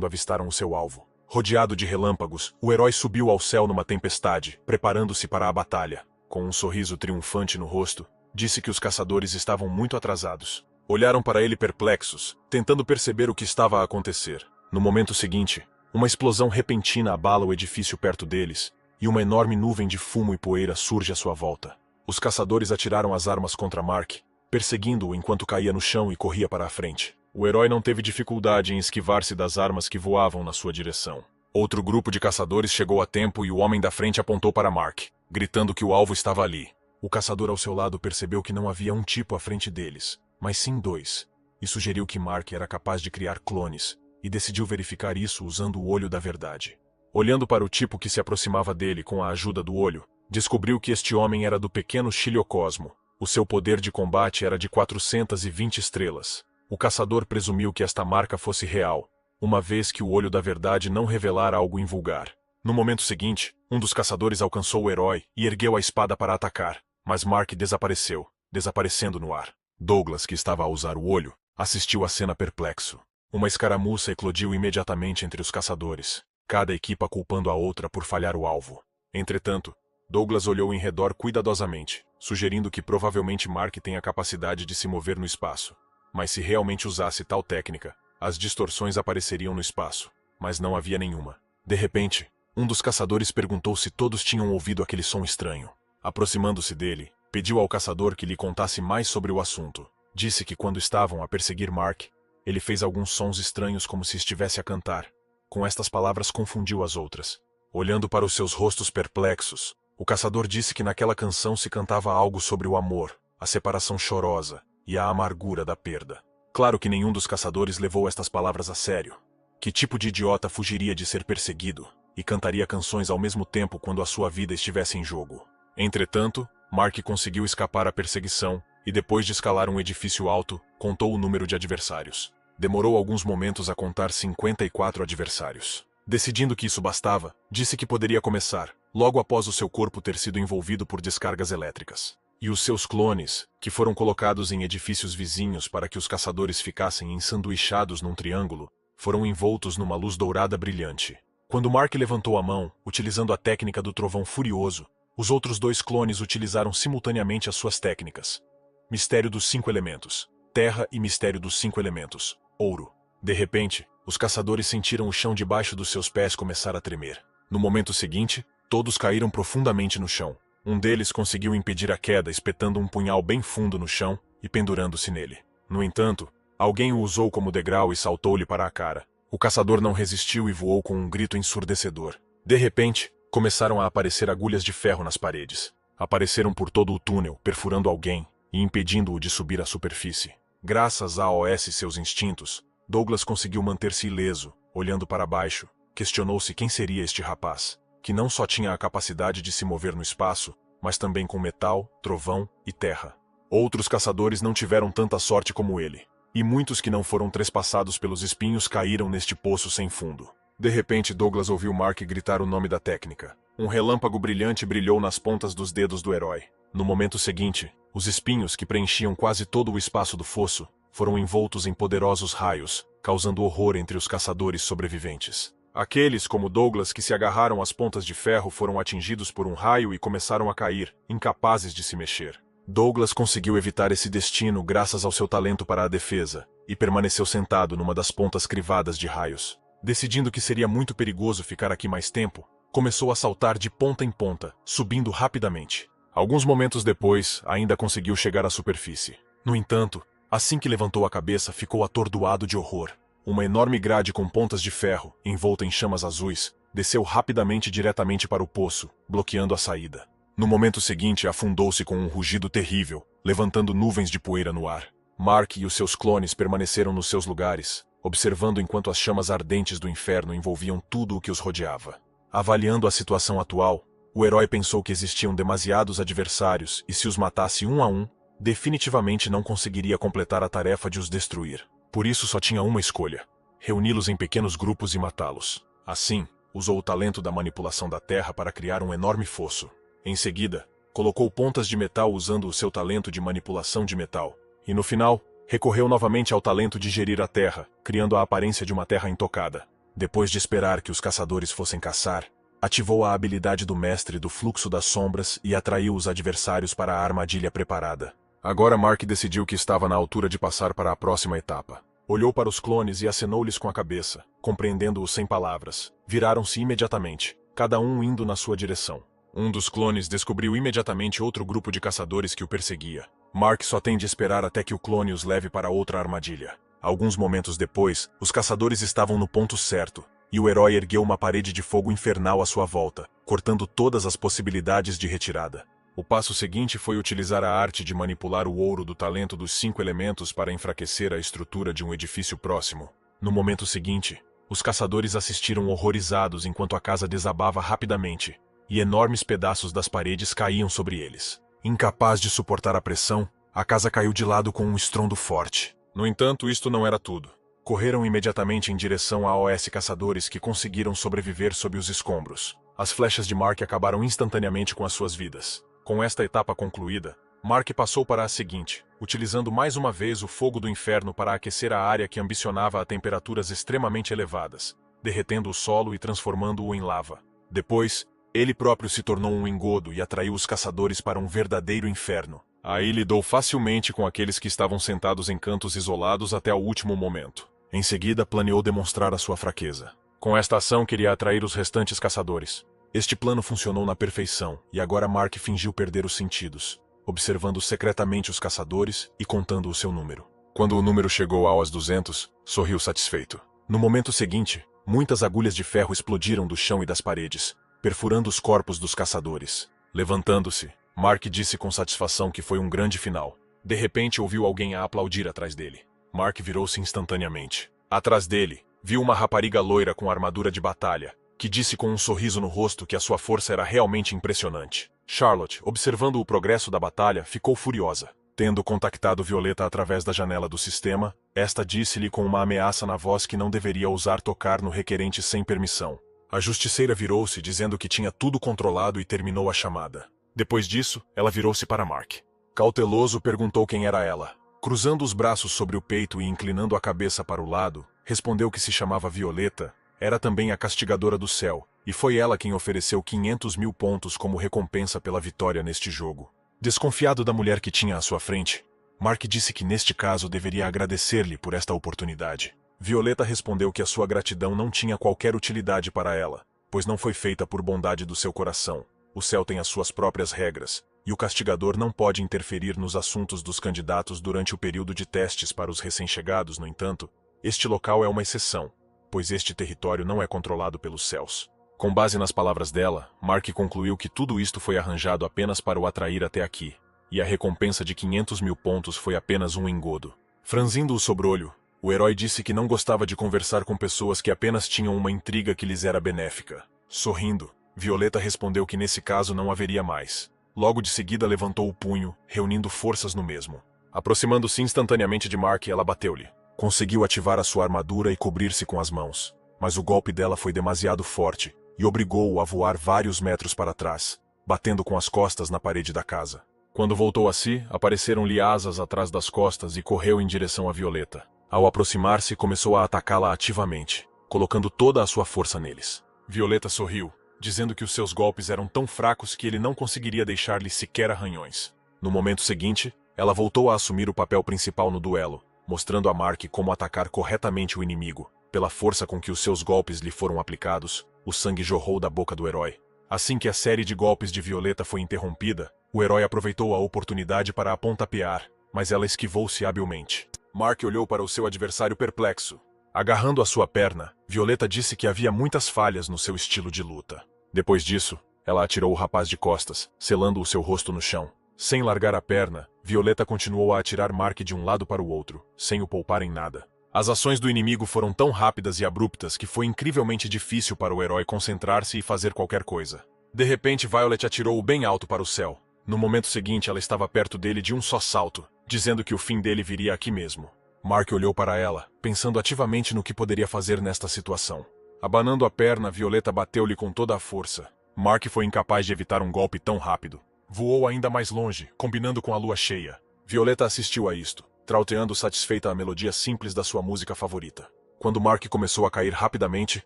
avistaram o seu alvo. Rodeado de relâmpagos, o herói subiu ao céu numa tempestade, preparando-se para a batalha. Com um sorriso triunfante no rosto, disse que os caçadores estavam muito atrasados. Olharam para ele perplexos, tentando perceber o que estava a acontecer. No momento seguinte, uma explosão repentina abala o edifício perto deles, e uma enorme nuvem de fumo e poeira surge à sua volta. Os caçadores atiraram as armas contra Mark, perseguindo-o enquanto caía no chão e corria para a frente. O herói não teve dificuldade em esquivar-se das armas que voavam na sua direção. Outro grupo de caçadores chegou a tempo e o homem da frente apontou para Mark, gritando que o alvo estava ali. O caçador ao seu lado percebeu que não havia um tipo à frente deles, mas sim dois, e sugeriu que Mark era capaz de criar clones, e decidiu verificar isso usando o olho da verdade. Olhando para o tipo que se aproximava dele com a ajuda do olho, descobriu que este homem era do pequeno Xiliocosmo. O seu poder de combate era de 420 estrelas. O caçador presumiu que esta marca fosse real, uma vez que o olho da verdade não revelara algo invulgar. No momento seguinte, um dos caçadores alcançou o herói e ergueu a espada para atacar, mas Mark desapareceu, desaparecendo no ar. Douglas, que estava a usar o olho, assistiu à cena perplexo. Uma escaramuça eclodiu imediatamente entre os caçadores, cada equipa culpando a outra por falhar o alvo. Entretanto, Douglas olhou em redor cuidadosamente, sugerindo que provavelmente Mark tenha a capacidade de se mover no espaço. Mas se realmente usasse tal técnica, as distorções apareceriam no espaço, mas não havia nenhuma. De repente, um dos caçadores perguntou se todos tinham ouvido aquele som estranho. Aproximando-se dele, pediu ao caçador que lhe contasse mais sobre o assunto. Disse que quando estavam a perseguir Mark, ele fez alguns sons estranhos como se estivesse a cantar. Com estas palavras confundiu as outras. Olhando para os seus rostos perplexos, o caçador disse que naquela canção se cantava algo sobre o amor, a separação chorosa e a amargura da perda. Claro que nenhum dos caçadores levou estas palavras a sério. Que tipo de idiota fugiria de ser perseguido e cantaria canções ao mesmo tempo quando a sua vida estivesse em jogo? Entretanto, Mark conseguiu escapar à perseguição e depois de escalar um edifício alto, contou o número de adversários. Demorou alguns momentos a contar 54 adversários. Decidindo que isso bastava, disse que poderia começar, logo após o seu corpo ter sido envolvido por descargas elétricas. E os seus clones, que foram colocados em edifícios vizinhos para que os caçadores ficassem ensanduichados num triângulo, foram envoltos numa luz dourada brilhante. Quando Mark levantou a mão, utilizando a técnica do trovão furioso, os outros dois clones utilizaram simultaneamente as suas técnicas. Mistério dos 5 elementos. Terra e mistério dos 5 elementos. Ouro. De repente, os caçadores sentiram o chão debaixo dos seus pés começar a tremer. No momento seguinte, todos caíram profundamente no chão. Um deles conseguiu impedir a queda espetando um punhal bem fundo no chão e pendurando-se nele. No entanto, alguém o usou como degrau e saltou-lhe para a cara. O caçador não resistiu e voou com um grito ensurdecedor. De repente, começaram a aparecer agulhas de ferro nas paredes. Apareceram por todo o túnel, perfurando alguém e impedindo-o de subir à superfície. Graças a OS e seus instintos, Douglas conseguiu manter-se ileso, olhando para baixo. Questionou-se quem seria este rapaz, que não só tinha a capacidade de se mover no espaço, mas também com metal, trovão e terra. Outros caçadores não tiveram tanta sorte como ele, e muitos que não foram trespassados pelos espinhos caíram neste poço sem fundo. De repente, Douglas ouviu Mark gritar o nome da técnica. Um relâmpago brilhante brilhou nas pontas dos dedos do herói. No momento seguinte, os espinhos que preenchiam quase todo o espaço do fosso foram envoltos em poderosos raios, causando horror entre os caçadores sobreviventes. Aqueles, como Douglas, que se agarraram às pontas de ferro foram atingidos por um raio e começaram a cair, incapazes de se mexer. Douglas conseguiu evitar esse destino graças ao seu talento para a defesa, e permaneceu sentado numa das pontas crivadas de raios. Decidindo que seria muito perigoso ficar aqui mais tempo, começou a saltar de ponta em ponta, subindo rapidamente. Alguns momentos depois, ainda conseguiu chegar à superfície. No entanto, assim que levantou a cabeça, ficou atordoado de horror. Uma enorme grade com pontas de ferro, envolta em chamas azuis, desceu rapidamente diretamente para o poço, bloqueando a saída. No momento seguinte, afundou-se com um rugido terrível, levantando nuvens de poeira no ar. Mark e os seus clones permaneceram nos seus lugares, observando enquanto as chamas ardentes do inferno envolviam tudo o que os rodeava. Avaliando a situação atual, o herói pensou que existiam demasiados adversários e se os matasse um a um, definitivamente não conseguiria completar a tarefa de os destruir. Por isso só tinha uma escolha: reuni-los em pequenos grupos e matá-los. Assim, usou o talento da manipulação da terra para criar um enorme fosso. Em seguida, colocou pontas de metal usando o seu talento de manipulação de metal. E no final, recorreu novamente ao talento de gerir a terra, criando a aparência de uma terra intocada. Depois de esperar que os caçadores fossem caçar, ativou a habilidade do mestre do fluxo das sombras e atraiu os adversários para a armadilha preparada. Agora Mark decidiu que estava na altura de passar para a próxima etapa. Olhou para os clones e acenou-lhes com a cabeça, compreendendo-os sem palavras. Viraram-se imediatamente, cada um indo na sua direção. Um dos clones descobriu imediatamente outro grupo de caçadores que o perseguia. Mark só tem de esperar até que o clone os leve para outra armadilha. Alguns momentos depois, os caçadores estavam no ponto certo, e o herói ergueu uma parede de fogo infernal à sua volta, cortando todas as possibilidades de retirada. O passo seguinte foi utilizar a arte de manipular o ouro do talento dos 5 elementos para enfraquecer a estrutura de um edifício próximo. No momento seguinte, os caçadores assistiram horrorizados enquanto a casa desabava rapidamente, e enormes pedaços das paredes caíam sobre eles. Incapaz de suportar a pressão, a casa caiu de lado com um estrondo forte. No entanto, isto não era tudo. Correram imediatamente em direção a OS caçadores que conseguiram sobreviver sob os escombros. As flechas de Mark acabaram instantaneamente com as suas vidas. Com esta etapa concluída, Mark passou para a seguinte, utilizando mais uma vez o fogo do inferno para aquecer a área que ambicionava a temperaturas extremamente elevadas, derretendo o solo e transformando-o em lava. Depois, ele próprio se tornou um engodo e atraiu os caçadores para um verdadeiro inferno. Aí lidou facilmente com aqueles que estavam sentados em cantos isolados até o último momento. Em seguida, planeou demonstrar a sua fraqueza. Com esta ação, queria atrair os restantes caçadores. Este plano funcionou na perfeição, e agora Mark fingiu perder os sentidos, observando secretamente os caçadores e contando o seu número. Quando o número chegou aos 200, sorriu satisfeito. No momento seguinte, muitas agulhas de ferro explodiram do chão e das paredes, perfurando os corpos dos caçadores. Levantando-se, Mark disse com satisfação que foi um grande final. De repente ouviu alguém a aplaudir atrás dele. Mark virou-se instantaneamente. Atrás dele, viu uma rapariga loira com armadura de batalha, que disse com um sorriso no rosto que a sua força era realmente impressionante. Charlotte, observando o progresso da batalha, ficou furiosa. Tendo contactado Violeta através da janela do sistema, esta disse-lhe com uma ameaça na voz que não deveria ousar tocar no requerente sem permissão. A justiceira virou-se dizendo que tinha tudo controlado e terminou a chamada. Depois disso, ela virou-se para Mark. Cauteloso, perguntou quem era ela. Cruzando os braços sobre o peito e inclinando a cabeça para o lado, respondeu que se chamava Violeta, era também a castigadora do céu, e foi ela quem ofereceu 500.000 pontos como recompensa pela vitória neste jogo. Desconfiado da mulher que tinha à sua frente, Mark disse que neste caso deveria agradecer-lhe por esta oportunidade. Violeta respondeu que a sua gratidão não tinha qualquer utilidade para ela, pois não foi feita por bondade do seu coração. O céu tem as suas próprias regras, e o castigador não pode interferir nos assuntos dos candidatos durante o período de testes para os recém-chegados. No entanto, este local é uma exceção, pois este território não é controlado pelos céus. Com base nas palavras dela, Mark concluiu que tudo isto foi arranjado apenas para o atrair até aqui, e a recompensa de 500.000 pontos foi apenas um engodo. Franzindo o sobrolho, o herói disse que não gostava de conversar com pessoas que apenas tinham uma intriga que lhes era benéfica. Sorrindo, Violeta respondeu que nesse caso não haveria mais. Logo de seguida levantou o punho, reunindo forças no mesmo. Aproximando-se instantaneamente de Mark, ela bateu-lhe. Conseguiu ativar a sua armadura e cobrir-se com as mãos, mas o golpe dela foi demasiado forte e obrigou-o a voar vários metros para trás, batendo com as costas na parede da casa. Quando voltou a si, apareceram-lhe asas atrás das costas e correu em direção a Violeta. Ao aproximar-se, começou a atacá-la ativamente, colocando toda a sua força neles. Violeta sorriu, dizendo que os seus golpes eram tão fracos que ele não conseguiria deixar-lhe sequer arranhões. No momento seguinte, ela voltou a assumir o papel principal no duelo, mostrando a Mark como atacar corretamente o inimigo. Pela força com que os seus golpes lhe foram aplicados, o sangue jorrou da boca do herói. Assim que a série de golpes de Violeta foi interrompida, o herói aproveitou a oportunidade para a pontapear, mas ela esquivou-se habilmente. Mark olhou para o seu adversário perplexo. Agarrando a sua perna, Violeta disse que havia muitas falhas no seu estilo de luta. Depois disso, ela atirou o rapaz de costas, selando o seu rosto no chão. Sem largar a perna, Violeta continuou a atirar Mark de um lado para o outro, sem o poupar em nada. As ações do inimigo foram tão rápidas e abruptas que foi incrivelmente difícil para o herói concentrar-se e fazer qualquer coisa. De repente, Violet atirou-o bem alto para o céu. No momento seguinte, ela estava perto dele de um só salto, dizendo que o fim dele viria aqui mesmo. Mark olhou para ela, pensando ativamente no que poderia fazer nesta situação. Abanando a perna, Violeta bateu-lhe com toda a força. Mark foi incapaz de evitar um golpe tão rápido. Voou ainda mais longe, combinando com a lua cheia. Violeta assistiu a isto, trauteando satisfeita a melodia simples da sua música favorita. Quando Mark começou a cair rapidamente,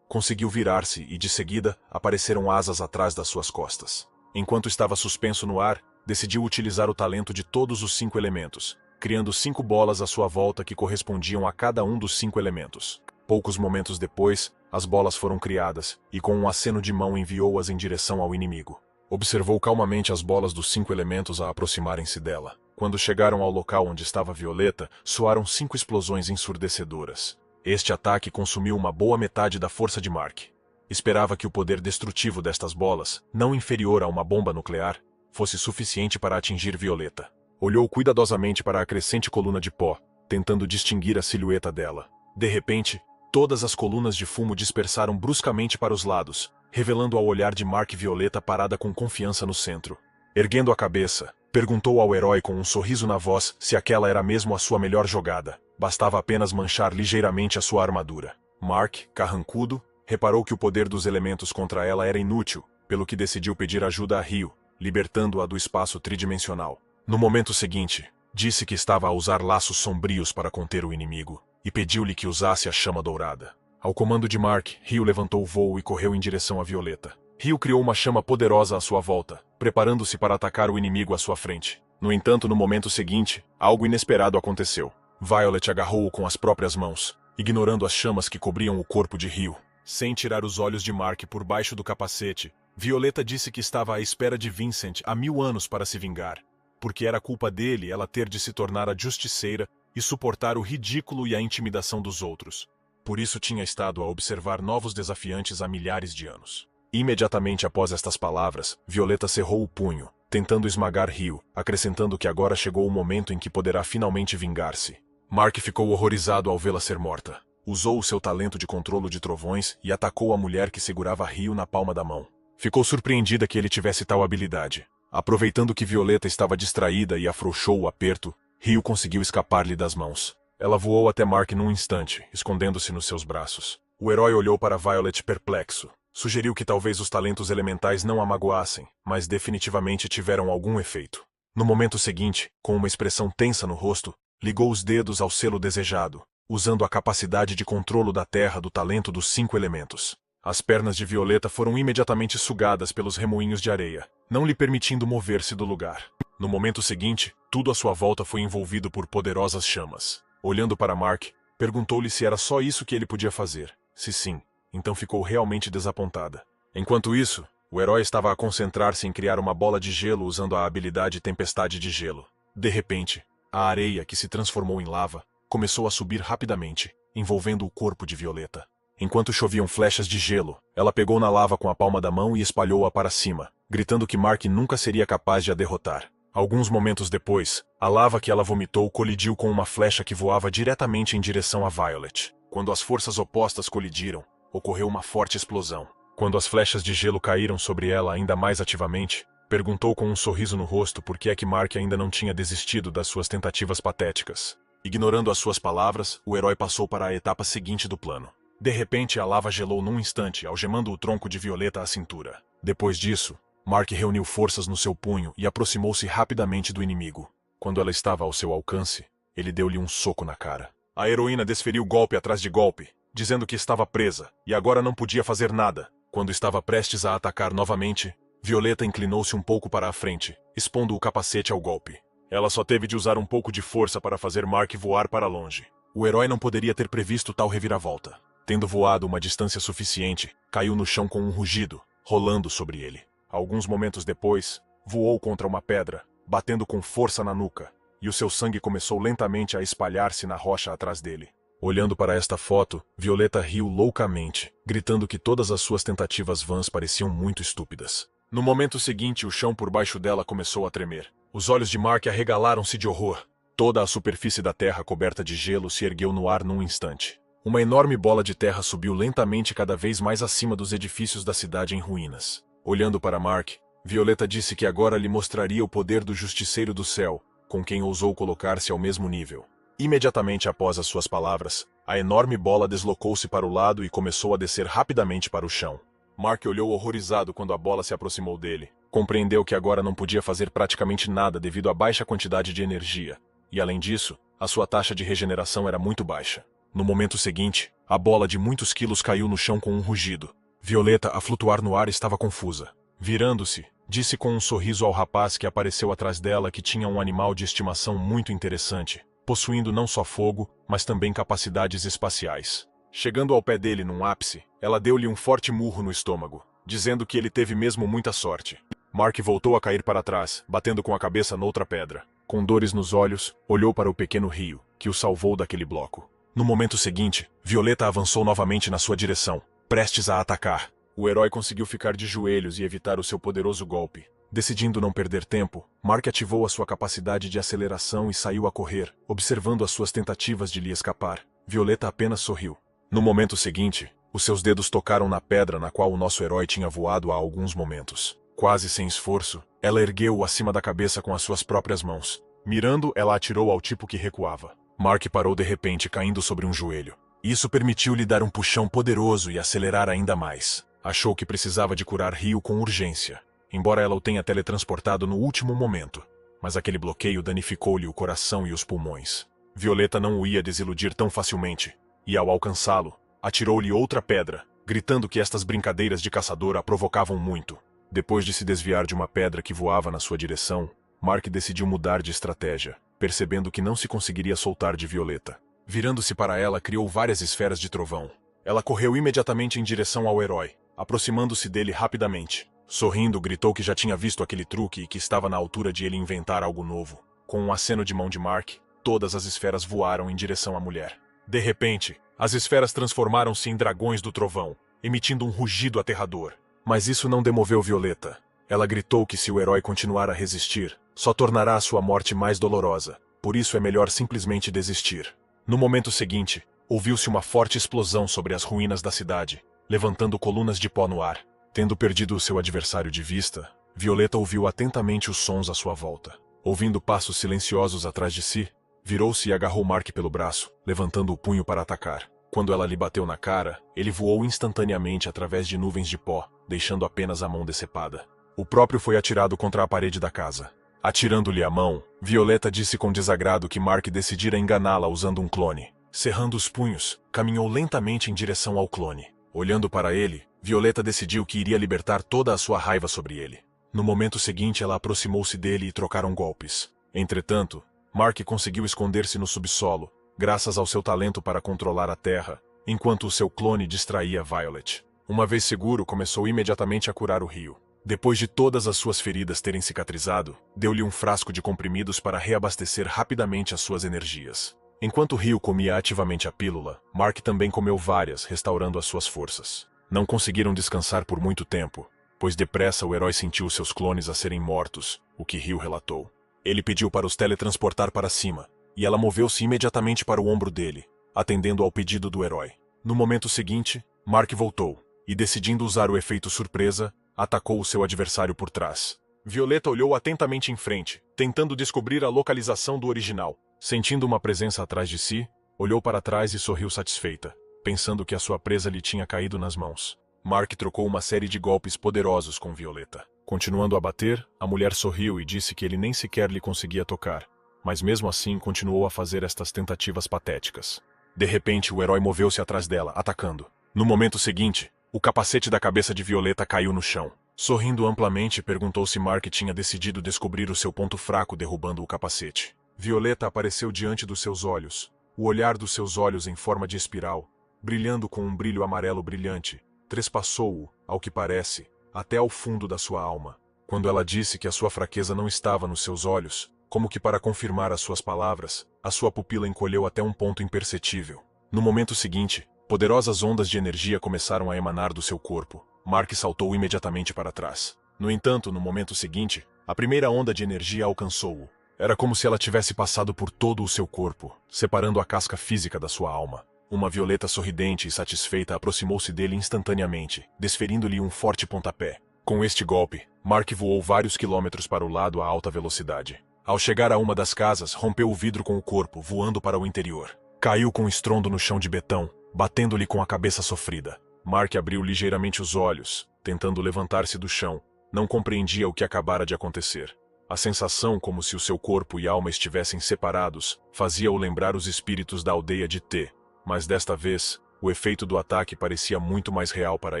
conseguiu virar-se e, de seguida, apareceram asas atrás das suas costas. Enquanto estava suspenso no ar, decidiu utilizar o talento de todos os 5 elementos, criando 5 bolas à sua volta que correspondiam a cada um dos 5 elementos. Poucos momentos depois, as bolas foram criadas, e com um aceno de mão enviou-as em direção ao inimigo. Observou calmamente as bolas dos 5 elementos a aproximarem-se dela. Quando chegaram ao local onde estava Violeta, soaram 5 explosões ensurdecedoras. Este ataque consumiu uma boa metade da força de Mark. Esperava que o poder destrutivo destas bolas, não inferior a uma bomba nuclear, fosse suficiente para atingir Violeta. Olhou cuidadosamente para a crescente coluna de pó, tentando distinguir a silhueta dela. De repente, todas as colunas de fumo dispersaram bruscamente para os lados, revelando ao olhar de Mark Violeta parada com confiança no centro. Erguendo a cabeça, perguntou ao herói com um sorriso na voz se aquela era mesmo a sua melhor jogada. Bastava apenas manchar ligeiramente a sua armadura. Mark, carrancudo, reparou que o poder dos elementos contra ela era inútil, pelo que decidiu pedir ajuda a Rio, libertando-a do espaço tridimensional. No momento seguinte, disse que estava a usar laços sombrios para conter o inimigo, e pediu-lhe que usasse a chama dourada. Ao comando de Mark, Rio levantou o voo e correu em direção a Violeta. Rio criou uma chama poderosa à sua volta, preparando-se para atacar o inimigo à sua frente. No entanto, no momento seguinte, algo inesperado aconteceu. Violet agarrou-o com as próprias mãos, ignorando as chamas que cobriam o corpo de Rio. Sem tirar os olhos de Mark por baixo do capacete, Violeta disse que estava à espera de Vincent há 1000 anos para se vingar, porque era culpa dele ela ter de se tornar a justiceira e suportar o ridículo e a intimidação dos outros. Por isso tinha estado a observar novos desafiantes há milhares de anos. Imediatamente após estas palavras, Violeta cerrou o punho, tentando esmagar Rio, acrescentando que agora chegou o momento em que poderá finalmente vingar-se. Mark ficou horrorizado ao vê-la ser morta. Usou o seu talento de controlo de trovões e atacou a mulher que segurava Rio na palma da mão. Ficou surpreendida que ele tivesse tal habilidade. Aproveitando que Violeta estava distraída e afrouxou o aperto, Rio conseguiu escapar-lhe das mãos. Ela voou até Mark num instante, escondendo-se nos seus braços. O herói olhou para Violet perplexo. Sugeriu que talvez os talentos elementais não a magoassem, mas definitivamente tiveram algum efeito. No momento seguinte, com uma expressão tensa no rosto, ligou os dedos ao selo desejado, usando a capacidade de controlo da terra do talento dos 5 elementos. As pernas de Violeta foram imediatamente sugadas pelos remoinhos de areia, não lhe permitindo mover-se do lugar. No momento seguinte, tudo à sua volta foi envolvido por poderosas chamas. Olhando para Mark, perguntou-lhe se era só isso que ele podia fazer. Se sim, então ficou realmente desapontada. Enquanto isso, o herói estava a concentrar-se em criar uma bola de gelo usando a habilidade Tempestade de Gelo. De repente, a areia, que se transformou em lava, começou a subir rapidamente, envolvendo o corpo de Violeta. Enquanto choviam flechas de gelo, ela pegou na lava com a palma da mão e espalhou-a para cima, gritando que Mark nunca seria capaz de a derrotar. Alguns momentos depois, a lava que ela vomitou colidiu com uma flecha que voava diretamente em direção a Violet. Quando as forças opostas colidiram, ocorreu uma forte explosão. Quando as flechas de gelo caíram sobre ela ainda mais ativamente, perguntou com um sorriso no rosto por que é que Mark ainda não tinha desistido das suas tentativas patéticas. Ignorando as suas palavras, o herói passou para a etapa seguinte do plano. De repente, a lava gelou num instante, algemando o tronco de Violeta à cintura. Depois disso, Mark reuniu forças no seu punho e aproximou-se rapidamente do inimigo. Quando ela estava ao seu alcance, ele deu-lhe um soco na cara. A heroína desferiu golpe atrás de golpe, dizendo que estava presa e agora não podia fazer nada. Quando estava prestes a atacar novamente, Violeta inclinou-se um pouco para a frente, expondo o capacete ao golpe. Ela só teve de usar um pouco de força para fazer Mark voar para longe. O herói não poderia ter previsto tal reviravolta. Tendo voado uma distância suficiente, caiu no chão com um rugido, rolando sobre ele. Alguns momentos depois, voou contra uma pedra, batendo com força na nuca, e o seu sangue começou lentamente a espalhar-se na rocha atrás dele. Olhando para esta foto, Violeta riu loucamente, gritando que todas as suas tentativas vãs pareciam muito estúpidas. No momento seguinte, o chão por baixo dela começou a tremer. Os olhos de Mark arregalaram-se de horror. Toda a superfície da terra coberta de gelo se ergueu no ar num instante. Uma enorme bola de terra subiu lentamente cada vez mais acima dos edifícios da cidade em ruínas. Olhando para Mark, Violeta disse que agora lhe mostraria o poder do Justiceiro do Céu, com quem ousou colocar-se ao mesmo nível. Imediatamente após as suas palavras, a enorme bola deslocou-se para o lado e começou a descer rapidamente para o chão. Mark olhou horrorizado quando a bola se aproximou dele. Compreendeu que agora não podia fazer praticamente nada devido à baixa quantidade de energia. E além disso, a sua taxa de regeneração era muito baixa. No momento seguinte, A bola de muitos quilos caiu no chão com um rugido. Violeta, a flutuar no ar, estava confusa. Virando-se, disse com um sorriso ao rapaz que apareceu atrás dela que tinha um animal de estimação muito interessante, possuindo não só fogo, mas também capacidades espaciais. Chegando ao pé dele num ápice, ela deu-lhe um forte murro no estômago, dizendo que ele teve mesmo muita sorte. Mark voltou a cair para trás, batendo com a cabeça noutra pedra. Com dores nos olhos, olhou para o pequeno rio, que o salvou daquele bloco. No momento seguinte, Violeta avançou novamente na sua direção, prestes a atacar. O herói conseguiu ficar de joelhos e evitar o seu poderoso golpe. Decidindo não perder tempo, Mark ativou a sua capacidade de aceleração e saiu a correr, observando as suas tentativas de lhe escapar. Violeta apenas sorriu. No momento seguinte, os seus dedos tocaram na pedra na qual o nosso herói tinha voado há alguns momentos. Quase sem esforço, ela ergueu-o acima da cabeça com as suas próprias mãos. Mirando, ela atirou ao tipo que recuava. Mark parou de repente, caindo sobre um joelho. Isso permitiu-lhe dar um puxão poderoso e acelerar ainda mais. Achou que precisava de curar Rio com urgência, embora ela o tenha teletransportado no último momento. Mas aquele bloqueio danificou-lhe o coração e os pulmões. Violeta não o ia desiludir tão facilmente, e ao alcançá-lo, atirou-lhe outra pedra, gritando que estas brincadeiras de caçador a provocavam muito. Depois de se desviar de uma pedra que voava na sua direção, Mark decidiu mudar de estratégia, percebendo que não se conseguiria soltar de Violeta. Virando-se para ela, criou várias esferas de trovão. Ela correu imediatamente em direção ao herói, aproximando-se dele rapidamente. Sorrindo, gritou que já tinha visto aquele truque e que estava na altura de ele inventar algo novo. Com um aceno de mão de Mark, todas as esferas voaram em direção à mulher. De repente, as esferas transformaram-se em dragões do trovão, emitindo um rugido aterrador. Mas isso não demoveu Violeta. Ela gritou que se o herói continuar a resistir, só tornará a sua morte mais dolorosa. Por isso é melhor simplesmente desistir. No momento seguinte, ouviu-se uma forte explosão sobre as ruínas da cidade, levantando colunas de pó no ar. Tendo perdido o seu adversário de vista, Violeta ouviu atentamente os sons à sua volta. Ouvindo passos silenciosos atrás de si, virou-se e agarrou Mark pelo braço, levantando o punho para atacar. Quando ela lhe bateu na cara, ele voou instantaneamente através de nuvens de pó, deixando apenas a mão decepada. O próprio foi atirado contra a parede da casa. Atirando-lhe a mão, Violeta disse com desagrado que Mark decidira enganá-la usando um clone. Cerrando os punhos, caminhou lentamente em direção ao clone. Olhando para ele, Violeta decidiu que iria libertar toda a sua raiva sobre ele. No momento seguinte, ela aproximou-se dele e trocaram golpes. Entretanto, Mark conseguiu esconder-se no subsolo, graças ao seu talento para controlar a terra, enquanto o seu clone distraía Violet. Uma vez seguro, começou imediatamente a curar o Rio. Depois de todas as suas feridas terem cicatrizado, deu-lhe um frasco de comprimidos para reabastecer rapidamente as suas energias. Enquanto Rio comia ativamente a pílula, Mark também comeu várias, restaurando as suas forças. Não conseguiram descansar por muito tempo, pois depressa o herói sentiu seus clones a serem mortos, o que Rio relatou. Ele pediu para os teletransportar para cima, e ela moveu-se imediatamente para o ombro dele, atendendo ao pedido do herói. No momento seguinte, Mark voltou, e decidindo usar o efeito surpresa, atacou o seu adversário por trás. Violeta olhou atentamente em frente, tentando descobrir a localização do original. Sentindo uma presença atrás de si, olhou para trás e sorriu satisfeita, pensando que a sua presa lhe tinha caído nas mãos. Mark trocou uma série de golpes poderosos com Violeta. Continuando a bater, a mulher sorriu e disse que ele nem sequer lhe conseguia tocar, mas mesmo assim continuou a fazer estas tentativas patéticas. De repente, o herói moveu-se atrás dela, atacando. No momento seguinte, o capacete da cabeça de Violeta caiu no chão. Sorrindo amplamente, perguntou se Mark tinha decidido descobrir o seu ponto fraco derrubando o capacete. Violeta apareceu diante dos seus olhos, o olhar dos seus olhos em forma de espiral, brilhando com um brilho amarelo brilhante, trespassou-o, ao que parece, até ao fundo da sua alma. Quando ela disse que a sua fraqueza não estava nos seus olhos, como que para confirmar as suas palavras, a sua pupila encolheu até um ponto imperceptível. No momento seguinte, poderosas ondas de energia começaram a emanar do seu corpo. Mark saltou imediatamente para trás. No entanto, no momento seguinte, a primeira onda de energia alcançou-o. Era como se ela tivesse passado por todo o seu corpo, separando a casca física da sua alma. Uma Violeta sorridente e satisfeita aproximou-se dele instantaneamente, desferindo-lhe um forte pontapé. Com este golpe, Mark voou vários quilômetros para o lado a alta velocidade. Ao chegar a uma das casas, rompeu o vidro com o corpo, voando para o interior. Caiu com estrondo no chão de betão, batendo-lhe com a cabeça sofrida. Mark abriu ligeiramente os olhos, tentando levantar-se do chão. Não compreendia o que acabara de acontecer. A sensação como se o seu corpo e alma estivessem separados fazia-o lembrar os espíritos da aldeia de T. Mas desta vez, o efeito do ataque parecia muito mais real para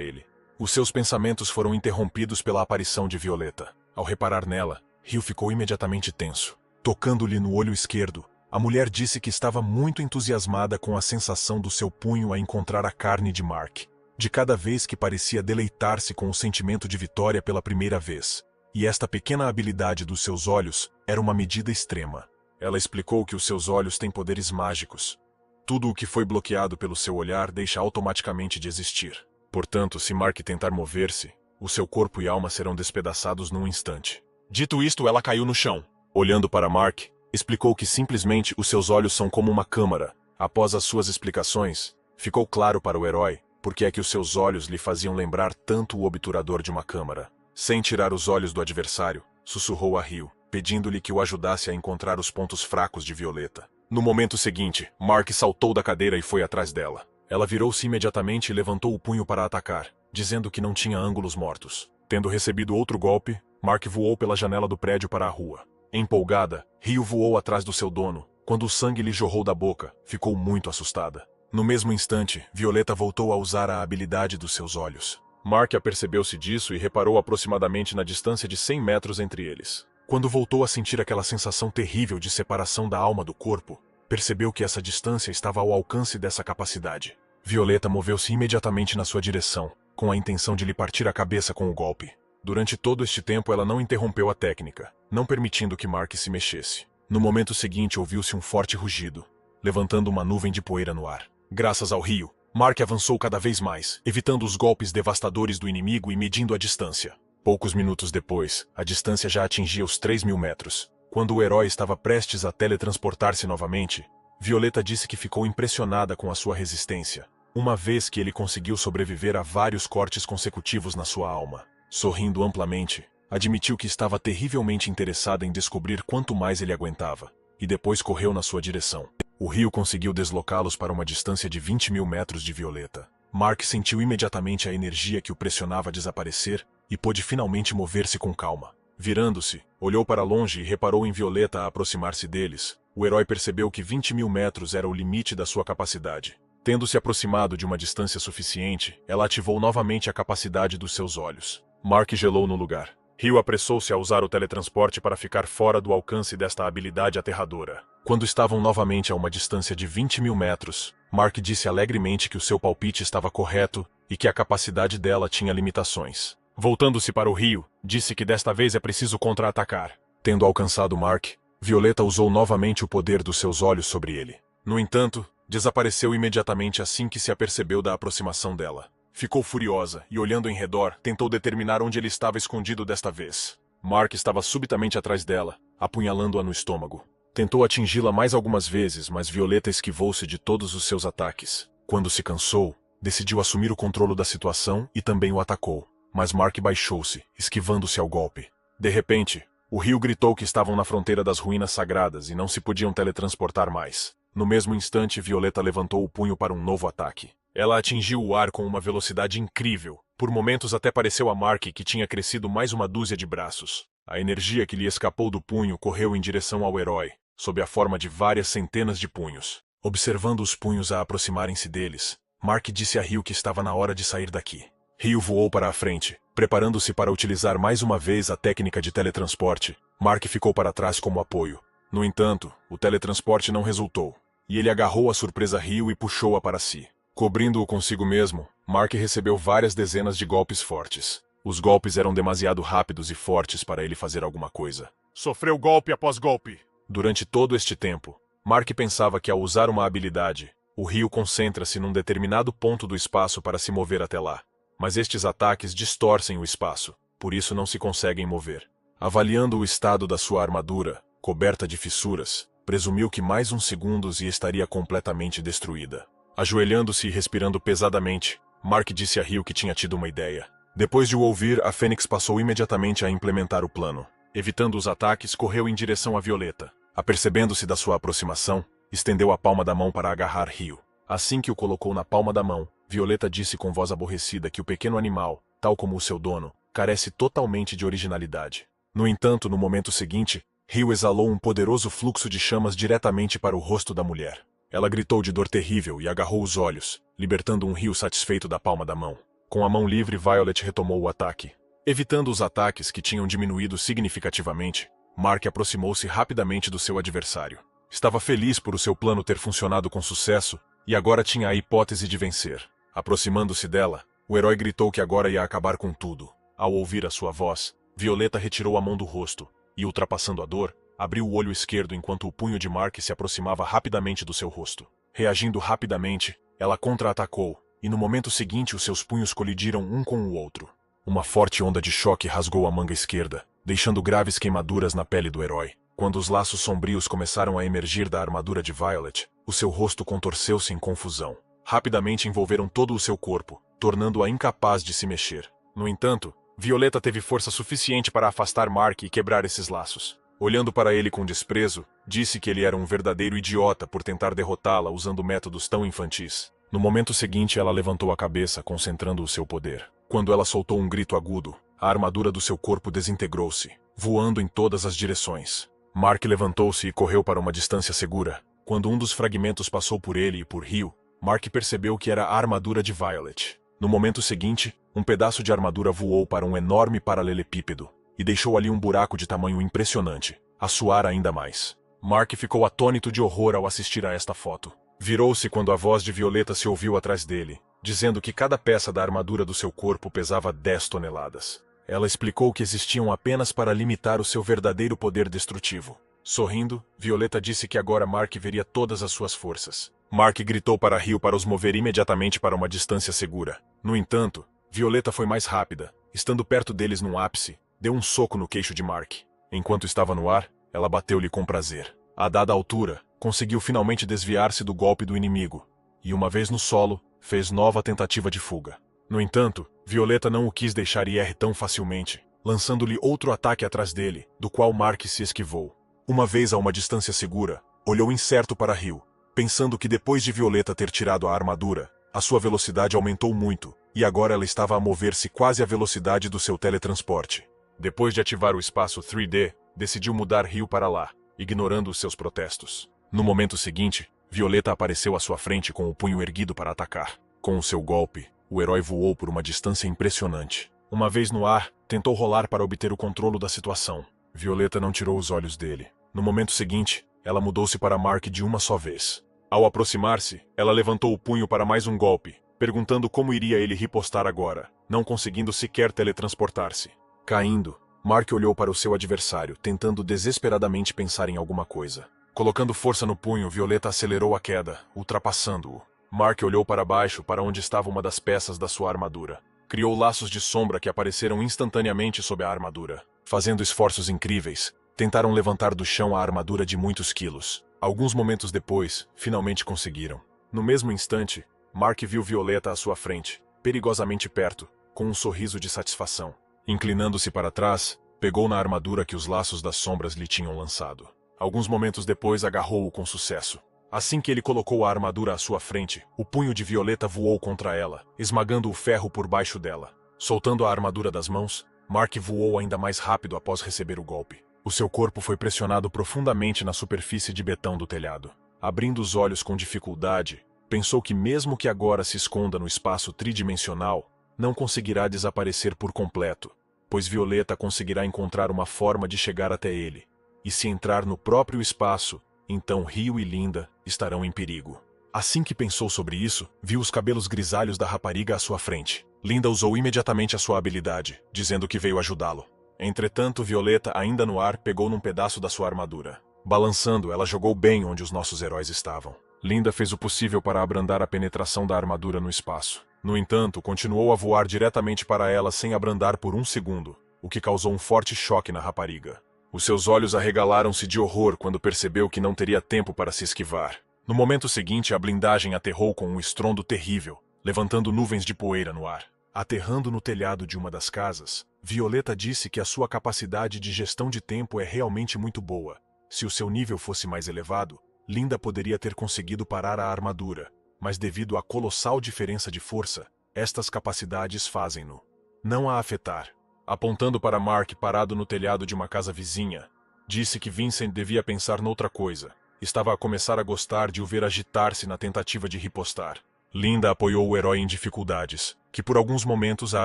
ele. Os seus pensamentos foram interrompidos pela aparição de Violeta. Ao reparar nela, Ryu ficou imediatamente tenso. Tocando-lhe no olho esquerdo, a mulher disse que estava muito entusiasmada com a sensação do seu punho a encontrar a carne de Mark, de cada vez que parecia deleitar-se com o sentimento de vitória pela primeira vez. E esta pequena habilidade dos seus olhos era uma medida extrema. Ela explicou que os seus olhos têm poderes mágicos. Tudo o que foi bloqueado pelo seu olhar deixa automaticamente de existir. Portanto, se Mark tentar mover-se, o seu corpo e alma serão despedaçados num instante. Dito isto, ela caiu no chão. Olhando para Mark, explicou que simplesmente os seus olhos são como uma câmara. Após as suas explicações, ficou claro para o herói porque é que os seus olhos lhe faziam lembrar tanto o obturador de uma câmara. Sem tirar os olhos do adversário, sussurrou a Ryu, pedindo-lhe que o ajudasse a encontrar os pontos fracos de Violeta. No momento seguinte, Mark saltou da cadeira e foi atrás dela. Ela virou-se imediatamente e levantou o punho para atacar, dizendo que não tinha ângulos mortos. Tendo recebido outro golpe, Mark voou pela janela do prédio para a rua. Empolgada, Ryu voou atrás do seu dono. Quando o sangue lhe jorrou da boca, ficou muito assustada. No mesmo instante, Violeta voltou a usar a habilidade dos seus olhos. Mark apercebeu-se disso e reparou aproximadamente na distância de 100 metros entre eles. Quando voltou a sentir aquela sensação terrível de separação da alma do corpo, percebeu que essa distância estava ao alcance dessa capacidade. Violeta moveu-se imediatamente na sua direção, com a intenção de lhe partir a cabeça com o golpe. Durante todo este tempo ela não interrompeu a técnica, não permitindo que Mark se mexesse. No momento seguinte ouviu-se um forte rugido, levantando uma nuvem de poeira no ar. Graças ao Ryu, Mark avançou cada vez mais, evitando os golpes devastadores do inimigo e medindo a distância. Poucos minutos depois, a distância já atingia os 3.000 metros. Quando o herói estava prestes a teletransportar-se novamente, Violeta disse que ficou impressionada com a sua resistência, uma vez que ele conseguiu sobreviver a vários cortes consecutivos na sua alma. Sorrindo amplamente, admitiu que estava terrivelmente interessada em descobrir quanto mais ele aguentava, e depois correu na sua direção. O Ryu conseguiu deslocá-los para uma distância de 20.000 metros de Violeta. Mark sentiu imediatamente a energia que o pressionava a desaparecer e pôde finalmente mover-se com calma. Virando-se, olhou para longe e reparou em Violeta a aproximar-se deles. O herói percebeu que 20.000 metros era o limite da sua capacidade. Tendo se aproximado de uma distância suficiente, ela ativou novamente a capacidade dos seus olhos. Mark gelou no lugar. Ryu apressou-se a usar o teletransporte para ficar fora do alcance desta habilidade aterradora. Quando estavam novamente a uma distância de 20.000 metros, Mark disse alegremente que o seu palpite estava correto e que a capacidade dela tinha limitações. Voltando-se para o Ryu, disse que desta vez é preciso contra-atacar. Tendo alcançado Mark, Violeta usou novamente o poder dos seus olhos sobre ele. No entanto, desapareceu imediatamente assim que se apercebeu da aproximação dela. Ficou furiosa e, olhando em redor, tentou determinar onde ele estava escondido desta vez. Mark estava subitamente atrás dela, apunhalando-a no estômago. Tentou atingi-la mais algumas vezes, mas Violeta esquivou-se de todos os seus ataques. Quando se cansou, decidiu assumir o controle da situação e também o atacou. Mas Mark baixou-se, esquivando-se ao golpe. De repente, o Ryu gritou que estavam na fronteira das ruínas sagradas e não se podiam teletransportar mais. No mesmo instante, Violeta levantou o punho para um novo ataque. Ela atingiu o ar com uma velocidade incrível. Por momentos até pareceu a Mark que tinha crescido mais uma dúzia de braços. A energia que lhe escapou do punho correu em direção ao herói, sob a forma de várias centenas de punhos. Observando os punhos a aproximarem-se deles, Mark disse a Ryu que estava na hora de sair daqui. Ryu voou para a frente, preparando-se para utilizar mais uma vez a técnica de teletransporte. Mark ficou para trás como apoio. No entanto, o teletransporte não resultou, e ele agarrou a surpresa Ryu e puxou-a para si. Cobrindo-o consigo mesmo, Mark recebeu várias dezenas de golpes fortes. Os golpes eram demasiado rápidos e fortes para ele fazer alguma coisa. Sofreu golpe após golpe. Durante todo este tempo, Mark pensava que ao usar uma habilidade, o Ryu concentra-se num determinado ponto do espaço para se mover até lá. Mas estes ataques distorcem o espaço, por isso não se conseguem mover. Avaliando o estado da sua armadura, coberta de fissuras, presumiu que mais uns segundos e estaria completamente destruída. Ajoelhando-se e respirando pesadamente, Mark disse a Ryu que tinha tido uma ideia. Depois de o ouvir, a Fênix passou imediatamente a implementar o plano. Evitando os ataques, correu em direção a Violeta. Apercebendo-se da sua aproximação, estendeu a palma da mão para agarrar Ryu. Assim que o colocou na palma da mão, Violeta disse com voz aborrecida que o pequeno animal, tal como o seu dono, carece totalmente de originalidade. No entanto, no momento seguinte, Ryu exalou um poderoso fluxo de chamas diretamente para o rosto da mulher. Ela gritou de dor terrível e agarrou os olhos, libertando um rio satisfeito da palma da mão. Com a mão livre, Violet retomou o ataque. Evitando os ataques que tinham diminuído significativamente, Mark aproximou-se rapidamente do seu adversário. Estava feliz por o seu plano ter funcionado com sucesso e agora tinha a hipótese de vencer. Aproximando-se dela, o herói gritou que agora ia acabar com tudo. Ao ouvir a sua voz, Violeta retirou a mão do rosto e, ultrapassando a dor, abriu o olho esquerdo enquanto o punho de Mark se aproximava rapidamente do seu rosto. Reagindo rapidamente, ela contra-atacou, e no momento seguinte os seus punhos colidiram um com o outro. Uma forte onda de choque rasgou a manga esquerda, deixando graves queimaduras na pele do herói. Quando os laços sombrios começaram a emergir da armadura de Violet, o seu rosto contorceu-se em confusão. Rapidamente envolveram todo o seu corpo, tornando-a incapaz de se mexer. No entanto, Violeta teve força suficiente para afastar Mark e quebrar esses laços. Olhando para ele com desprezo, disse que ele era um verdadeiro idiota por tentar derrotá-la usando métodos tão infantis. No momento seguinte, ela levantou a cabeça, concentrando o seu poder. Quando ela soltou um grito agudo, a armadura do seu corpo desintegrou-se, voando em todas as direções. Mark levantou-se e correu para uma distância segura. Quando um dos fragmentos passou por ele e por Rio, Mark percebeu que era a armadura de Violet. No momento seguinte, um pedaço de armadura voou para um enorme paralelepípedo e deixou ali um buraco de tamanho impressionante, a suar ainda mais. Mark ficou atônito de horror ao assistir a esta foto. Virou-se quando a voz de Violeta se ouviu atrás dele, dizendo que cada peça da armadura do seu corpo pesava 10 toneladas. Ela explicou que existiam apenas para limitar o seu verdadeiro poder destrutivo. Sorrindo, Violeta disse que agora Mark veria todas as suas forças. Mark gritou para Rio para os mover imediatamente para uma distância segura. No entanto, Violeta foi mais rápida. Estando perto deles num ápice, deu um soco no queixo de Mark. Enquanto estava no ar, ela bateu-lhe com prazer. A dada altura, conseguiu finalmente desviar-se do golpe do inimigo, e uma vez no solo, fez nova tentativa de fuga. No entanto, Violeta não o quis deixar ir tão facilmente, lançando-lhe outro ataque atrás dele, do qual Mark se esquivou. Uma vez a uma distância segura, olhou incerto para Rio, pensando que depois de Violeta ter tirado a armadura, a sua velocidade aumentou muito, e agora ela estava a mover-se quase à velocidade do seu teletransporte. Depois de ativar o espaço 3D, decidiu mudar Rio para lá, ignorando os seus protestos. No momento seguinte, Violeta apareceu à sua frente com o punho erguido para atacar. Com o seu golpe, o herói voou por uma distância impressionante. Uma vez no ar, tentou rolar para obter o controle da situação. Violeta não tirou os olhos dele. No momento seguinte, ela mudou-se para Mark de uma só vez. Ao aproximar-se, ela levantou o punho para mais um golpe, perguntando como iria ele ripostar agora, não conseguindo sequer teletransportar-se. Caindo, Mark olhou para o seu adversário, tentando desesperadamente pensar em alguma coisa. Colocando força no punho, Violeta acelerou a queda, ultrapassando-o. Mark olhou para baixo, para onde estava uma das peças da sua armadura. Criou laços de sombra que apareceram instantaneamente sob a armadura. Fazendo esforços incríveis, tentaram levantar do chão a armadura de muitos quilos. Alguns momentos depois, finalmente conseguiram. No mesmo instante, Mark viu Violeta à sua frente, perigosamente perto, com um sorriso de satisfação. Inclinando-se para trás, pegou na armadura que os laços das sombras lhe tinham lançado. Alguns momentos depois, agarrou-o com sucesso. Assim que ele colocou a armadura à sua frente, o punho de Violeta voou contra ela, esmagando o ferro por baixo dela. Soltando a armadura das mãos, Mark voou ainda mais rápido após receber o golpe. O seu corpo foi pressionado profundamente na superfície de betão do telhado. Abrindo os olhos com dificuldade, pensou que mesmo que agora se esconda no espaço tridimensional, não conseguirá desaparecer por completo, pois Violeta conseguirá encontrar uma forma de chegar até ele. E se entrar no próprio espaço, então Rio e Linda estarão em perigo. Assim que pensou sobre isso, viu os cabelos grisalhos da rapariga à sua frente. Linda usou imediatamente a sua habilidade, dizendo que veio ajudá-lo. Entretanto, Violeta, ainda no ar, pegou num pedaço da sua armadura. Balançando, ela jogou bem onde os nossos heróis estavam. Linda fez o possível para abrandar a penetração da armadura no espaço. No entanto, continuou a voar diretamente para ela sem abrandar por um segundo, o que causou um forte choque na rapariga. Os seus olhos arregalaram-se de horror quando percebeu que não teria tempo para se esquivar. No momento seguinte, a blindagem aterrou com um estrondo terrível, levantando nuvens de poeira no ar. Aterrando no telhado de uma das casas, Violeta disse que a sua capacidade de gestão de tempo é realmente muito boa. Se o seu nível fosse mais elevado, Linda poderia ter conseguido parar a armadura, mas devido à colossal diferença de força, estas capacidades fazem-no não a afetar. Apontando para Mark parado no telhado de uma casa vizinha, disse que Vincent devia pensar noutra coisa. estava a começar a gostar de o ver agitar-se na tentativa de ripostar. Linda apoiou o herói em dificuldades, que por alguns momentos a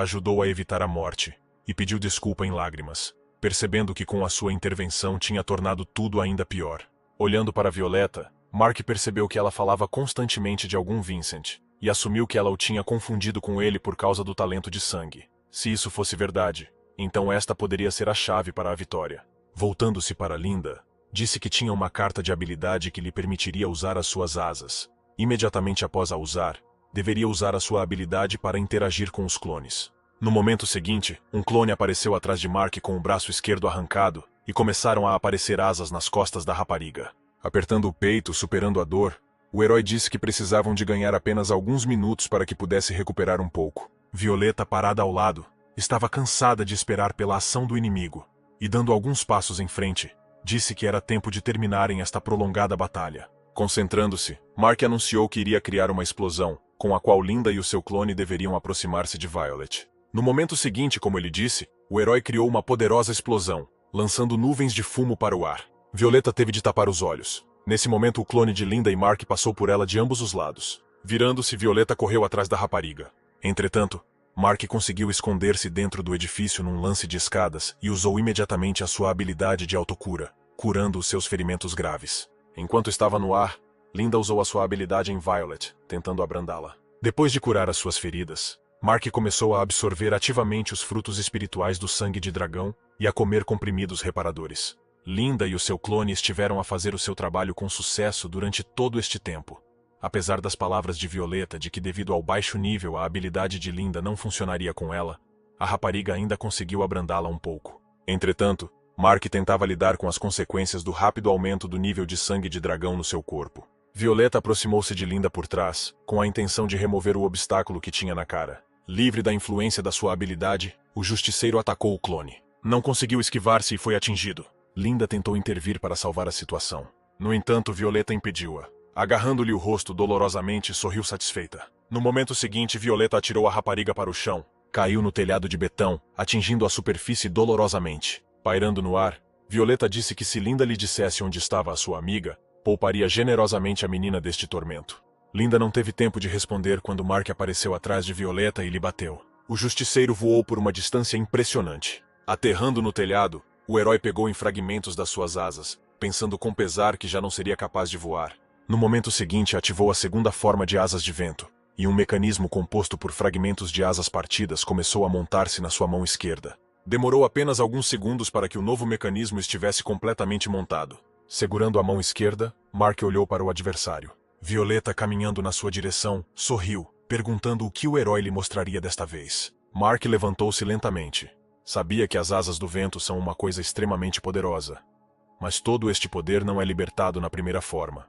ajudou a evitar a morte, e pediu desculpa em lágrimas, percebendo que com a sua intervenção tinha tornado tudo ainda pior. Olhando para Violeta, Mark percebeu que ela falava constantemente de algum Vincent, e assumiu que ela o tinha confundido com ele por causa do talento de sangue. Se isso fosse verdade, então esta poderia ser a chave para a vitória. Voltando-se para Linda, disse que tinha uma carta de habilidade que lhe permitiria usar as suas asas. Imediatamente após a usar, deveria usar a sua habilidade para interagir com os clones. No momento seguinte, um clone apareceu atrás de Mark com o braço esquerdo arrancado e começaram a aparecer asas nas costas da rapariga. Apertando o peito, superando a dor, o herói disse que precisavam de ganhar apenas alguns minutos para que pudesse recuperar um pouco. Violeta, parada ao lado, estava cansada de esperar pela ação do inimigo, e dando alguns passos em frente, disse que era tempo de terminarem esta prolongada batalha. Concentrando-se, Mark anunciou que iria criar uma explosão, com a qual Linda e o seu clone deveriam aproximar-se de Violet. No momento seguinte, como ele disse, o herói criou uma poderosa explosão, lançando nuvens de fumo para o ar. Violeta teve de tapar os olhos. Nesse momento, o clone de Linda e Mark passou por ela de ambos os lados. Virando-se, Violeta correu atrás da rapariga. Entretanto, Mark conseguiu esconder-se dentro do edifício num lance de escadas e usou imediatamente a sua habilidade de autocura, curando os seus ferimentos graves. Enquanto estava no ar, Linda usou a sua habilidade em Violet, tentando abrandá-la. Depois de curar as suas feridas, Mark começou a absorver ativamente os frutos espirituais do sangue de dragão e a comer comprimidos reparadores. Linda e o seu clone estiveram a fazer o seu trabalho com sucesso durante todo este tempo. Apesar das palavras de Violeta de que devido ao baixo nível a habilidade de Linda não funcionaria com ela, a rapariga ainda conseguiu abrandá-la um pouco. Entretanto, Mark tentava lidar com as consequências do rápido aumento do nível de sangue de dragão no seu corpo. Violeta aproximou-se de Linda por trás, com a intenção de remover o obstáculo que tinha na cara. Livre da influência da sua habilidade, o justiceiro atacou o clone. Não conseguiu esquivar-se e foi atingido. Linda tentou intervir para salvar a situação. No entanto, Violeta impediu-a. Agarrando-lhe o rosto dolorosamente, sorriu satisfeita. No momento seguinte, Violeta atirou a rapariga para o chão. Caiu no telhado de betão, atingindo a superfície dolorosamente. Pairando no ar, Violeta disse que se Linda lhe dissesse onde estava a sua amiga, pouparia generosamente a menina deste tormento. Linda não teve tempo de responder quando Mark apareceu atrás de Violeta e lhe bateu. O justiceiro voou por uma distância impressionante. Aterrando no telhado, o herói pegou em fragmentos das suas asas, pensando com pesar que já não seria capaz de voar. No momento seguinte, ativou a segunda forma de asas de vento, e um mecanismo composto por fragmentos de asas partidas começou a montar-se na sua mão esquerda. Demorou apenas alguns segundos para que o novo mecanismo estivesse completamente montado. Segurando a mão esquerda, Mark olhou para o adversário. Violeta, caminhando na sua direção, sorriu, perguntando o que o herói lhe mostraria desta vez. Mark levantou-se lentamente. Sabia que as asas do vento são uma coisa extremamente poderosa. Mas todo este poder não é libertado na primeira forma.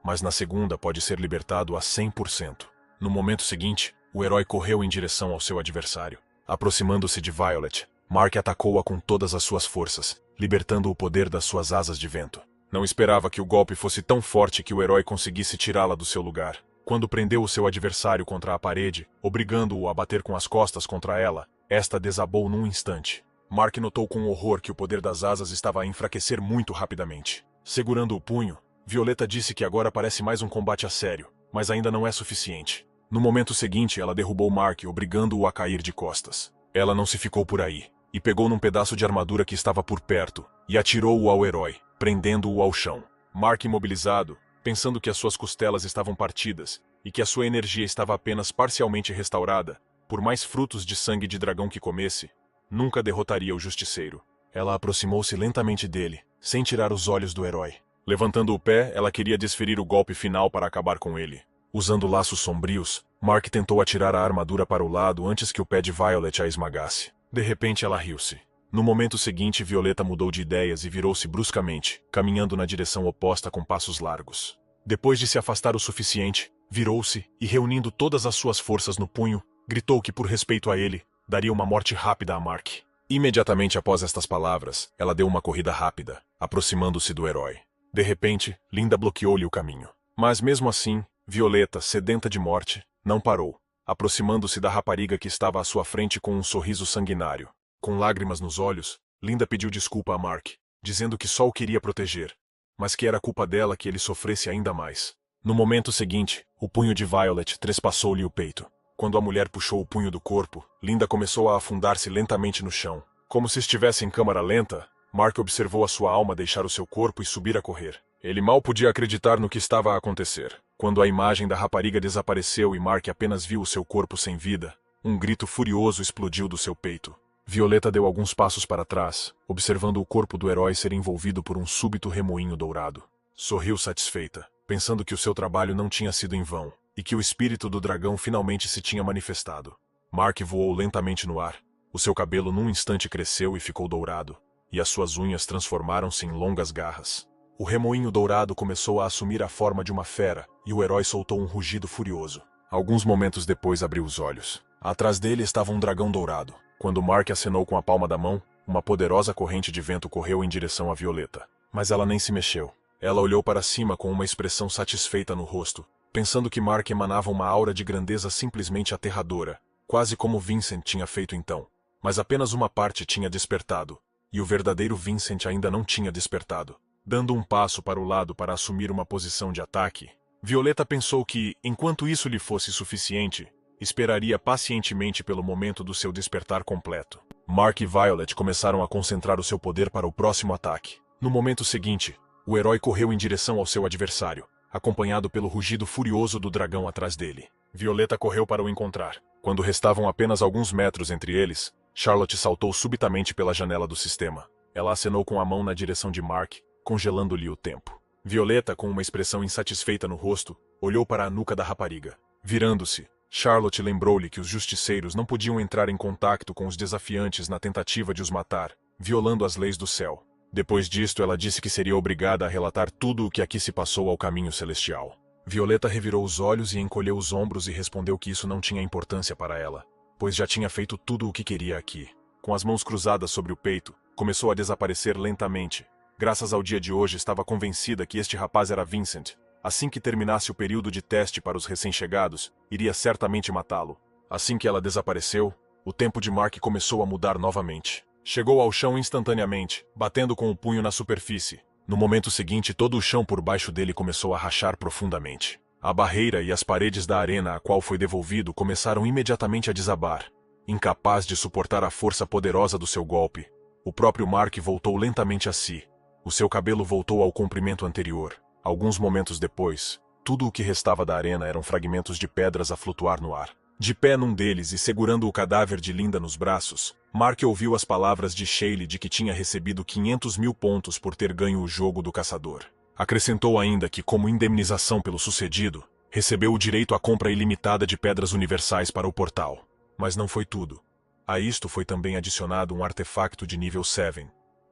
Mas na segunda pode ser libertado a 100%. No momento seguinte, o herói correu em direção ao seu adversário. Aproximando-se de Violet, Mark atacou-a com todas as suas forças, libertando o poder das suas asas de vento. Não esperava que o golpe fosse tão forte que o herói conseguisse tirá-la do seu lugar. Quando prendeu o seu adversário contra a parede, obrigando-o a bater com as costas contra ela, esta desabou num instante. Mark notou com horror que o poder das asas estava a enfraquecer muito rapidamente. Segurando o punho, Violeta disse que agora parece mais um combate a sério, mas ainda não é suficiente. No momento seguinte, ela derrubou Mark, obrigando-o a cair de costas. Ela não se ficou por aí, e pegou num pedaço de armadura que estava por perto, e atirou-o ao herói, prendendo-o ao chão. Mark, imobilizado, pensando que as suas costelas estavam partidas, e que a sua energia estava apenas parcialmente restaurada, por mais frutos de sangue de dragão que comesse, nunca derrotaria o justiceiro. Ela aproximou-se lentamente dele, sem tirar os olhos do herói. Levantando o pé, ela queria desferir o golpe final para acabar com ele. Usando laços sombrios, Mark tentou atirar a armadura para o lado antes que o pé de Violet a esmagasse. De repente, ela riu-se. No momento seguinte, Violeta mudou de ideias e virou-se bruscamente, caminhando na direção oposta com passos largos. Depois de se afastar o suficiente, virou-se e, reunindo todas as suas forças no punho, gritou que, por respeito a ele, daria uma morte rápida a Mark. Imediatamente após estas palavras, ela deu uma corrida rápida, aproximando-se do herói. De repente, Linda bloqueou-lhe o caminho. Mas mesmo assim, Violeta, sedenta de morte, não parou, aproximando-se da rapariga que estava à sua frente com um sorriso sanguinário. Com lágrimas nos olhos, Linda pediu desculpa a Mark, dizendo que só o queria proteger. mas que era culpa dela que ele sofresse ainda mais. No momento seguinte, o punho de Violet trespassou-lhe o peito. Quando a mulher puxou o punho do corpo, Linda começou a afundar-se lentamente no chão. Como se estivesse em câmara lenta, Mark observou a sua alma deixar o seu corpo e subir a correr. Ele mal podia acreditar no que estava a acontecer. Quando a imagem da rapariga desapareceu e Mark apenas viu o seu corpo sem vida, um grito furioso explodiu do seu peito. Violeta deu alguns passos para trás, observando o corpo do herói ser envolvido por um súbito remoinho dourado. Sorriu satisfeita, pensando que o seu trabalho não tinha sido em vão, e que o espírito do dragão finalmente se tinha manifestado. Mark voou lentamente no ar. O seu cabelo num instante cresceu e ficou dourado, e as suas unhas transformaram-se em longas garras. O remoinho dourado começou a assumir a forma de uma fera, e o herói soltou um rugido furioso. Alguns momentos depois abriu os olhos. Atrás dele estava um dragão dourado. Quando Mark acenou com a palma da mão, uma poderosa corrente de vento correu em direção a Violeta. Mas ela nem se mexeu. Ela olhou para cima com uma expressão satisfeita no rosto, pensando que Mark emanava uma aura de grandeza simplesmente aterradora, quase como Vincent tinha feito então. Mas apenas uma parte tinha despertado, e o verdadeiro Vincent ainda não tinha despertado. Dando um passo para o lado para assumir uma posição de ataque, Violeta pensou que, enquanto isso lhe fosse suficiente, esperaria pacientemente pelo momento do seu despertar completo. Mark e Violet começaram a concentrar o seu poder para o próximo ataque. No momento seguinte, o herói correu em direção ao seu adversário, acompanhado pelo rugido furioso do dragão atrás dele. Violeta correu para o encontrar. Quando restavam apenas alguns metros entre eles, Charlotte saltou subitamente pela janela do sistema. Ela acenou com a mão na direção de Mark, congelando-lhe o tempo. Violeta, com uma expressão insatisfeita no rosto, olhou para a nuca da rapariga. Virando-se, Charlotte lembrou-lhe que os justiceiros não podiam entrar em contato com os desafiantes na tentativa de os matar, violando as leis do céu. Depois disto, ela disse que seria obrigada a relatar tudo o que aqui se passou ao caminho celestial. Violeta revirou os olhos e encolheu os ombros e respondeu que isso não tinha importância para ela, pois já tinha feito tudo o que queria aqui. Com as mãos cruzadas sobre o peito, começou a desaparecer lentamente. Graças ao dia de hoje, estava convencida que este rapaz era Vincent. Assim que terminasse o período de teste para os recém-chegados, iria certamente matá-lo. Assim que ela desapareceu, o tempo de Mark começou a mudar novamente. Chegou ao chão instantaneamente, batendo com o punho na superfície. No momento seguinte, todo o chão por baixo dele começou a rachar profundamente. A barreira e as paredes da arena a qual foi devolvido começaram imediatamente a desabar. Incapaz de suportar a força poderosa do seu golpe, o próprio Mark voltou lentamente a si. O seu cabelo voltou ao comprimento anterior. Alguns momentos depois, tudo o que restava da arena eram fragmentos de pedras a flutuar no ar. De pé num deles e segurando o cadáver de Linda nos braços, Mark ouviu as palavras de Shaley de que tinha recebido 500.000 pontos por ter ganho o jogo do caçador. Acrescentou ainda que, como indemnização pelo sucedido, recebeu o direito à compra ilimitada de pedras universais para o portal. Mas não foi tudo. A isto foi também adicionado um artefacto de nível 7,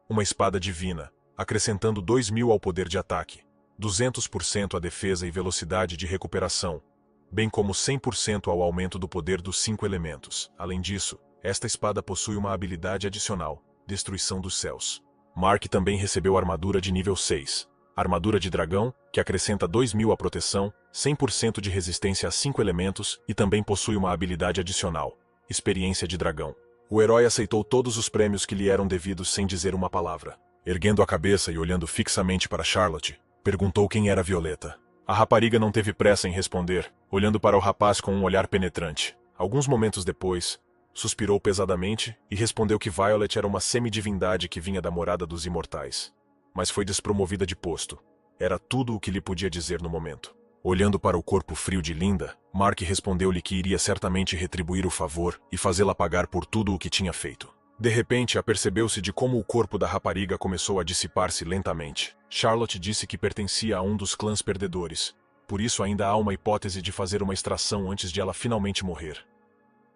uma espada divina, acrescentando 2.000 ao poder de ataque, 200% à defesa e velocidade de recuperação, bem como 100% ao aumento do poder dos 5 elementos. Além disso, esta espada possui uma habilidade adicional, Destruição dos Céus. Mark também recebeu armadura de nível 6, armadura de dragão, que acrescenta 2.000 à proteção, 100% de resistência a 5 elementos e também possui uma habilidade adicional, Experiência de Dragão. O herói aceitou todos os prêmios que lhe eram devidos sem dizer uma palavra. Erguendo a cabeça e olhando fixamente para Charlotte, perguntou quem era Violeta. A rapariga não teve pressa em responder, olhando para o rapaz com um olhar penetrante. Alguns momentos depois, suspirou pesadamente e respondeu que Violet era uma semidivindade que vinha da morada dos imortais. Mas foi despromovida de posto. Era tudo o que lhe podia dizer no momento. Olhando para o corpo frio de Linda, Mark respondeu-lhe que iria certamente retribuir o favor e fazê-la pagar por tudo o que tinha feito. De repente, apercebeu-se de como o corpo da rapariga começou a dissipar-se lentamente. Charlotte disse que pertencia a um dos clãs perdedores, por isso ainda há uma hipótese de fazer uma extração antes de ela finalmente morrer.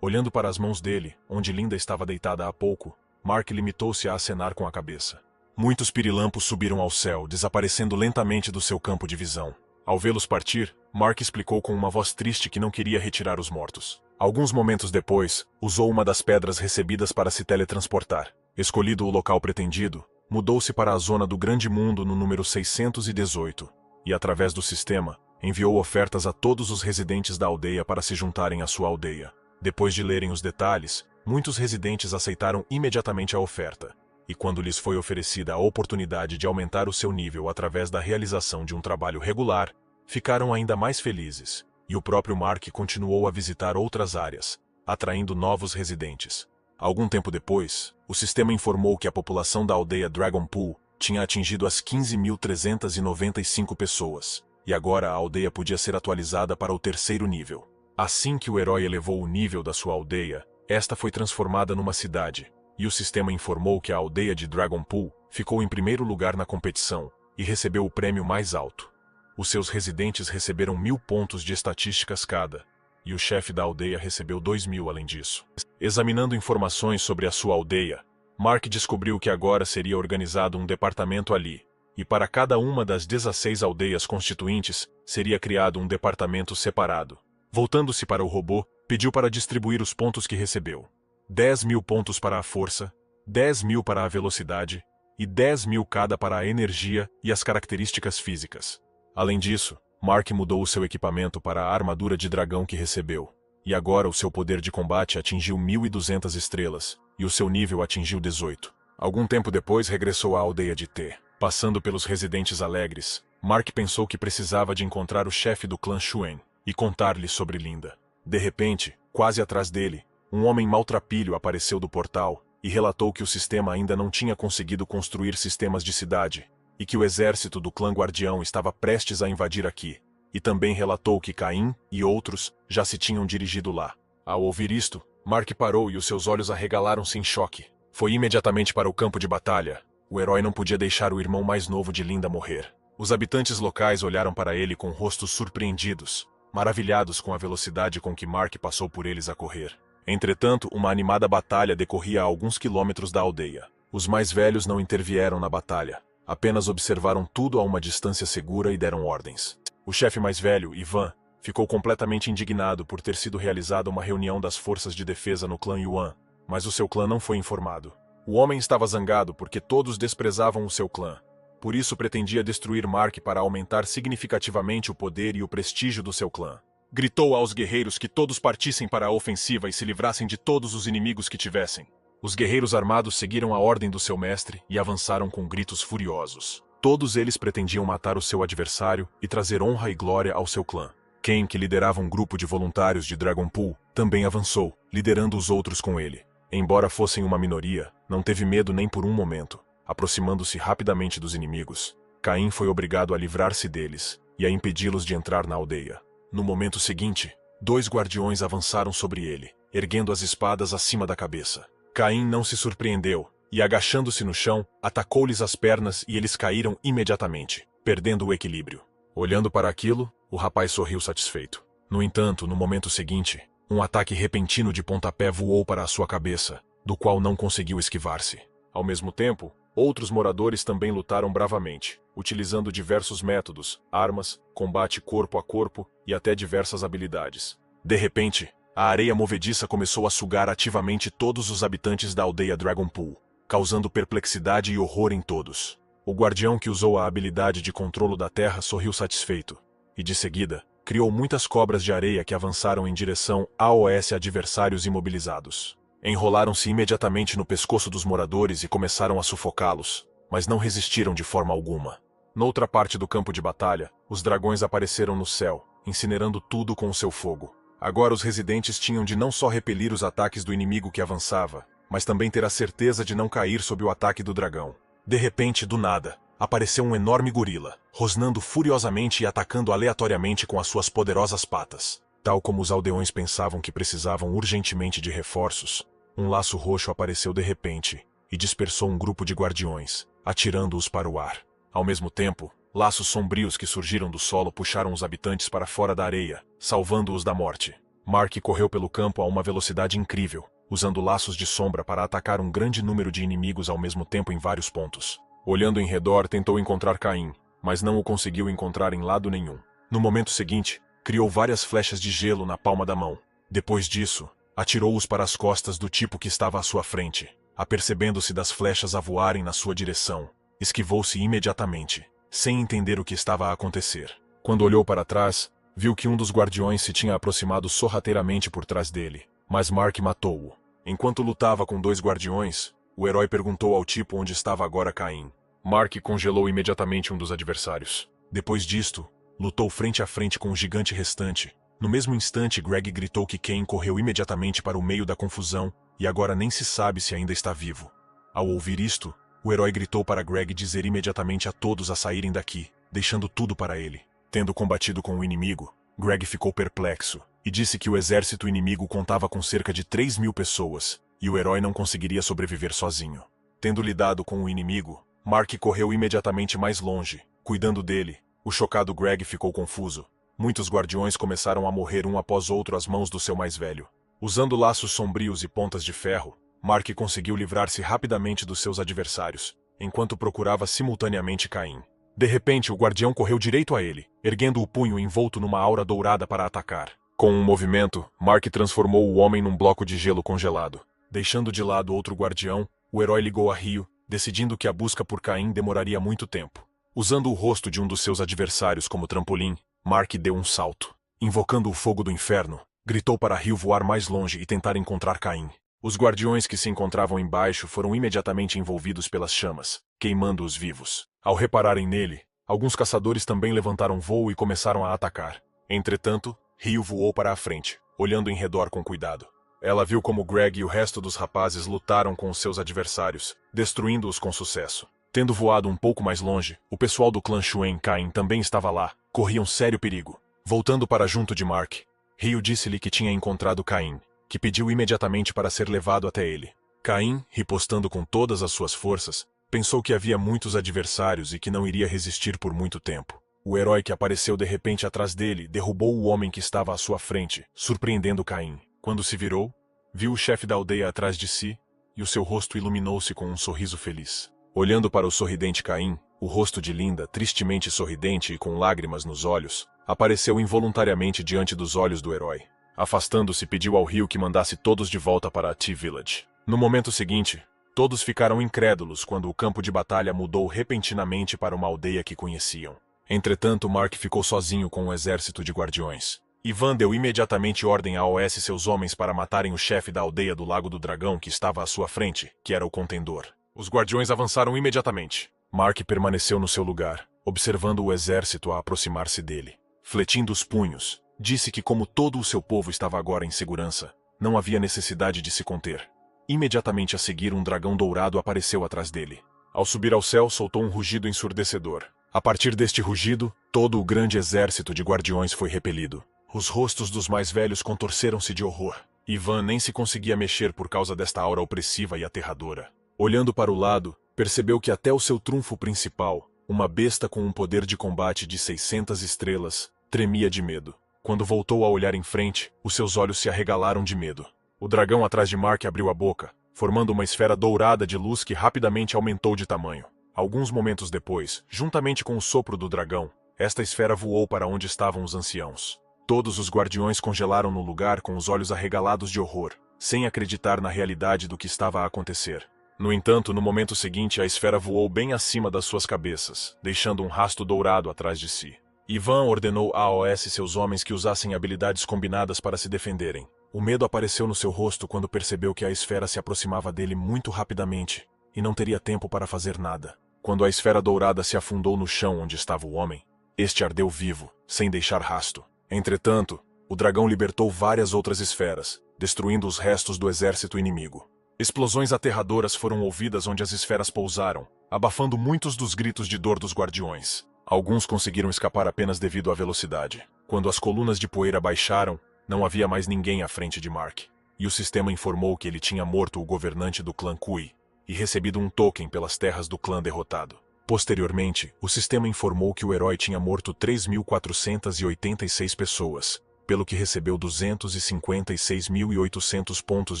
Olhando para as mãos dele, onde Linda estava deitada há pouco, Mark limitou-se a acenar com a cabeça. Muitos pirilampos subiram ao céu, desaparecendo lentamente do seu campo de visão. Ao vê-los partir, Mark explicou com uma voz triste que não queria retirar os mortos. Alguns momentos depois, usou uma das pedras recebidas para se teletransportar. Escolhido o local pretendido, mudou-se para a zona do Grande Mundo no número 618, e através do sistema, enviou ofertas a todos os residentes da aldeia para se juntarem à sua aldeia. Depois de lerem os detalhes, muitos residentes aceitaram imediatamente a oferta. e quando lhes foi oferecida a oportunidade de aumentar o seu nível através da realização de um trabalho regular, ficaram ainda mais felizes, e o próprio Mark continuou a visitar outras áreas, atraindo novos residentes. Algum tempo depois, o sistema informou que a população da aldeia Dragonpool tinha atingido as 15.395 pessoas, e agora a aldeia podia ser atualizada para o 3º nível. Assim que o herói elevou o nível da sua aldeia, esta foi transformada numa cidade, e o sistema informou que a aldeia de Dragonpool ficou em primeiro lugar na competição e recebeu o prêmio mais alto. Os seus residentes receberam 1.000 pontos de estatísticas cada, e o chefe da aldeia recebeu 2.000 além disso. Examinando informações sobre a sua aldeia, Mark descobriu que agora seria organizado um departamento ali, e para cada uma das 16 aldeias constituintes seria criado um departamento separado. Voltando-se para o robô, pediu para distribuir os pontos que recebeu. 10.000 pontos para a força, 10.000 para a velocidade e 10.000 cada para a energia e as características físicas. Além disso, Mark mudou o seu equipamento para a armadura de dragão que recebeu, e agora o seu poder de combate atingiu 1.200 estrelas, e o seu nível atingiu 18. Algum tempo depois regressou à aldeia de T. Passando pelos residentes alegres, Mark pensou que precisava de encontrar o chefe do clã Xuan e contar-lhe sobre Linda. De repente, quase atrás dele, um homem maltrapilho apareceu do portal e relatou que o sistema ainda não tinha conseguido construir sistemas de cidade e que o exército do clã Guardião estava prestes a invadir aqui, e também relatou que Caim e outros já se tinham dirigido lá. Ao ouvir isto, Mark parou e os seus olhos arregalaram-se em choque. Foi imediatamente para o campo de batalha. O herói não podia deixar o irmão mais novo de Linda morrer. Os habitantes locais olharam para ele com rostos surpreendidos, maravilhados com a velocidade com que Mark passou por eles a correr. Entretanto, uma animada batalha decorria a alguns quilômetros da aldeia. Os mais velhos não intervieram na batalha, apenas observaram tudo a uma distância segura e deram ordens. O chefe mais velho, Ivan, ficou completamente indignado por ter sido realizada uma reunião das forças de defesa no clã Yuan, mas o seu clã não foi informado. O homem estava zangado porque todos desprezavam o seu clã. Por isso pretendia destruir Mark para aumentar significativamente o poder e o prestígio do seu clã. Gritou aos guerreiros que todos partissem para a ofensiva e se livrassem de todos os inimigos que tivessem. Os guerreiros armados seguiram a ordem do seu mestre e avançaram com gritos furiosos. Todos eles pretendiam matar o seu adversário e trazer honra e glória ao seu clã. Ken, que liderava um grupo de voluntários de Dragonpool, também avançou, liderando os outros com ele. Embora fossem uma minoria, não teve medo nem por um momento. Aproximando-se rapidamente dos inimigos, Caim foi obrigado a livrar-se deles e a impedi-los de entrar na aldeia. No momento seguinte, 2 guardiões avançaram sobre ele, erguendo as espadas acima da cabeça. Caim não se surpreendeu e, agachando-se no chão, atacou-lhes as pernas e eles caíram imediatamente, perdendo o equilíbrio. Olhando para aquilo, o rapaz sorriu satisfeito. No entanto, no momento seguinte, um ataque repentino de pontapé voou para a sua cabeça, do qual não conseguiu esquivar-se. Ao mesmo tempo, outros moradores também lutaram bravamente, utilizando diversos métodos, armas, combate corpo a corpo e até diversas habilidades. De repente, a areia movediça começou a sugar ativamente todos os habitantes da aldeia Dragonpool, causando perplexidade e horror em todos. O guardião que usou a habilidade de controlo da terra sorriu satisfeito, e de seguida, criou muitas cobras de areia que avançaram em direção aos adversários imobilizados. Enrolaram-se imediatamente no pescoço dos moradores e começaram a sufocá-los, mas não resistiram de forma alguma. Noutra parte do campo de batalha, os dragões apareceram no céu, incinerando tudo com o seu fogo. Agora os residentes tinham de não só repelir os ataques do inimigo que avançava, mas também ter a certeza de não cair sob o ataque do dragão. De repente, do nada, apareceu um enorme gorila, rosnando furiosamente e atacando aleatoriamente com as suas poderosas patas. Tal como os aldeões pensavam que precisavam urgentemente de reforços, um laço roxo apareceu de repente e dispersou um grupo de guardiões, atirando-os para o ar. Ao mesmo tempo, laços sombrios que surgiram do solo puxaram os habitantes para fora da areia, salvando-os da morte. Mark correu pelo campo a uma velocidade incrível, usando laços de sombra para atacar um grande número de inimigos ao mesmo tempo em vários pontos. Olhando em redor, tentou encontrar Caim, mas não o conseguiu encontrar em lado nenhum. No momento seguinte, criou várias flechas de gelo na palma da mão. Depois disso, atirou-os para as costas do tipo que estava à sua frente. Apercebendo-se das flechas a voarem na sua direção, esquivou-se imediatamente, sem entender o que estava a acontecer. Quando olhou para trás, viu que um dos guardiões se tinha aproximado sorrateiramente por trás dele, mas Mark matou-o. Enquanto lutava com 2 guardiões, O herói perguntou ao tipo onde estava agora Caim. Mark congelou imediatamente um dos adversários. Depois disto, lutou frente a frente com o gigante restante. No mesmo instante, Greg gritou que Cain correu imediatamente para o meio da confusão e agora nem se sabe se ainda está vivo. Ao ouvir isto, o herói gritou para Greg dizer imediatamente a todos a saírem daqui, deixando tudo para ele. Tendo combatido com o inimigo, Greg ficou perplexo e disse que o exército inimigo contava com cerca de 3.000 pessoas e o herói não conseguiria sobreviver sozinho. Tendo lidado com o inimigo, Mark correu imediatamente mais longe. Cuidando dele, o chocado Greg ficou confuso. Muitos guardiões começaram a morrer um após outro às mãos do seu mais velho. Usando laços sombrios e pontas de ferro, Mark conseguiu livrar-se rapidamente dos seus adversários, enquanto procurava simultaneamente Caim. De repente, o guardião correu direito a ele, erguendo o punho envolto numa aura dourada para atacar. Com um movimento, Mark transformou o homem num bloco de gelo congelado. Deixando de lado outro guardião, o herói ligou a Ryu, decidindo que a busca por Caim demoraria muito tempo. Usando o rosto de um dos seus adversários como trampolim, Mark deu um salto. Invocando o fogo do inferno, gritou para Ryu voar mais longe e tentar encontrar Caim. Os guardiões que se encontravam embaixo foram imediatamente envolvidos pelas chamas, queimando-os vivos. Ao repararem nele, alguns caçadores também levantaram voo e começaram a atacar. Entretanto, Ryu voou para a frente, olhando em redor com cuidado. Ela viu como Greg e o resto dos rapazes lutaram com os seus adversários, destruindo-os com sucesso. Tendo voado um pouco mais longe, o pessoal do clã Shuen Cain também estava lá, corriam sério perigo. Voltando para junto de Mark, Ryu disse-lhe que tinha encontrado Caim, que pediu imediatamente para ser levado até ele. Caim, ripostando com todas as suas forças, pensou que havia muitos adversários e que não iria resistir por muito tempo. O herói que apareceu de repente atrás dele derrubou o homem que estava à sua frente, surpreendendo Caim. Quando se virou, viu o chefe da aldeia atrás de si e o seu rosto iluminou-se com um sorriso feliz. Olhando para o sorridente Caim, o rosto de Linda, tristemente sorridente e com lágrimas nos olhos, apareceu involuntariamente diante dos olhos do herói. Afastando-se, pediu ao Ryu que mandasse todos de volta para a T-Village. No momento seguinte, todos ficaram incrédulos quando o campo de batalha mudou repentinamente para uma aldeia que conheciam. Entretanto, Mark ficou sozinho com um exército de guardiões. Ivan deu imediatamente ordem a OS seus homens para matarem o chefe da aldeia do Lago do Dragão que estava à sua frente, que era o Contendor. Os guardiões avançaram imediatamente. Mark permaneceu no seu lugar, observando o exército a aproximar-se dele. Fletindo os punhos, disse que como todo o seu povo estava agora em segurança, não havia necessidade de se conter. Imediatamente a seguir, um dragão dourado apareceu atrás dele. Ao subir ao céu, soltou um rugido ensurdecedor. A partir deste rugido, todo o grande exército de guardiões foi repelido. Os rostos dos mais velhos contorceram-se de horror. Ivan nem se conseguia mexer por causa desta aura opressiva e aterradora. Olhando para o lado, percebeu que até o seu trunfo principal, uma besta com um poder de combate de 600 estrelas, tremia de medo. Quando voltou a olhar em frente, os seus olhos se arregalaram de medo. O dragão atrás de Mark abriu a boca, formando uma esfera dourada de luz que rapidamente aumentou de tamanho. Alguns momentos depois, juntamente com o sopro do dragão, esta esfera voou para onde estavam os anciãos. Todos os guardiões congelaram no lugar com os olhos arregalados de horror, sem acreditar na realidade do que estava a acontecer. No entanto, no momento seguinte, a esfera voou bem acima das suas cabeças, deixando um rasto dourado atrás de si. Ivan ordenou a AOS seus homens que usassem habilidades combinadas para se defenderem. O medo apareceu no seu rosto quando percebeu que a esfera se aproximava dele muito rapidamente e não teria tempo para fazer nada. Quando a esfera dourada se afundou no chão onde estava o homem, este ardeu vivo, sem deixar rasto. Entretanto, o dragão libertou várias outras esferas, destruindo os restos do exército inimigo. Explosões aterradoras foram ouvidas onde as esferas pousaram, abafando muitos dos gritos de dor dos guardiões. Alguns conseguiram escapar apenas devido à velocidade. Quando as colunas de poeira baixaram, não havia mais ninguém à frente de Mark, e o sistema informou que ele tinha morto o governante do clã Kui e recebido um token pelas terras do clã derrotado. Posteriormente, o sistema informou que o herói tinha morto 3.486 pessoas, pelo que recebeu 256.800 pontos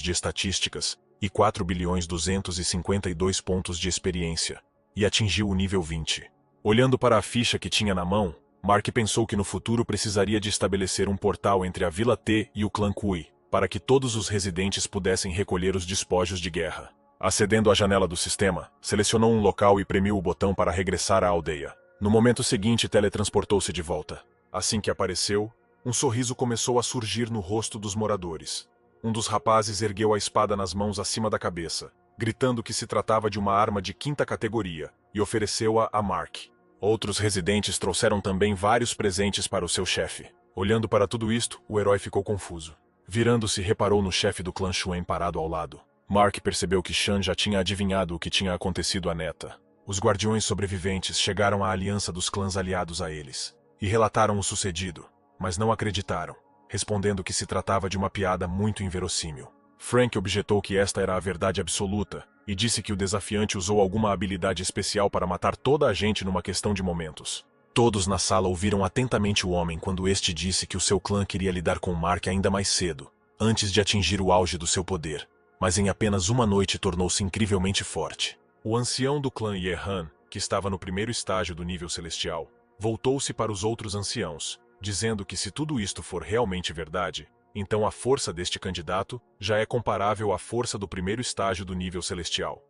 de estatísticas e 4.252 pontos de experiência, e atingiu o nível 20. Olhando para a ficha que tinha na mão, Mark pensou que no futuro precisaria de estabelecer um portal entre a Vila T e o clã Kui, para que todos os residentes pudessem recolher os despojos de guerra. Acedendo à janela do sistema, selecionou um local e premiu o botão para regressar à aldeia. No momento seguinte, teletransportou-se de volta. Assim que apareceu, um sorriso começou a surgir no rosto dos moradores. Um dos rapazes ergueu a espada nas mãos acima da cabeça, gritando que se tratava de uma arma de quinta categoria, e ofereceu-a a Mark. Outros residentes trouxeram também vários presentes para o seu chefe. Olhando para tudo isto, o herói ficou confuso. Virando-se, reparou no chefe do clã Shuen parado ao lado. Mark percebeu que Shan já tinha adivinhado o que tinha acontecido a Neta. Os guardiões sobreviventes chegaram à aliança dos clãs aliados a eles, e relataram o sucedido, mas não acreditaram, respondendo que se tratava de uma piada muito inverossímil. Frank objetou que esta era a verdade absoluta, e disse que o desafiante usou alguma habilidade especial para matar toda a gente numa questão de momentos. Todos na sala ouviram atentamente o homem quando este disse que o seu clã queria lidar com Mark ainda mais cedo, antes de atingir o auge do seu poder, mas em apenas uma noite tornou-se incrivelmente forte. O ancião do clã Yehan, que estava no primeiro estágio do nível celestial, voltou-se para os outros anciãos, dizendo que se tudo isto for realmente verdade, então a força deste candidato já é comparável à força do primeiro estágio do nível celestial.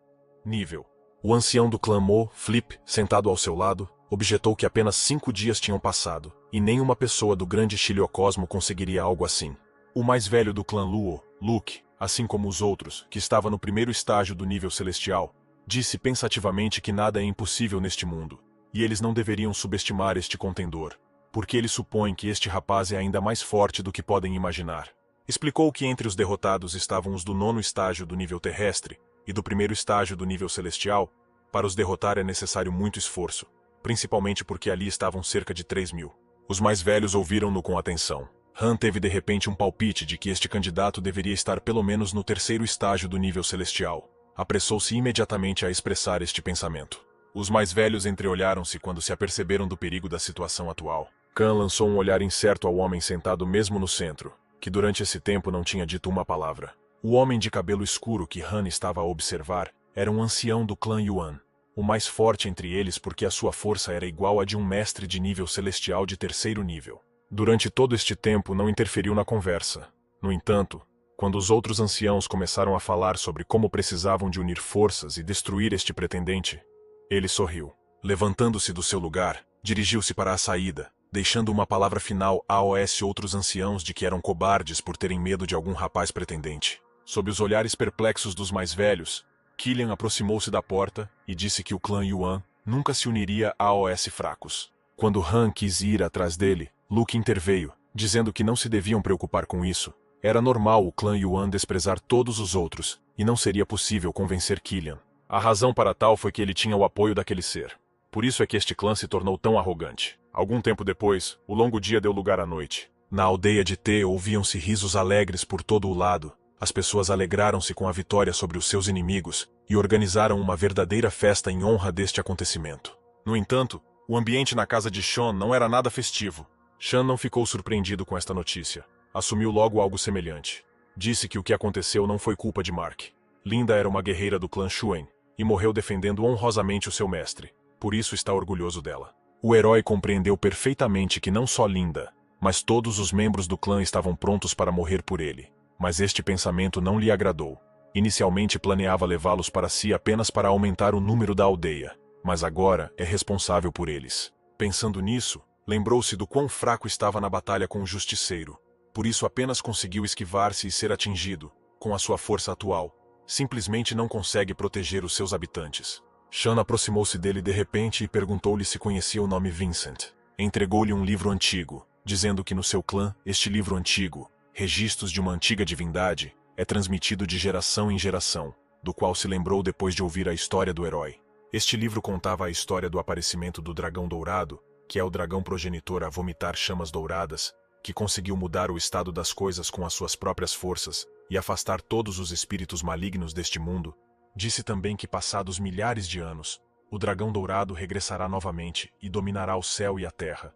Nível. O ancião do clã Mo, Flip, sentado ao seu lado, objetou que apenas 5 dias tinham passado, e nenhuma pessoa do grande Xiliocosmo conseguiria algo assim. O mais velho do clã Luo, Luke, assim como os outros, que estava no primeiro estágio do nível celestial, disse pensativamente que nada é impossível neste mundo, e eles não deveriam subestimar este contendor, porque ele supõe que este rapaz é ainda mais forte do que podem imaginar. Explicou que entre os derrotados estavam os do 9º estágio do nível terrestre e do primeiro estágio do nível celestial. Para os derrotar é necessário muito esforço, principalmente porque ali estavam cerca de 3.000. Os mais velhos ouviram-no com atenção. Han teve de repente um palpite de que este candidato deveria estar pelo menos no 3º estágio do nível celestial. Apressou-se imediatamente a expressar este pensamento. Os mais velhos entreolharam-se quando se aperceberam do perigo da situação atual. Khan lançou um olhar incerto ao homem sentado mesmo no centro, que durante esse tempo não tinha dito uma palavra. O homem de cabelo escuro que Han estava a observar era um ancião do clã Yuan, o mais forte entre eles porque a sua força era igual à de um mestre de nível celestial de 3º nível. Durante todo este tempo não interferiu na conversa. No entanto, quando os outros anciãos começaram a falar sobre como precisavam de unir forças e destruir este pretendente, ele sorriu. Levantando-se do seu lugar, dirigiu-se para a saída, deixando uma palavra final aos outros anciãos de que eram cobardes por terem medo de algum rapaz pretendente. Sob os olhares perplexos dos mais velhos, Killian aproximou-se da porta e disse que o clã Yuan nunca se uniria aos fracos. Quando Han quis ir atrás dele, Luke interveio, dizendo que não se deviam preocupar com isso. Era normal o clã Yuan desprezar todos os outros, e não seria possível convencer Killian. A razão para tal foi que ele tinha o apoio daquele ser. Por isso é que este clã se tornou tão arrogante. Algum tempo depois, o longo dia deu lugar à noite. Na aldeia de Te ouviam-se risos alegres por todo o lado. As pessoas alegraram-se com a vitória sobre os seus inimigos e organizaram uma verdadeira festa em honra deste acontecimento. No entanto, o ambiente na casa de Sean não era nada festivo. Sean não ficou surpreendido com esta notícia. Assumiu logo algo semelhante. Disse que o que aconteceu não foi culpa de Mark. Linda era uma guerreira do clã Shuen e morreu defendendo honrosamente o seu mestre. Por isso está orgulhoso dela. O herói compreendeu perfeitamente que não só Linda, mas todos os membros do clã estavam prontos para morrer por ele. Mas este pensamento não lhe agradou. Inicialmente planeava levá-los para si apenas para aumentar o número da aldeia, mas agora é responsável por eles. Pensando nisso, lembrou-se do quão fraco estava na batalha com o Justiceiro. Por isso apenas conseguiu esquivar-se e ser atingido. Com a sua força atual, simplesmente não consegue proteger os seus habitantes. Sean aproximou-se dele de repente e perguntou-lhe se conhecia o nome Vincent. Entregou-lhe um livro antigo, dizendo que no seu clã, este livro antigo, Registros de uma Antiga Divindade, é transmitido de geração em geração, do qual se lembrou depois de ouvir a história do herói. Este livro contava a história do aparecimento do dragão dourado, que é o dragão progenitor a vomitar chamas douradas, que conseguiu mudar o estado das coisas com as suas próprias forças e afastar todos os espíritos malignos deste mundo. Disse também que passados milhares de anos, o dragão dourado regressará novamente e dominará o céu e a terra,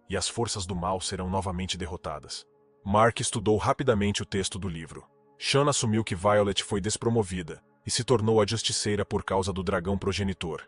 e as forças do mal serão novamente derrotadas. Mark estudou rapidamente o texto do livro. Sean assumiu que Violet foi despromovida e se tornou a justiceira por causa do dragão progenitor,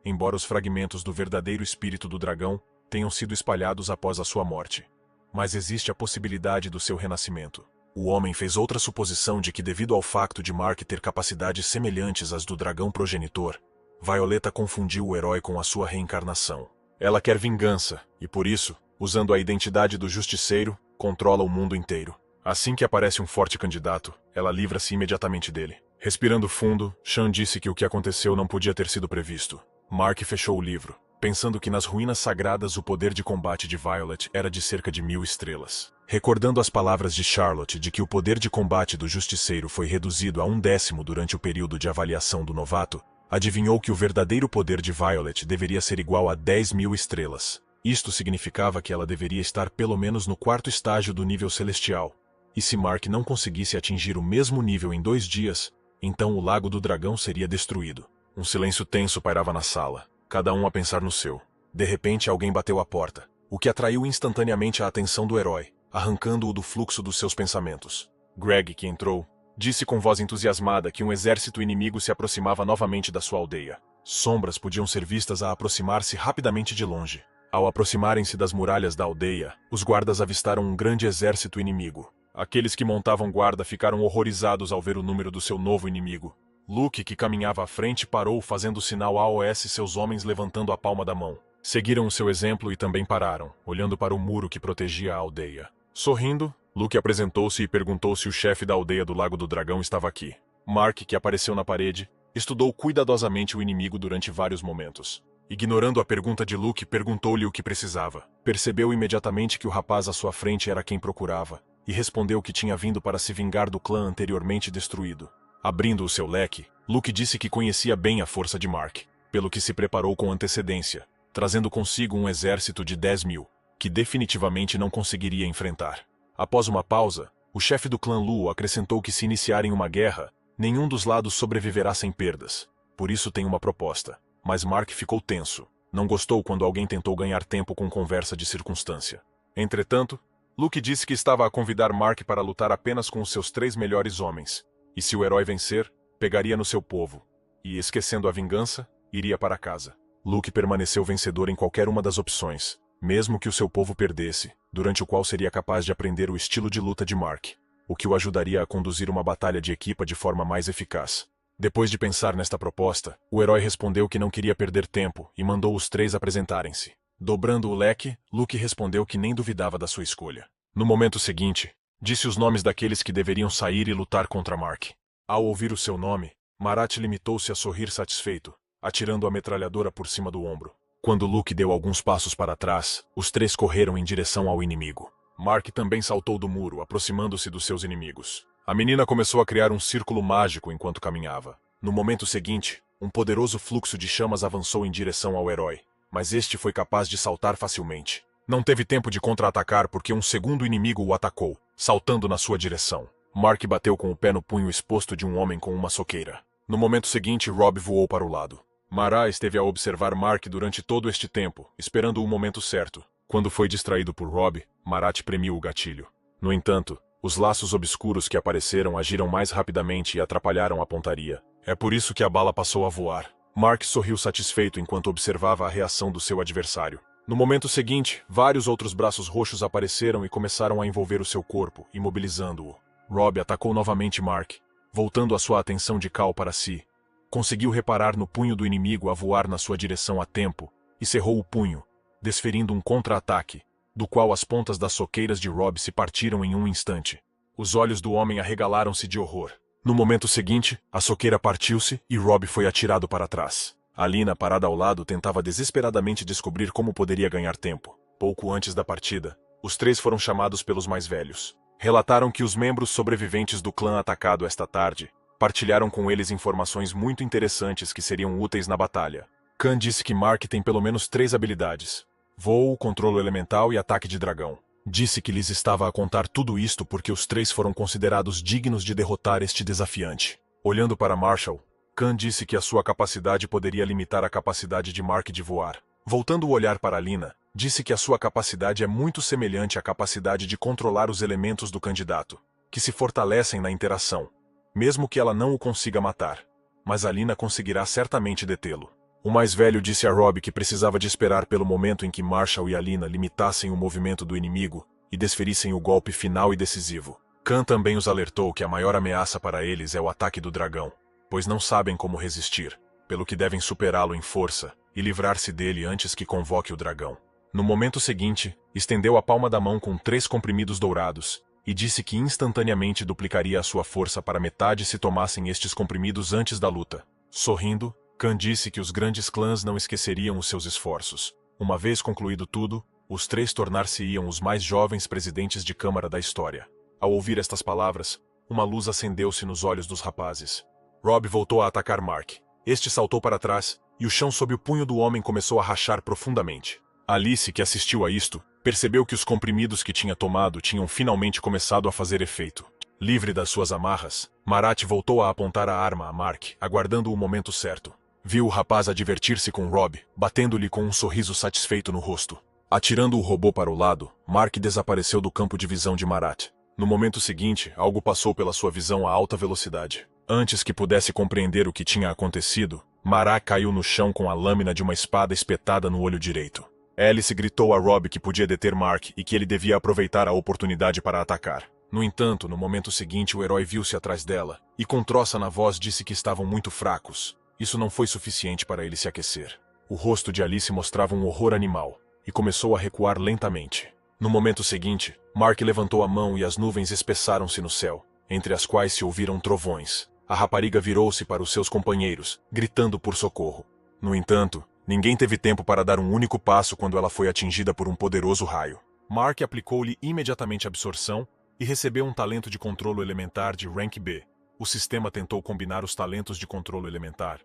embora os fragmentos do verdadeiro espírito do dragão tenham sido espalhados após a sua morte. Mas existe a possibilidade do seu renascimento. O homem fez outra suposição de que, devido ao facto de Mark ter capacidades semelhantes às do dragão progenitor, Violeta confundiu o herói com a sua reencarnação. Ela quer vingança e, por isso, usando a identidade do Justiceiro, controla o mundo inteiro. Assim que aparece um forte candidato, ela livra-se imediatamente dele. Respirando fundo, Sean disse que o que aconteceu não podia ter sido previsto. Mark fechou o livro, pensando que nas ruínas sagradas o poder de combate de Violet era de cerca de 1000 estrelas. Recordando as palavras de Charlotte de que o poder de combate do Justiceiro foi reduzido a 1/10 durante o período de avaliação do novato, adivinhou que o verdadeiro poder de Violet deveria ser igual a 10.000 estrelas. Isto significava que ela deveria estar pelo menos no 4º estágio do nível celestial. E se Mark não conseguisse atingir o mesmo nível em 2 dias, então o Lago do Dragão seria destruído. Um silêncio tenso pairava na sala, cada um a pensar no seu. De repente alguém bateu à porta, o que atraiu instantaneamente a atenção do herói, arrancando-o do fluxo dos seus pensamentos. Greg, que entrou, disse com voz entusiasmada que um exército inimigo se aproximava novamente da sua aldeia. Sombras podiam ser vistas a aproximar-se rapidamente de longe. Ao aproximarem-se das muralhas da aldeia, os guardas avistaram um grande exército inimigo. Aqueles que montavam guarda ficaram horrorizados ao ver o número do seu novo inimigo. Luke, que caminhava à frente, parou fazendo o sinal AOS, seus homens levantando a palma da mão. Seguiram o seu exemplo e também pararam, olhando para o muro que protegia a aldeia. Sorrindo, Luke apresentou-se e perguntou se o chefe da aldeia do Lago do Dragão estava aqui. Mark, que apareceu na parede, estudou cuidadosamente o inimigo durante vários momentos. Ignorando a pergunta de Luke, perguntou-lhe o que precisava. Percebeu imediatamente que o rapaz à sua frente era quem procurava, e respondeu que tinha vindo para se vingar do clã anteriormente destruído. Abrindo o seu leque, Luke disse que conhecia bem a força de Mark, pelo que se preparou com antecedência, trazendo consigo um exército de 10.000, que definitivamente não conseguiria enfrentar. Após uma pausa, o chefe do clã Lu acrescentou que se iniciarem uma guerra, nenhum dos lados sobreviverá sem perdas. Por isso tem uma proposta. Mas Mark ficou tenso. Não gostou quando alguém tentou ganhar tempo com conversa de circunstância. Entretanto, Luke disse que estava a convidar Mark para lutar apenas com os seus 3 melhores homens. E se o herói vencer, pegaria no seu povo. E, esquecendo a vingança, iria para casa. Luke permaneceu vencedor em qualquer uma das opções, mesmo que o seu povo perdesse, durante o qual seria capaz de aprender o estilo de luta de Mark, o que o ajudaria a conduzir uma batalha de equipa de forma mais eficaz. Depois de pensar nesta proposta, o herói respondeu que não queria perder tempo e mandou os 3 apresentarem-se. Dobrando o leque, Luke respondeu que nem duvidava da sua escolha. No momento seguinte, disse os nomes daqueles que deveriam sair e lutar contra Mark. Ao ouvir o seu nome, Marat limitou-se a sorrir satisfeito, atirando a metralhadora por cima do ombro. Quando Luke deu alguns passos para trás, os 3 correram em direção ao inimigo. Mark também saltou do muro, aproximando-se dos seus inimigos. A menina começou a criar um círculo mágico enquanto caminhava. No momento seguinte, um poderoso fluxo de chamas avançou em direção ao herói, mas este foi capaz de saltar facilmente. Não teve tempo de contra-atacar porque um segundo inimigo o atacou, saltando na sua direção. Mark bateu com o pé no punho exposto de um homem com uma soqueira. No momento seguinte, Rob voou para o lado. Mara esteve a observar Mark durante todo este tempo, esperando o momento certo. Quando foi distraído por Rob, Marat premiu o gatilho. No entanto, os laços obscuros que apareceram agiram mais rapidamente e atrapalharam a pontaria. É por isso que a bala passou a voar. Mark sorriu satisfeito enquanto observava a reação do seu adversário. No momento seguinte, vários outros braços roxos apareceram e começaram a envolver o seu corpo, imobilizando-o. Rob atacou novamente Mark, voltando a sua atenção de Cal para si. Conseguiu reparar no punho do inimigo a voar na sua direção a tempo e cerrou o punho, desferindo um contra-ataque, do qual as pontas das soqueiras de Rob se partiram em um instante. Os olhos do homem arregalaram-se de horror. No momento seguinte, a soqueira partiu-se e Rob foi atirado para trás. Alina, parada ao lado, tentava desesperadamente descobrir como poderia ganhar tempo. Pouco antes da partida, os 3 foram chamados pelos mais velhos. Relataram que os membros sobreviventes do clã atacado esta tarde partilharam com eles informações muito interessantes que seriam úteis na batalha. Khan disse que Mark tem pelo menos 3 habilidades: voo, controlo elemental e ataque de dragão. Disse que lhes estava a contar tudo isto porque os 3 foram considerados dignos de derrotar este desafiante. Olhando para Marshall, Khan disse que a sua capacidade poderia limitar a capacidade de Mark de voar. Voltando o olhar para Lina, disse que a sua capacidade é muito semelhante à capacidade de controlar os elementos do candidato, que se fortalecem na interação, mesmo que ela não o consiga matar. Mas Alina conseguirá certamente detê-lo. O mais velho disse a Rob que precisava de esperar pelo momento em que Marshall e Alina limitassem o movimento do inimigo e desferissem o golpe final e decisivo. Khan também os alertou que a maior ameaça para eles é o ataque do dragão, pois não sabem como resistir, pelo que devem superá-lo em força e livrar-se dele antes que convoque o dragão. No momento seguinte, estendeu a palma da mão com 3 comprimidos dourados e disse que instantaneamente duplicaria a sua força para metade se tomassem estes comprimidos antes da luta. Sorrindo, Khan disse que os grandes clãs não esqueceriam os seus esforços. Uma vez concluído tudo, os três tornar-se-iam os mais jovens presidentes de Câmara da história. Ao ouvir estas palavras, uma luz acendeu-se nos olhos dos rapazes. Robb voltou a atacar Mark. Este saltou para trás, e o chão sob o punho do homem começou a rachar profundamente. Alice, que assistiu a isto, percebeu que os comprimidos que tinha tomado tinham finalmente começado a fazer efeito. Livre das suas amarras, Marat voltou a apontar a arma a Mark, aguardando o momento certo. Viu o rapaz a divertir-se com Robb, batendo-lhe com um sorriso satisfeito no rosto. Atirando o robô para o lado, Mark desapareceu do campo de visão de Marat. No momento seguinte, algo passou pela sua visão a alta velocidade. Antes que pudesse compreender o que tinha acontecido, Marat caiu no chão com a lâmina de uma espada espetada no olho direito. Alice gritou a Robb que podia deter Mark e que ele devia aproveitar a oportunidade para atacar. No entanto, no momento seguinte o herói viu-se atrás dela, e com troça na voz disse que estavam muito fracos. Isso não foi suficiente para ele se aquecer. O rosto de Alice mostrava um horror animal, e começou a recuar lentamente. No momento seguinte, Mark levantou a mão e as nuvens espessaram-se no céu, entre as quais se ouviram trovões. A rapariga virou-se para os seus companheiros, gritando por socorro. No entanto, ninguém teve tempo para dar um único passo quando ela foi atingida por um poderoso raio. Mark aplicou-lhe imediatamente absorção e recebeu um talento de controlo elementar de Rank B. O sistema tentou combinar os talentos de controlo elementar,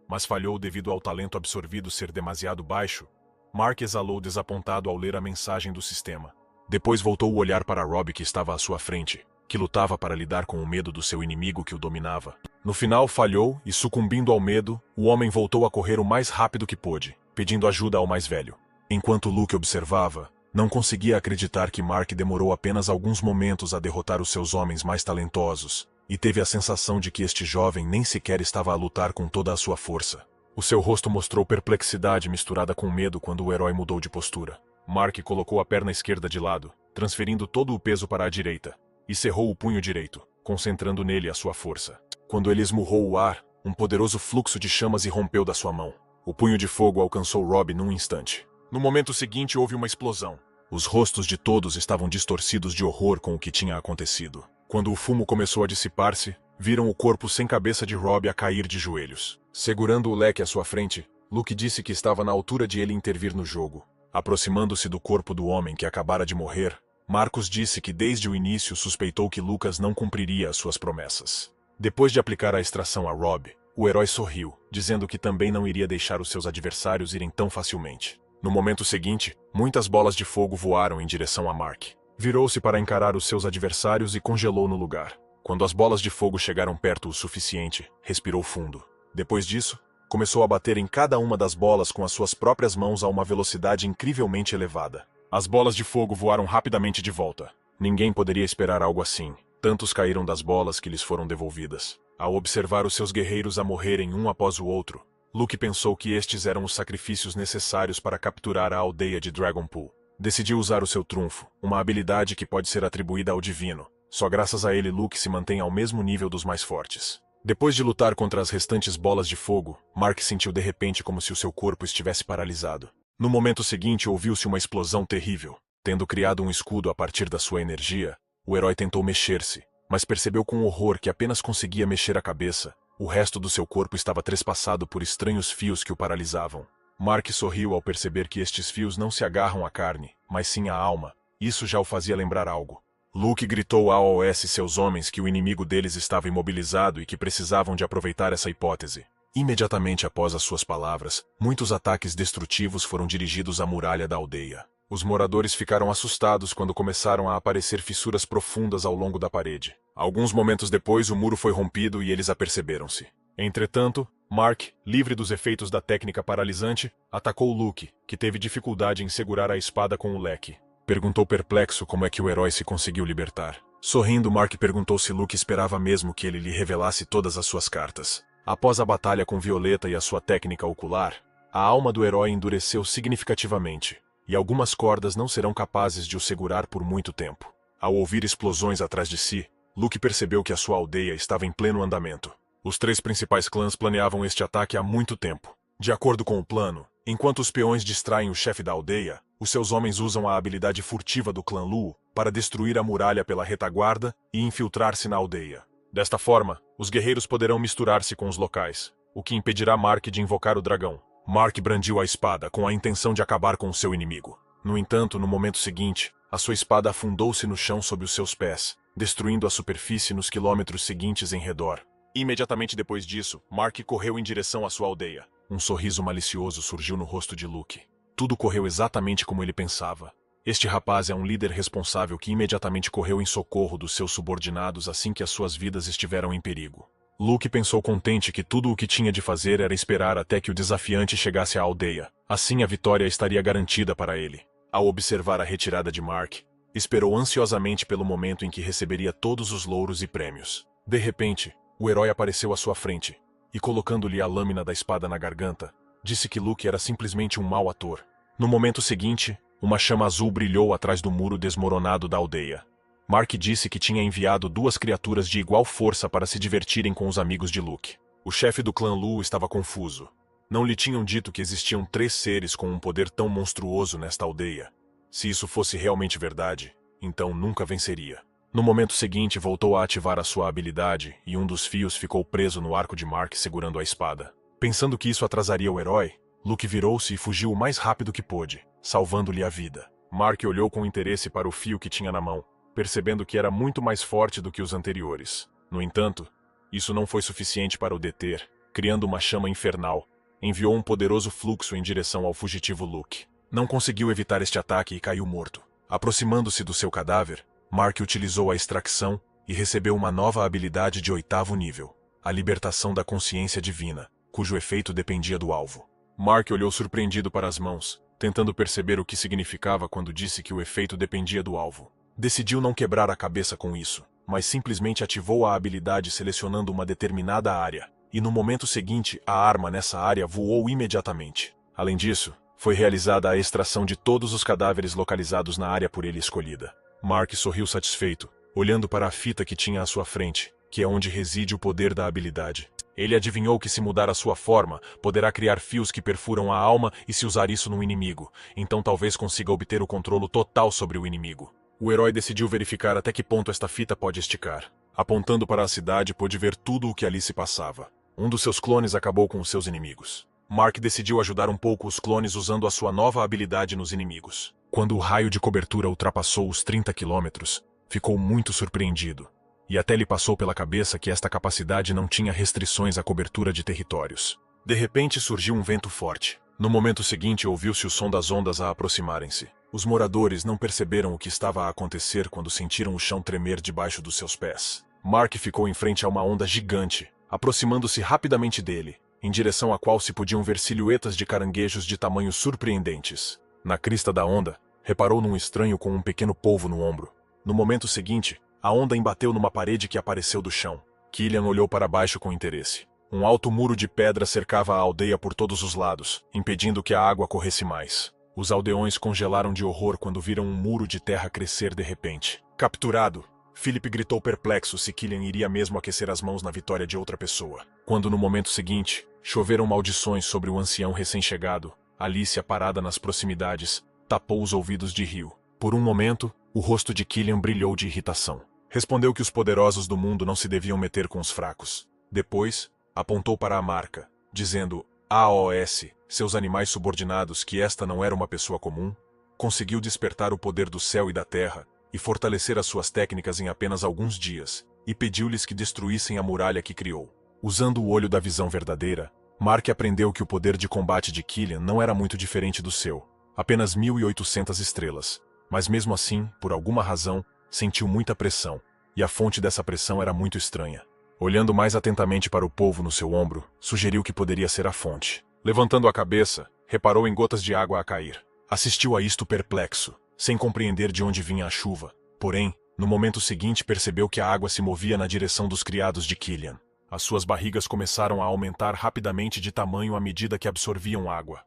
mas falhou devido ao talento absorvido ser demasiado baixo. Mark exalou desapontado ao ler a mensagem do sistema. Depois voltou o olhar para Robb que estava à sua frente, que lutava para lidar com o medo do seu inimigo que o dominava. No final falhou e, sucumbindo ao medo, o homem voltou a correr o mais rápido que pôde, pedindo ajuda ao mais velho. Enquanto Luke observava, não conseguia acreditar que Mark demorou apenas alguns momentos a derrotar os seus homens mais talentosos, e teve a sensação de que este jovem nem sequer estava a lutar com toda a sua força. O seu rosto mostrou perplexidade misturada com medo quando o herói mudou de postura. Mark colocou a perna esquerda de lado, transferindo todo o peso para a direita, e cerrou o punho direito, concentrando nele a sua força. Quando ele esmurrou o ar, um poderoso fluxo de chamas irrompeu da sua mão. O punho de fogo alcançou Robb num instante. No momento seguinte houve uma explosão. Os rostos de todos estavam distorcidos de horror com o que tinha acontecido. Quando o fumo começou a dissipar-se, viram o corpo sem cabeça de Robb a cair de joelhos. Segurando o leque à sua frente, Luke disse que estava na altura de ele intervir no jogo. Aproximando-se do corpo do homem que acabara de morrer, Marcos disse que desde o início suspeitou que Lucas não cumpriria as suas promessas. Depois de aplicar a extração a Robb, o herói sorriu, dizendo que também não iria deixar os seus adversários irem tão facilmente. No momento seguinte, muitas bolas de fogo voaram em direção a Mark. Virou-se para encarar os seus adversários e congelou no lugar. Quando as bolas de fogo chegaram perto o suficiente, respirou fundo. Depois disso, começou a bater em cada uma das bolas com as suas próprias mãos a uma velocidade incrivelmente elevada. As bolas de fogo voaram rapidamente de volta. Ninguém poderia esperar algo assim. Tantos caíram das bolas que lhes foram devolvidas. Ao observar os seus guerreiros a morrerem um após o outro, Luke pensou que estes eram os sacrifícios necessários para capturar a aldeia de Dragonpool. Decidiu usar o seu trunfo, uma habilidade que pode ser atribuída ao divino. Só graças a ele Luke se mantém ao mesmo nível dos mais fortes. Depois de lutar contra as restantes bolas de fogo, Mark sentiu de repente como se o seu corpo estivesse paralisado. No momento seguinte ouviu-se uma explosão terrível. Tendo criado um escudo a partir da sua energia, o herói tentou mexer-se, mas percebeu com horror que apenas conseguia mexer a cabeça. O resto do seu corpo estava trespassado por estranhos fios que o paralisavam. Mark sorriu ao perceber que estes fios não se agarram à carne, mas sim à alma. Isso já o fazia lembrar algo. Luke gritou a AOS seus homens que o inimigo deles estava imobilizado e que precisavam de aproveitar essa hipótese. Imediatamente após as suas palavras, muitos ataques destrutivos foram dirigidos à muralha da aldeia. Os moradores ficaram assustados quando começaram a aparecer fissuras profundas ao longo da parede. Alguns momentos depois, o muro foi rompido e eles aperceberam-se. Entretanto, Mark, livre dos efeitos da técnica paralisante, atacou Luke, que teve dificuldade em segurar a espada com o leque. Perguntou perplexo como é que o herói se conseguiu libertar. Sorrindo, Mark perguntou se Luke esperava mesmo que ele lhe revelasse todas as suas cartas. Após a batalha com Violeta e a sua técnica ocular, a alma do herói endureceu significativamente, e algumas cordas não serão capazes de o segurar por muito tempo. Ao ouvir explosões atrás de si, Luke percebeu que a sua aldeia estava em pleno andamento. Os três principais clãs planeavam este ataque há muito tempo. De acordo com o plano, enquanto os peões distraem o chefe da aldeia, os seus homens usam a habilidade furtiva do clã Lu para destruir a muralha pela retaguarda e infiltrar-se na aldeia. Desta forma, os guerreiros poderão misturar-se com os locais, o que impedirá Mark de invocar o dragão. Mark brandiu a espada com a intenção de acabar com o seu inimigo. No entanto, no momento seguinte, a sua espada afundou-se no chão sob os seus pés, destruindo a superfície nos quilômetros seguintes em redor. Imediatamente depois disso, Mark correu em direção à sua aldeia. Um sorriso malicioso surgiu no rosto de Luke. Tudo correu exatamente como ele pensava. Este rapaz é um líder responsável que imediatamente correu em socorro dos seus subordinados assim que as suas vidas estiveram em perigo. Luke pensou contente que tudo o que tinha de fazer era esperar até que o desafiante chegasse à aldeia. Assim a vitória estaria garantida para ele. Ao observar a retirada de Mark, esperou ansiosamente pelo momento em que receberia todos os louros e prêmios. De repente, o herói apareceu à sua frente, e colocando-lhe a lâmina da espada na garganta, disse que Luke era simplesmente um mau ator. No momento seguinte, uma chama azul brilhou atrás do muro desmoronado da aldeia. Mark disse que tinha enviado duas criaturas de igual força para se divertirem com os amigos de Luke. O chefe do clã Lu estava confuso. Não lhe tinham dito que existiam 3 seres com um poder tão monstruoso nesta aldeia. Se isso fosse realmente verdade, então nunca venceria. No momento seguinte, voltou a ativar a sua habilidade e um dos fios ficou preso no arco de Mark segurando a espada. Pensando que isso atrasaria o herói, Luke virou-se e fugiu o mais rápido que pôde, salvando-lhe a vida. Mark olhou com interesse para o fio que tinha na mão, percebendo que era muito mais forte do que os anteriores. No entanto, isso não foi suficiente para o deter. Criando uma chama infernal, enviou um poderoso fluxo em direção ao fugitivo Luke. Não conseguiu evitar este ataque e caiu morto. Aproximando-se do seu cadáver, Mark utilizou a extracção e recebeu uma nova habilidade de 8º nível, a libertação da consciência divina, cujo efeito dependia do alvo. Mark olhou surpreendido para as mãos, tentando perceber o que significava quando disse que o efeito dependia do alvo. Decidiu não quebrar a cabeça com isso, mas simplesmente ativou a habilidade selecionando uma determinada área, e no momento seguinte a arma nessa área voou imediatamente. Além disso, foi realizada a extração de todos os cadáveres localizados na área por ele escolhida. Mark sorriu satisfeito, olhando para a fita que tinha à sua frente, que é onde reside o poder da habilidade. Ele adivinhou que se mudar a sua forma, poderá criar fios que perfuram a alma e se usar isso no inimigo, então talvez consiga obter o controle total sobre o inimigo. O herói decidiu verificar até que ponto esta fita pode esticar. Apontando para a cidade, pôde ver tudo o que ali se passava. Um dos seus clones acabou com os seus inimigos. Mark decidiu ajudar um pouco os clones usando a sua nova habilidade nos inimigos. Quando o raio de cobertura ultrapassou os 30 quilômetros, ficou muito surpreendido. E até lhe passou pela cabeça que esta capacidade não tinha restrições à cobertura de territórios. De repente surgiu um vento forte. No momento seguinte ouviu-se o som das ondas a aproximarem-se. Os moradores não perceberam o que estava a acontecer quando sentiram o chão tremer debaixo dos seus pés. Mark ficou em frente a uma onda gigante, aproximando-se rapidamente dele, em direção à qual se podiam ver silhuetas de caranguejos de tamanhos surpreendentes. Na crista da onda, reparou num estranho com um pequeno polvo no ombro. No momento seguinte, a onda embateu numa parede que apareceu do chão. Killian olhou para baixo com interesse. Um alto muro de pedra cercava a aldeia por todos os lados, impedindo que a água corresse mais. Os aldeões congelaram de horror quando viram um muro de terra crescer de repente. Capturado, Philip gritou perplexo se Killian iria mesmo aquecer as mãos na vitória de outra pessoa. Quando no momento seguinte, choveram maldições sobre o ancião recém-chegado, Alicia, parada nas proximidades, tapou os ouvidos de Rio. Por um momento, o rosto de Killian brilhou de irritação. Respondeu que os poderosos do mundo não se deviam meter com os fracos. Depois, apontou para a marca, dizendo: AOS, seus animais subordinados, que esta não era uma pessoa comum, conseguiu despertar o poder do céu e da terra e fortalecer as suas técnicas em apenas alguns dias, e pediu-lhes que destruíssem a muralha que criou. Usando o olho da visão verdadeira, Mark aprendeu que o poder de combate de Killian não era muito diferente do seu, apenas 1.800 estrelas, mas mesmo assim, por alguma razão, sentiu muita pressão, e a fonte dessa pressão era muito estranha. Olhando mais atentamente para o polvo no seu ombro, sugeriu que poderia ser a fonte. Levantando a cabeça, reparou em gotas de água a cair. Assistiu a isto perplexo, sem compreender de onde vinha a chuva. Porém, no momento seguinte percebeu que a água se movia na direção dos criados de Killian. As suas barrigas começaram a aumentar rapidamente de tamanho à medida que absorviam água.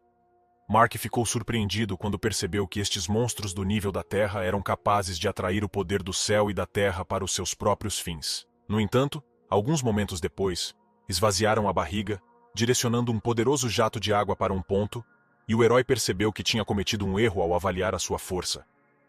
Mark ficou surpreendido quando percebeu que estes monstros do nível da Terra eram capazes de atrair o poder do céu e da Terra para os seus próprios fins. No entanto, alguns momentos depois, esvaziaram a barriga, direcionando um poderoso jato de água para um ponto, e o herói percebeu que tinha cometido um erro ao avaliar a sua força.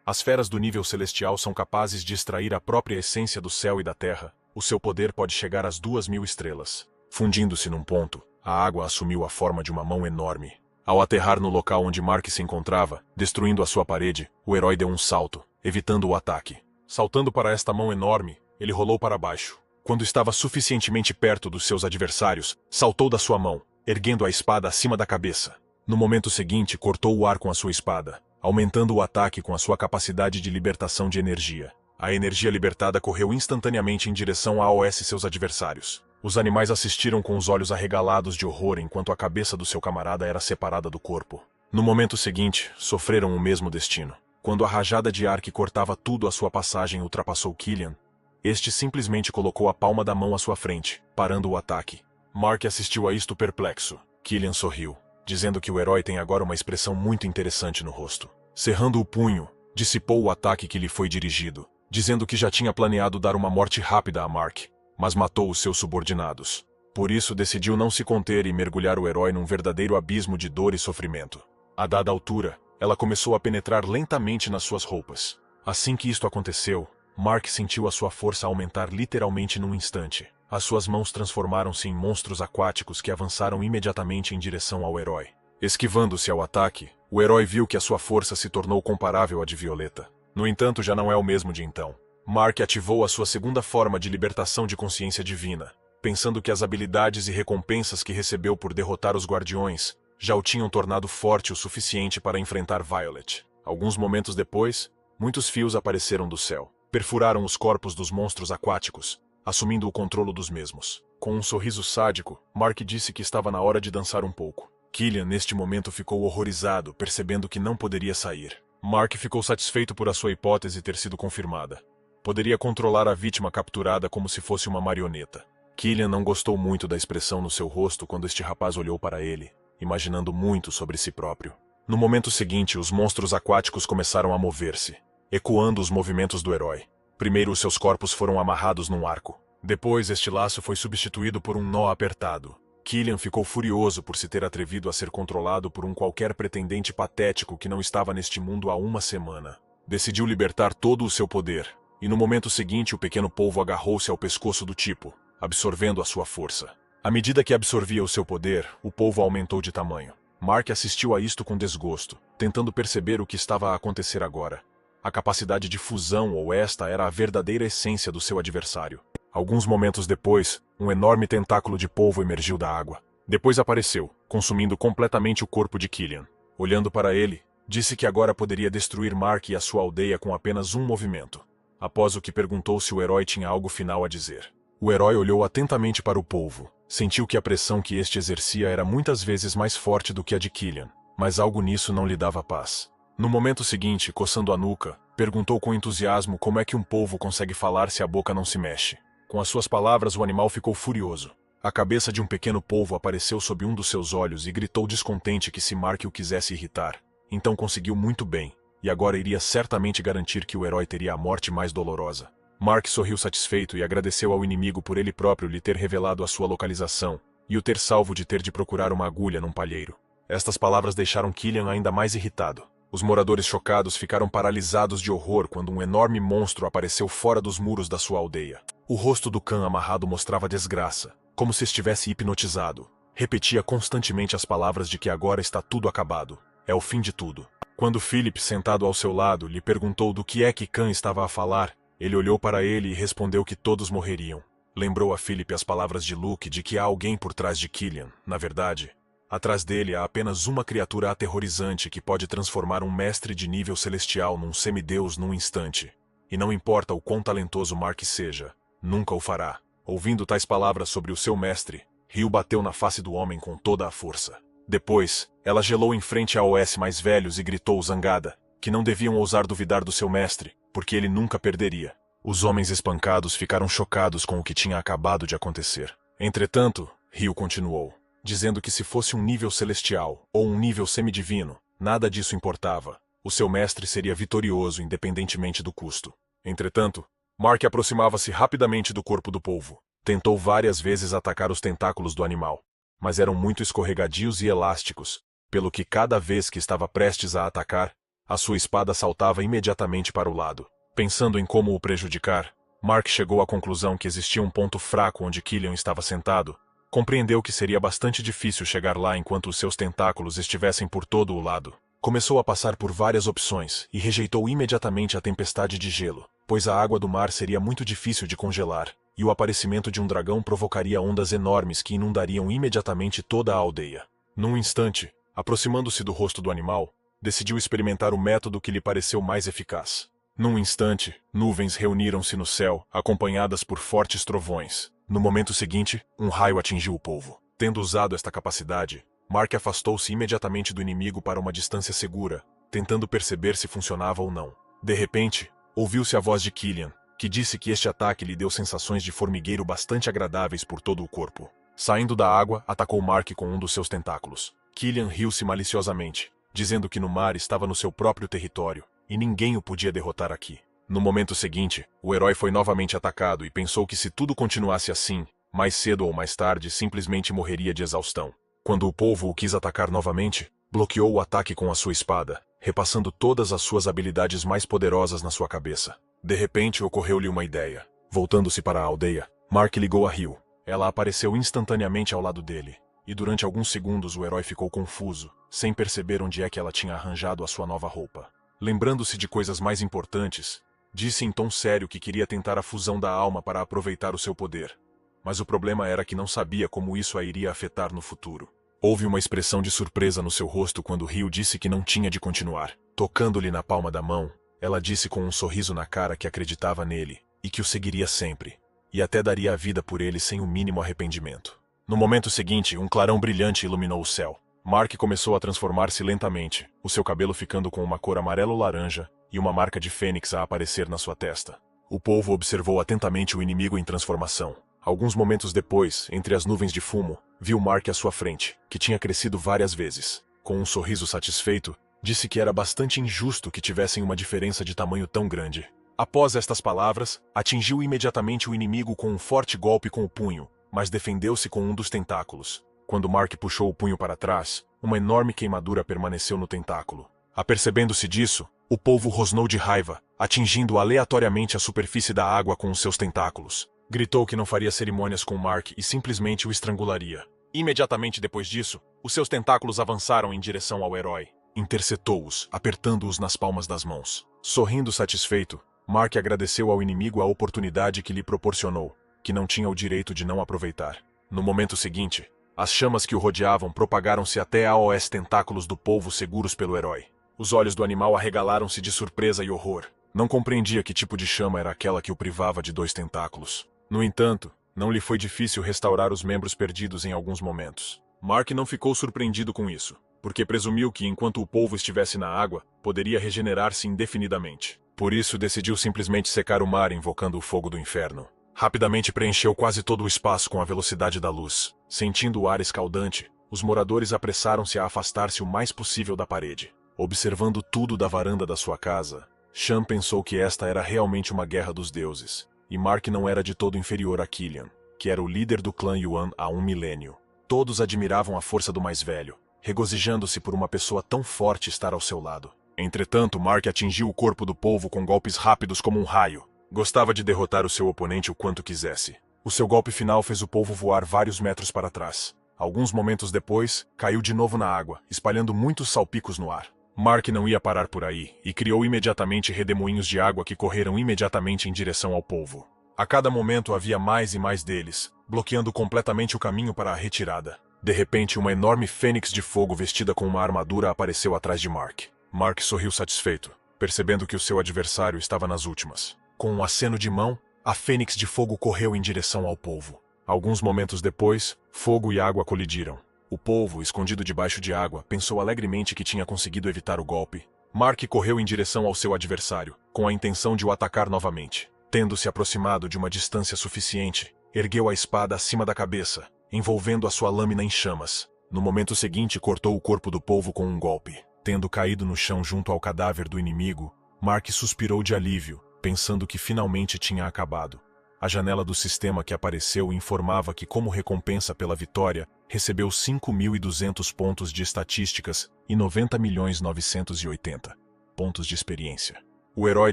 As feras do nível celestial são capazes de extrair a própria essência do céu e da terra. O seu poder pode chegar às 2000 estrelas. Fundindo-se num ponto, a água assumiu a forma de uma mão enorme. Ao aterrar no local onde Mark se encontrava, destruindo a sua parede, o herói deu um salto, evitando o ataque. Saltando para esta mão enorme, ele rolou para baixo. Quando estava suficientemente perto dos seus adversários, saltou da sua mão, erguendo a espada acima da cabeça. No momento seguinte, cortou o ar com a sua espada, aumentando o ataque com a sua capacidade de libertação de energia. A energia libertada correu instantaneamente em direção a AOS e seus adversários. Os animais assistiram com os olhos arregalados de horror enquanto a cabeça do seu camarada era separada do corpo. No momento seguinte, sofreram o mesmo destino. Quando a rajada de ar que cortava tudo à sua passagem ultrapassou Killian, este simplesmente colocou a palma da mão à sua frente, parando o ataque. Mark assistiu a isto perplexo. Killian sorriu, dizendo que o herói tem agora uma expressão muito interessante no rosto. Cerrando o punho, dissipou o ataque que lhe foi dirigido, dizendo que já tinha planeado dar uma morte rápida a Mark, mas matou os seus subordinados. Por isso decidiu não se conter e mergulhar o herói num verdadeiro abismo de dor e sofrimento. A dada altura, ela começou a penetrar lentamente nas suas roupas. Assim que isto aconteceu, Mark sentiu a sua força aumentar literalmente num instante. As suas mãos transformaram-se em monstros aquáticos que avançaram imediatamente em direção ao herói. Esquivando-se ao ataque, o herói viu que a sua força se tornou comparável à de Violeta. No entanto, já não é o mesmo de então. Mark ativou a sua segunda forma de libertação de consciência divina, pensando que as habilidades e recompensas que recebeu por derrotar os guardiões já o tinham tornado forte o suficiente para enfrentar Violet. Alguns momentos depois, muitos fios apareceram do céu, perfuraram os corpos dos monstros aquáticos, assumindo o controle dos mesmos. Com um sorriso sádico, Mark disse que estava na hora de dançar um pouco. Killian, neste momento, ficou horrorizado, percebendo que não poderia sair. Mark ficou satisfeito por a sua hipótese ter sido confirmada. Poderia controlar a vítima capturada como se fosse uma marioneta. Killian não gostou muito da expressão no seu rosto quando este rapaz olhou para ele, imaginando muito sobre si próprio. No momento seguinte, os monstros aquáticos começaram a mover-se, ecoando os movimentos do herói. Primeiro, os seus corpos foram amarrados num arco. Depois, este laço foi substituído por um nó apertado. Killian ficou furioso por se ter atrevido a ser controlado por um qualquer pretendente patético que não estava neste mundo há uma semana. Decidiu libertar todo o seu poder, e no momento seguinte o pequeno polvo agarrou-se ao pescoço do tipo, absorvendo a sua força. À medida que absorvia o seu poder, o polvo aumentou de tamanho. Mark assistiu a isto com desgosto, tentando perceber o que estava a acontecer agora. A capacidade de fusão ou esta era a verdadeira essência do seu adversário. Alguns momentos depois, um enorme tentáculo de polvo emergiu da água. Depois apareceu, consumindo completamente o corpo de Killian. Olhando para ele, disse que agora poderia destruir Mark e a sua aldeia com apenas um movimento. Após o que perguntou se o herói tinha algo final a dizer. O herói olhou atentamente para o polvo. Sentiu que a pressão que este exercia era muitas vezes mais forte do que a de Killian, mas algo nisso não lhe dava paz. No momento seguinte, coçando a nuca, perguntou com entusiasmo como é que um polvo consegue falar se a boca não se mexe. Com as suas palavras, o animal ficou furioso. A cabeça de um pequeno polvo apareceu sob um dos seus olhos e gritou descontente que se Mark o quisesse irritar. Então conseguiu muito bem, e agora iria certamente garantir que o herói teria a morte mais dolorosa. Mark sorriu satisfeito e agradeceu ao inimigo por ele próprio lhe ter revelado a sua localização e o ter salvo de ter de procurar uma agulha num palheiro. Estas palavras deixaram Killian ainda mais irritado. Os moradores chocados ficaram paralisados de horror quando um enorme monstro apareceu fora dos muros da sua aldeia. O rosto do cão amarrado mostrava desgraça, como se estivesse hipnotizado. Repetia constantemente as palavras de que agora está tudo acabado. É o fim de tudo. Quando Philip, sentado ao seu lado, lhe perguntou do que é que Khan estava a falar, ele olhou para ele e respondeu que todos morreriam. Lembrou a Philip as palavras de Luke de que há alguém por trás de Killian. Na verdade, atrás dele há apenas uma criatura aterrorizante que pode transformar um mestre de nível celestial num semideus num instante. E não importa o quão talentoso Mark seja, nunca o fará. Ouvindo tais palavras sobre o seu mestre, Ryu bateu na face do homem com toda a força. Depois, ela gelou em frente a OS mais velhos e gritou zangada, que não deviam ousar duvidar do seu mestre, porque ele nunca perderia. Os homens espancados ficaram chocados com o que tinha acabado de acontecer. Entretanto, Ryu continuou, dizendo que se fosse um nível celestial ou um nível semidivino, nada disso importava. O seu mestre seria vitorioso independentemente do custo. Entretanto, Mark aproximava-se rapidamente do corpo do polvo. Tentou várias vezes atacar os tentáculos do animal, mas eram muito escorregadios e elásticos, pelo que cada vez que estava prestes a atacar, A sua espada saltava imediatamente para o lado. Pensando em como o prejudicar, Mark chegou à conclusão que existia um ponto fraco onde Killian estava sentado. Compreendeu que seria bastante difícil chegar lá enquanto os seus tentáculos estivessem por todo o lado. Começou a passar por várias opções e rejeitou imediatamente a tempestade de gelo, pois a água do mar seria muito difícil de congelar, e o aparecimento de um dragão provocaria ondas enormes que inundariam imediatamente toda a aldeia. Num instante, aproximando-se do rosto do animal, decidiu experimentar o método que lhe pareceu mais eficaz. Num instante, nuvens reuniram-se no céu, acompanhadas por fortes trovões. No momento seguinte, um raio atingiu o polvo. Tendo usado esta capacidade, Mark afastou-se imediatamente do inimigo para uma distância segura, tentando perceber se funcionava ou não. De repente, ouviu-se a voz de Killian, que disse que este ataque lhe deu sensações de formigueiro bastante agradáveis por todo o corpo. Saindo da água, atacou Mark com um dos seus tentáculos. Killian riu-se maliciosamente, dizendo que no mar estava no seu próprio território, e ninguém o podia derrotar aqui. No momento seguinte, o herói foi novamente atacado e pensou que se tudo continuasse assim, mais cedo ou mais tarde simplesmente morreria de exaustão. Quando o polvo o quis atacar novamente, bloqueou o ataque com a sua espada, repassando todas as suas habilidades mais poderosas na sua cabeça. De repente ocorreu-lhe uma ideia. Voltando-se para a aldeia, Mark ligou a Hill. Ela apareceu instantaneamente ao lado dele, e durante alguns segundos o herói ficou confuso, sem perceber onde é que ela tinha arranjado a sua nova roupa. Lembrando-se de coisas mais importantes, disse em tom sério que queria tentar a fusão da alma para aproveitar o seu poder. Mas o problema era que não sabia como isso a iria afetar no futuro. Houve uma expressão de surpresa no seu rosto quando Hill disse que não tinha de continuar. Tocando-lhe na palma da mão, ela disse com um sorriso na cara que acreditava nele, e que o seguiria sempre, e até daria a vida por ele sem o mínimo arrependimento. No momento seguinte, um clarão brilhante iluminou o céu. Mark começou a transformar-se lentamente, o seu cabelo ficando com uma cor amarelo-laranja e uma marca de fênix a aparecer na sua testa. O povo observou atentamente o inimigo em transformação. Alguns momentos depois, entre as nuvens de fumo, viu Mark à sua frente, que tinha crescido várias vezes. Com um sorriso satisfeito, disse que era bastante injusto que tivessem uma diferença de tamanho tão grande. Após estas palavras, atingiu imediatamente o inimigo com um forte golpe com o punho, mas defendeu-se com um dos tentáculos. Quando Mark puxou o punho para trás, uma enorme queimadura permaneceu no tentáculo. Apercebendo-se disso, o polvo rosnou de raiva, atingindo aleatoriamente a superfície da água com os seus tentáculos. Gritou que não faria cerimônias com Mark e simplesmente o estrangularia. Imediatamente depois disso, os seus tentáculos avançaram em direção ao herói. Interceptou-os, apertando-os nas palmas das mãos. Sorrindo satisfeito, Mark agradeceu ao inimigo a oportunidade que lhe proporcionou, que não tinha o direito de não aproveitar. No momento seguinte, as chamas que o rodeavam propagaram-se até aos tentáculos do polvo seguros pelo herói. Os olhos do animal arregalaram-se de surpresa e horror. Não compreendia que tipo de chama era aquela que o privava de 2 tentáculos. No entanto, não lhe foi difícil restaurar os membros perdidos em alguns momentos. Mark não ficou surpreendido com isso, porque presumiu que enquanto o polvo estivesse na água, poderia regenerar-se indefinidamente. Por isso decidiu simplesmente secar o mar invocando o fogo do inferno. Rapidamente preencheu quase todo o espaço com a velocidade da luz. Sentindo o ar escaldante, os moradores apressaram-se a afastar-se o mais possível da parede. Observando tudo da varanda da sua casa, Shan pensou que esta era realmente uma guerra dos deuses, e Mark não era de todo inferior a Killian, que era o líder do clã Yuan há 1 milênio. Todos admiravam a força do mais velho, regozijando-se por uma pessoa tão forte estar ao seu lado. Entretanto, Mark atingiu o corpo do polvo com golpes rápidos como um raio. Gostava de derrotar o seu oponente o quanto quisesse. O seu golpe final fez o polvo voar vários metros para trás. Alguns momentos depois, caiu de novo na água, espalhando muitos salpicos no ar. Mark não ia parar por aí, e criou imediatamente redemoinhos de água que correram imediatamente em direção ao polvo. A cada momento havia mais e mais deles, bloqueando completamente o caminho para a retirada. De repente, uma enorme fênix de fogo vestida com uma armadura apareceu atrás de Mark. Mark sorriu satisfeito, percebendo que o seu adversário estava nas últimas. Com um aceno de mão, a fênix de fogo correu em direção ao polvo. Alguns momentos depois, fogo e água colidiram. O polvo, escondido debaixo de água, pensou alegremente que tinha conseguido evitar o golpe. Mark correu em direção ao seu adversário, com a intenção de o atacar novamente. Tendo se aproximado de uma distância suficiente, ergueu a espada acima da cabeça, envolvendo a sua lâmina em chamas. No momento seguinte, cortou o corpo do polvo com um golpe. Tendo caído no chão junto ao cadáver do inimigo, Mark suspirou de alívio, pensando que finalmente tinha acabado. A janela do sistema que apareceu informava que, como recompensa pela vitória, recebeu 5.200 pontos de estatísticas e 90.980. pontos de experiência. O herói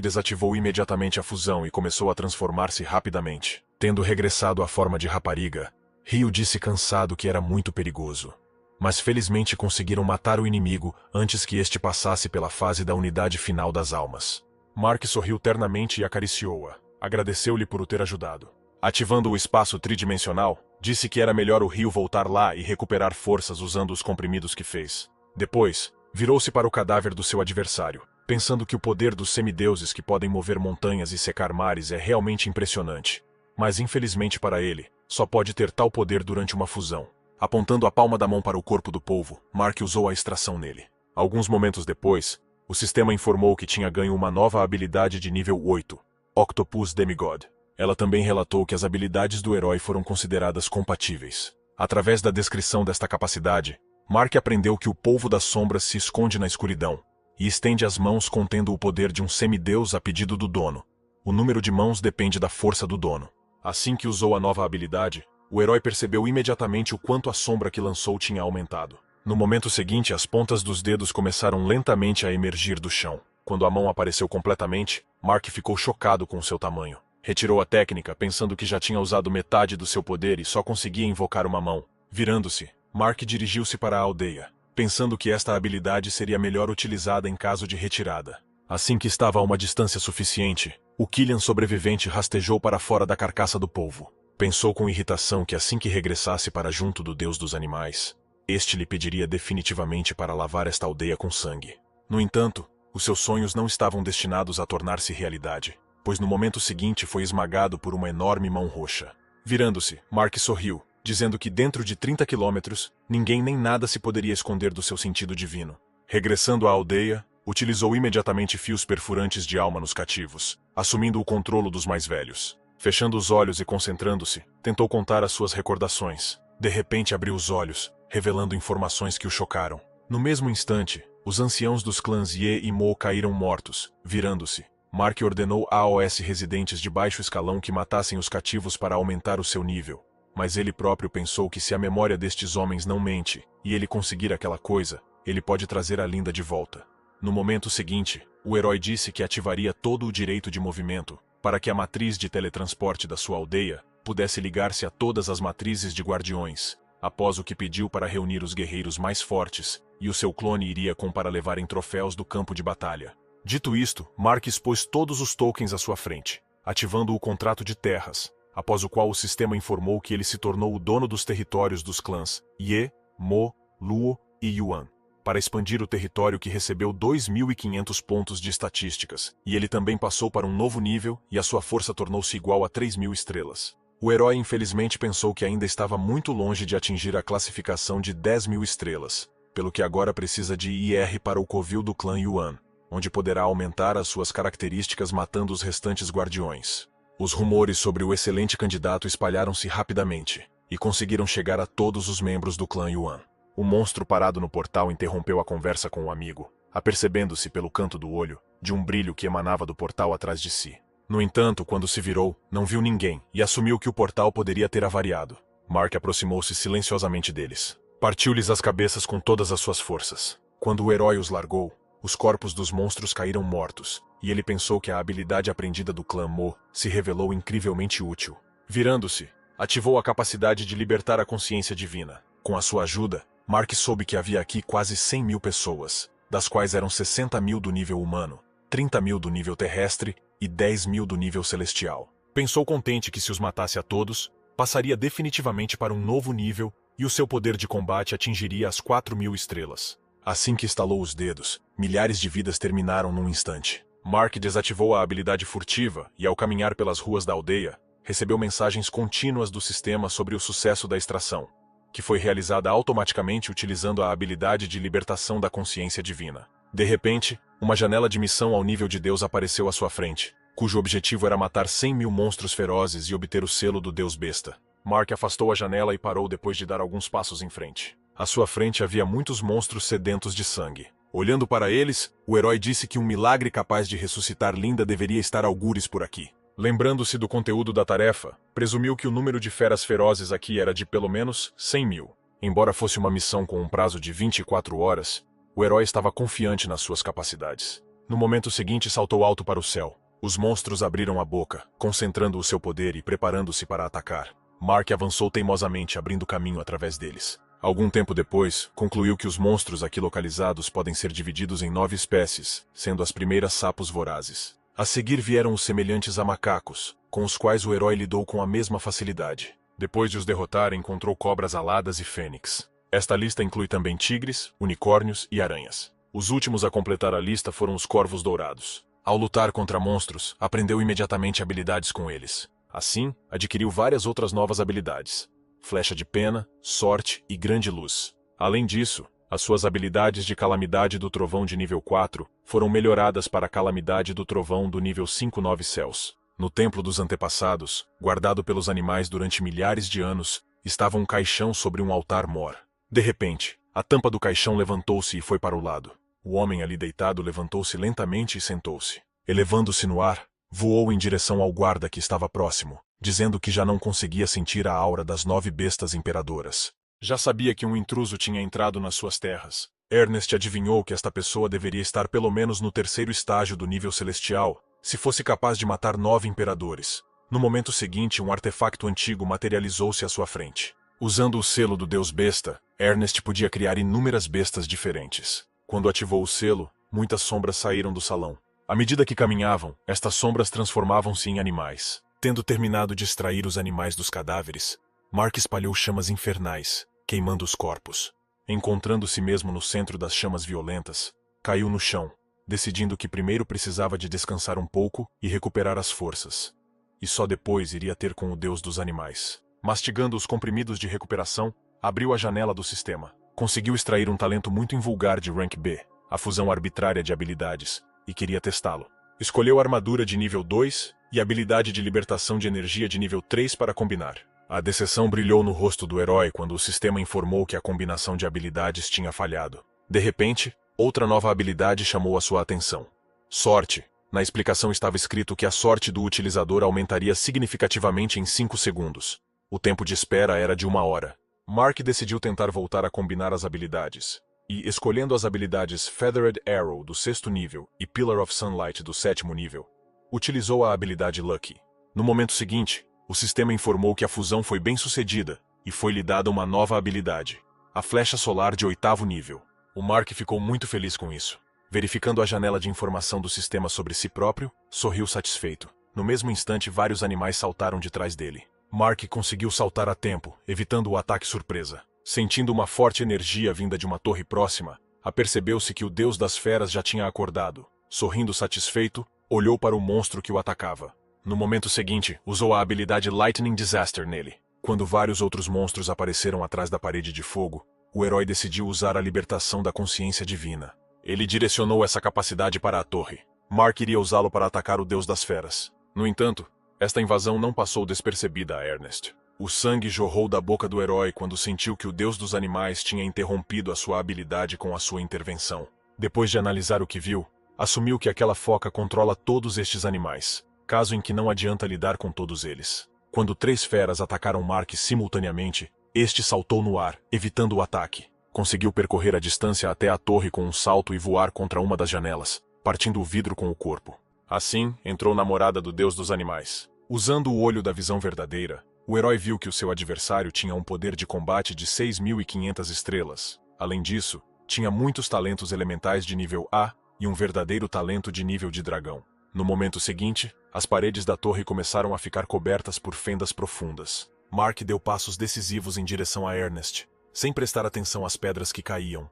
desativou imediatamente a fusão e começou a transformar-se rapidamente. Tendo regressado à forma de rapariga, Ryu disse cansado que era muito perigoso. Mas felizmente conseguiram matar o inimigo antes que este passasse pela fase da unidade final das almas. Mark sorriu ternamente e acariciou-a. Agradeceu-lhe por o ter ajudado. Ativando o espaço tridimensional, disse que era melhor o Ryu voltar lá e recuperar forças usando os comprimidos que fez. Depois, virou-se para o cadáver do seu adversário, pensando que o poder dos semideuses que podem mover montanhas e secar mares é realmente impressionante. Mas infelizmente para ele, só pode ter tal poder durante uma fusão. Apontando a palma da mão para o corpo do polvo, Mark usou a extração nele. Alguns momentos depois, o sistema informou que tinha ganho uma nova habilidade de nível 8, Octopus Demigod. Ela também relatou que as habilidades do herói foram consideradas compatíveis. Através da descrição desta capacidade, Mark aprendeu que o polvo das sombras se esconde na escuridão e estende as mãos contendo o poder de um semideus a pedido do dono. O número de mãos depende da força do dono. Assim que usou a nova habilidade, o herói percebeu imediatamente o quanto a sombra que lançou tinha aumentado. No momento seguinte, as pontas dos dedos começaram lentamente a emergir do chão. Quando a mão apareceu completamente, Mark ficou chocado com seu tamanho. Retirou a técnica, pensando que já tinha usado metade do seu poder e só conseguia invocar uma mão. Virando-se, Mark dirigiu-se para a aldeia, pensando que esta habilidade seria melhor utilizada em caso de retirada. Assim que estava a uma distância suficiente, o Killian sobrevivente rastejou para fora da carcaça do polvo. Pensou com irritação que assim que regressasse para junto do deus dos animais, este lhe pediria definitivamente para lavar esta aldeia com sangue. No entanto, os seus sonhos não estavam destinados a tornar-se realidade, pois no momento seguinte foi esmagado por uma enorme mão roxa. Virando-se, Mark sorriu, dizendo que dentro de 30 quilômetros, ninguém nem nada se poderia esconder do seu sentido divino. Regressando à aldeia, utilizou imediatamente fios perfurantes de alma nos cativos, assumindo o controle dos mais velhos. Fechando os olhos e concentrando-se, tentou contar as suas recordações. De repente abriu os olhos, revelando informações que o chocaram. No mesmo instante, os anciãos dos clãs Ye e Mo caíram mortos. Virando-se, Mark ordenou AOS residentes de baixo escalão que matassem os cativos para aumentar o seu nível. Mas ele próprio pensou que se a memória destes homens não mente, e ele conseguir aquela coisa, ele pode trazer a Linda de volta. No momento seguinte, o herói disse que ativaria todo o direito de movimento, para que a matriz de teletransporte da sua aldeia pudesse ligar-se a todas as matrizes de guardiões, após o que pediu para reunir os guerreiros mais fortes, e o seu clone iria com para levarem troféus do campo de batalha. Dito isto, Mark expôs todos os tokens à sua frente, ativando o contrato de terras, após o qual o sistema informou que ele se tornou o dono dos territórios dos clãs Ye, Mo, Luo e Yuan, para expandir o território que recebeu 2.500 pontos de estatísticas, e ele também passou para um novo nível e a sua força tornou-se igual a 3.000 estrelas. O herói infelizmente pensou que ainda estava muito longe de atingir a classificação de 10.000 estrelas, pelo que agora precisa de IR para o covil do clã Yuan, onde poderá aumentar as suas características matando os restantes guardiões. Os rumores sobre o excelente candidato espalharam-se rapidamente, e conseguiram chegar a todos os membros do clã Yuan. O monstro parado no portal interrompeu a conversa com o amigo, apercebendo-se pelo canto do olho de um brilho que emanava do portal atrás de si. No entanto, quando se virou, não viu ninguém e assumiu que o portal poderia ter avariado. Mark aproximou-se silenciosamente deles. Partiu-lhes as cabeças com todas as suas forças. Quando o herói os largou, os corpos dos monstros caíram mortos, e ele pensou que a habilidade aprendida do clã Mo se revelou incrivelmente útil. Virando-se, ativou a capacidade de libertar a consciência divina. Com a sua ajuda, Mark soube que havia aqui quase 100.000 pessoas, das quais eram 60.000 do nível humano, 30.000 do nível terrestre e 10.000 do nível celestial. Pensou contente que se os matasse a todos, passaria definitivamente para um novo nível e o seu poder de combate atingiria as 4.000 estrelas. Assim que estalou os dedos, milhares de vidas terminaram num instante. Mark desativou a habilidade furtiva e, ao caminhar pelas ruas da aldeia, recebeu mensagens contínuas do sistema sobre o sucesso da extração, que foi realizada automaticamente utilizando a habilidade de libertação da consciência divina. De repente, uma janela de missão ao nível de Deus apareceu à sua frente, cujo objetivo era matar 100.000 monstros ferozes e obter o selo do Deus Besta. Mark afastou a janela e parou depois de dar alguns passos em frente. À sua frente havia muitos monstros sedentos de sangue. Olhando para eles, o herói disse que um milagre capaz de ressuscitar Linda deveria estar algures por aqui. Lembrando-se do conteúdo da tarefa, presumiu que o número de feras ferozes aqui era de pelo menos 100.000. Embora fosse uma missão com um prazo de 24 horas, o herói estava confiante nas suas capacidades. No momento seguinte, saltou alto para o céu. Os monstros abriram a boca, concentrando o seu poder e preparando-se para atacar. Mark avançou teimosamente, abrindo caminho através deles. Algum tempo depois, concluiu que os monstros aqui localizados podem ser divididos em 9 espécies, sendo as primeiras sapos vorazes. A seguir vieram os semelhantes a macacos, com os quais o herói lidou com a mesma facilidade. Depois de os derrotar, encontrou cobras aladas e fênix. Esta lista inclui também tigres, unicórnios e aranhas. Os últimos a completar a lista foram os corvos dourados. Ao lutar contra monstros, aprendeu imediatamente habilidades com eles. Assim, adquiriu várias outras novas habilidades: flecha de pena, sorte e grande luz. Além disso, as suas habilidades de calamidade do trovão de nível 4 foram melhoradas para a calamidade do trovão do nível 5-9 céus. No templo dos antepassados, guardado pelos animais durante milhares de anos, estava um caixão sobre um altar mor. De repente, a tampa do caixão levantou-se e foi para o lado. O homem ali deitado levantou-se lentamente e sentou-se. Elevando-se no ar, voou em direção ao guarda que estava próximo, dizendo que já não conseguia sentir a aura das 9 bestas imperadoras. Já sabia que um intruso tinha entrado nas suas terras. Ernest adivinhou que esta pessoa deveria estar pelo menos no 3º estágio do nível celestial, se fosse capaz de matar 9 imperadores. No momento seguinte, um artefacto antigo materializou-se à sua frente. Usando o selo do deus besta, Ernest podia criar inúmeras bestas diferentes. Quando ativou o selo, muitas sombras saíram do salão. À medida que caminhavam, estas sombras transformavam-se em animais. Tendo terminado de extrair os animais dos cadáveres, Mark espalhou chamas infernais, queimando os corpos. Encontrando-se mesmo no centro das chamas violentas, caiu no chão, decidindo que primeiro precisava de descansar um pouco e recuperar as forças. E só depois iria ter com o deus dos animais. Mastigando os comprimidos de recuperação, abriu a janela do sistema. Conseguiu extrair um talento muito invulgar de Rank B, a fusão arbitrária de habilidades, e queria testá-lo. Escolheu armadura de nível 2 e habilidade de libertação de energia de nível 3 para combinar. A decepção brilhou no rosto do herói quando o sistema informou que a combinação de habilidades tinha falhado. De repente, outra nova habilidade chamou a sua atenção. Sorte. Na explicação estava escrito que a sorte do utilizador aumentaria significativamente em 5 segundos. O tempo de espera era de 1 hora. Mark decidiu tentar voltar a combinar as habilidades. E, escolhendo as habilidades Feathered Arrow do 6º nível e Pillar of Sunlight do 7º nível, utilizou a habilidade Lucky. No momento seguinte, o sistema informou que a fusão foi bem sucedida e foi-lhe dada uma nova habilidade, a Flecha Solar de 8º nível. O Mark ficou muito feliz com isso. Verificando a janela de informação do sistema sobre si próprio, sorriu satisfeito. No mesmo instante, vários animais saltaram de trás dele. Mark conseguiu saltar a tempo, evitando o ataque surpresa. Sentindo uma forte energia vinda de uma torre próxima, apercebeu-se que o deus das feras já tinha acordado. Sorrindo satisfeito, olhou para o monstro que o atacava. No momento seguinte, usou a habilidade Lightning Disaster nele. Quando vários outros monstros apareceram atrás da parede de fogo, o herói decidiu usar a libertação da consciência divina. Ele direcionou essa capacidade para a torre. Mark iria usá-lo para atacar o deus das feras. No entanto, esta invasão não passou despercebida a Ernest. O sangue jorrou da boca do herói quando sentiu que o deus dos animais tinha interrompido a sua habilidade com a sua intervenção. Depois de analisar o que viu, assumiu que aquela foca controla todos estes animais, caso em que não adianta lidar com todos eles. Quando 3 feras atacaram Mark simultaneamente, este saltou no ar, evitando o ataque. Conseguiu percorrer a distância até a torre com um salto e voar contra uma das janelas, partindo o vidro com o corpo. Assim, entrou na morada do deus dos animais. Usando o olho da visão verdadeira, o herói viu que o seu adversário tinha um poder de combate de 6.500 estrelas. Além disso, tinha muitos talentos elementais de nível A e um verdadeiro talento de nível de dragão. No momento seguinte, as paredes da torre começaram a ficar cobertas por fendas profundas. Mark deu passos decisivos em direção a Ernest, sem prestar atenção às pedras que caíam.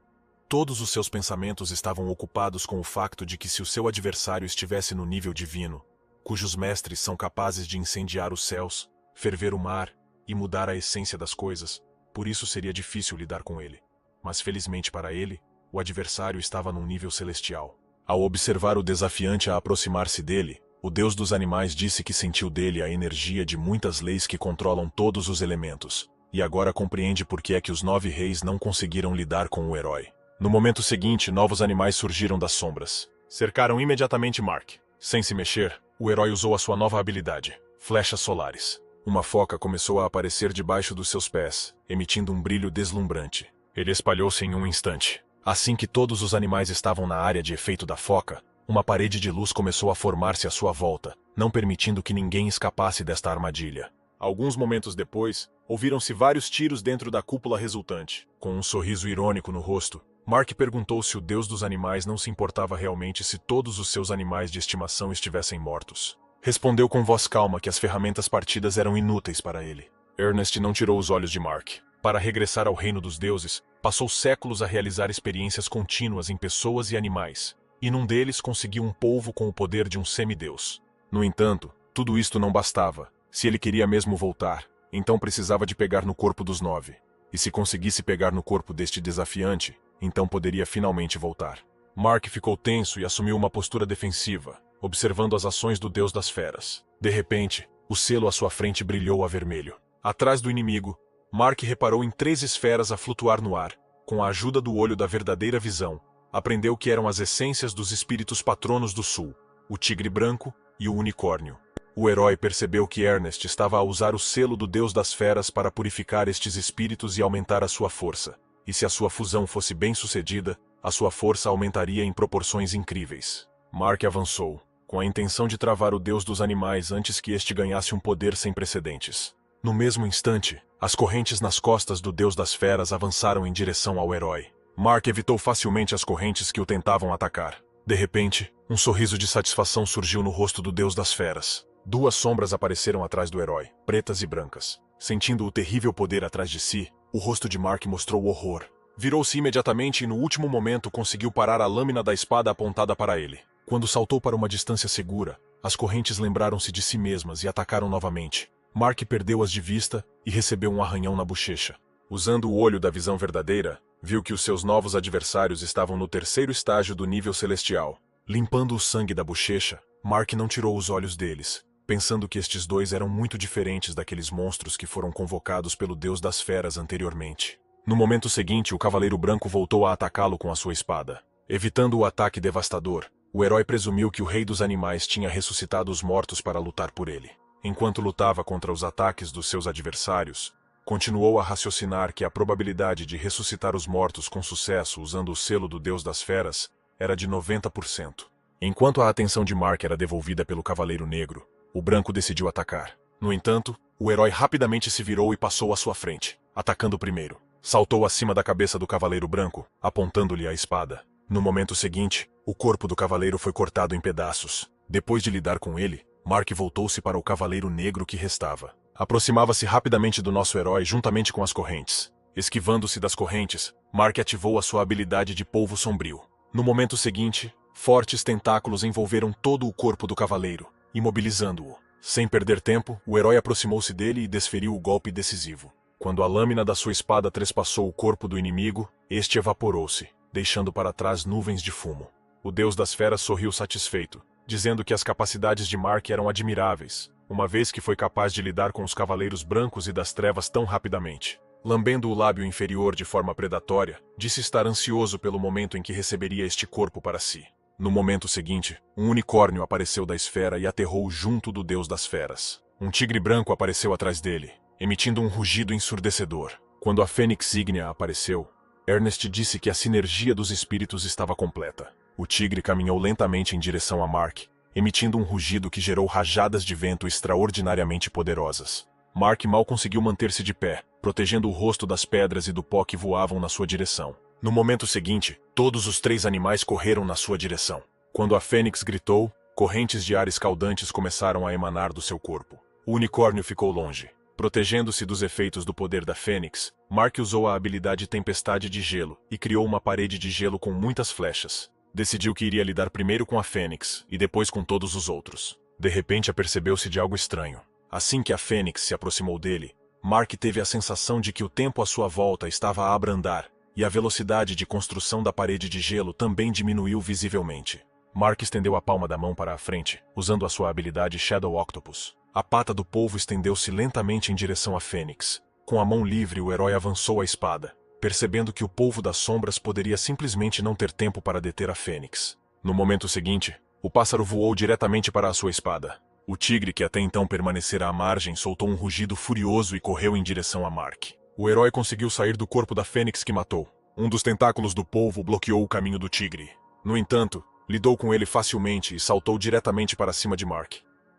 Todos os seus pensamentos estavam ocupados com o facto de que se o seu adversário estivesse no nível divino, cujos mestres são capazes de incendiar os céus, ferver o mar e mudar a essência das coisas, por isso seria difícil lidar com ele. Mas felizmente para ele, o adversário estava num nível celestial. Ao observar o desafiante a aproximar-se dele, o deus dos animais disse que sentiu dele a energia de muitas leis que controlam todos os elementos, e agora compreende por que é que os 9 reis não conseguiram lidar com o herói. No momento seguinte, novos animais surgiram das sombras. Cercaram imediatamente Mark. Sem se mexer, o herói usou a sua nova habilidade, Flechas Solares. Uma foca começou a aparecer debaixo dos seus pés, emitindo um brilho deslumbrante. Ele espalhou-se em um instante. Assim que todos os animais estavam na área de efeito da foca, uma parede de luz começou a formar-se à sua volta, não permitindo que ninguém escapasse desta armadilha. Alguns momentos depois, ouviram-se vários tiros dentro da cúpula resultante. Com um sorriso irônico no rosto, Mark perguntou se o deus dos animais não se importava realmente se todos os seus animais de estimação estivessem mortos. Respondeu com voz calma que as ferramentas partidas eram inúteis para ele. Ernest não tirou os olhos de Mark. Para regressar ao reino dos deuses, passou séculos a realizar experiências contínuas em pessoas e animais, e num deles conseguiu um polvo com o poder de um semideus. No entanto, tudo isto não bastava. Se ele queria mesmo voltar, então precisava de pegar no corpo dos 9. E se conseguisse pegar no corpo deste desafiante, então poderia finalmente voltar. Mark ficou tenso e assumiu uma postura defensiva, observando as ações do deus das feras. De repente, o selo à sua frente brilhou a vermelho. Atrás do inimigo, Mark reparou em 3 esferas a flutuar no ar. Com a ajuda do olho da verdadeira visão, aprendeu que eram as essências dos espíritos patronos do sul, o tigre branco e o unicórnio. O herói percebeu que Ernest estava a usar o selo do deus das feras para purificar estes espíritos e aumentar a sua força. E se a sua fusão fosse bem-sucedida, a sua força aumentaria em proporções incríveis. Mark avançou, com a intenção de travar o deus dos animais antes que este ganhasse um poder sem precedentes. No mesmo instante, as correntes nas costas do deus das feras avançaram em direção ao herói. Mark evitou facilmente as correntes que o tentavam atacar. De repente, um sorriso de satisfação surgiu no rosto do deus das feras. 2 sombras apareceram atrás do herói, pretas e brancas. Sentindo o terrível poder atrás de si, o rosto de Mark mostrou horror. Virou-se imediatamente e no último momento conseguiu parar a lâmina da espada apontada para ele. Quando saltou para uma distância segura, as correntes lembraram-se de si mesmas e atacaram novamente. Mark perdeu-as de vista e recebeu um arranhão na bochecha. Usando o olho da visão verdadeira, viu que os seus novos adversários estavam no 3º estágio do nível celestial. Limpando o sangue da bochecha, Mark não tirou os olhos deles, pensando que estes 2 eram muito diferentes daqueles monstros que foram convocados pelo deus das feras anteriormente. No momento seguinte, o Cavaleiro Branco voltou a atacá-lo com a sua espada. Evitando o ataque devastador, o herói presumiu que o Rei dos Animais tinha ressuscitado os mortos para lutar por ele. Enquanto lutava contra os ataques dos seus adversários, continuou a raciocinar que a probabilidade de ressuscitar os mortos com sucesso usando o selo do Deus das Feras era de 90%. Enquanto a atenção de Mark era devolvida pelo Cavaleiro Negro, o Branco decidiu atacar. No entanto, o herói rapidamente se virou e passou à sua frente, atacando primeiro. Saltou acima da cabeça do Cavaleiro Branco, apontando-lhe a espada. No momento seguinte, o corpo do cavaleiro foi cortado em pedaços. Depois de lidar com ele, Mark voltou-se para o Cavaleiro Negro que restava. Aproximava-se rapidamente do nosso herói juntamente com as correntes. Esquivando-se das correntes, Mark ativou a sua habilidade de polvo sombrio. No momento seguinte, fortes tentáculos envolveram todo o corpo do cavaleiro, imobilizando-o. Sem perder tempo, o herói aproximou-se dele e desferiu o golpe decisivo. Quando a lâmina da sua espada trespassou o corpo do inimigo, este evaporou-se, deixando para trás nuvens de fumo. O Deus das Feras sorriu satisfeito, dizendo que as capacidades de Mark eram admiráveis, uma vez que foi capaz de lidar com os Cavaleiros Brancos e das Trevas tão rapidamente. Lambendo o lábio inferior de forma predatória, disse estar ansioso pelo momento em que receberia este corpo para si. No momento seguinte, um unicórnio apareceu da esfera e aterrou junto do Deus das Feras. Um tigre branco apareceu atrás dele, emitindo um rugido ensurdecedor. Quando a Fênix Ígnea apareceu, Ernest disse que a sinergia dos espíritos estava completa. O tigre caminhou lentamente em direção a Mark, emitindo um rugido que gerou rajadas de vento extraordinariamente poderosas. Mark mal conseguiu manter-se de pé, protegendo o rosto das pedras e do pó que voavam na sua direção. No momento seguinte, todos os 3 animais correram na sua direção. Quando a Fênix gritou, correntes de ar escaldantes começaram a emanar do seu corpo. O unicórnio ficou longe. Protegendo-se dos efeitos do poder da Fênix, Mark usou a habilidade Tempestade de Gelo e criou uma parede de gelo com muitas flechas. Decidiu que iria lidar primeiro com a Fênix e depois com todos os outros. De repente apercebeu-se de algo estranho. Assim que a Fênix se aproximou dele, Mark teve a sensação de que o tempo à sua volta estava a abrandar, e a velocidade de construção da parede de gelo também diminuiu visivelmente. Mark estendeu a palma da mão para a frente, usando a sua habilidade Shadow Octopus. A pata do polvo estendeu-se lentamente em direção à Fênix. Com a mão livre, o herói avançou a espada, percebendo que o polvo das sombras poderia simplesmente não ter tempo para deter a Fênix. No momento seguinte, o pássaro voou diretamente para a sua espada. O tigre, que até então permanecera à margem, soltou um rugido furioso e correu em direção a Mark. O herói conseguiu sair do corpo da Fênix que matou. Um dos tentáculos do polvo bloqueou o caminho do tigre. No entanto, lidou com ele facilmente e saltou diretamente para cima de Mark.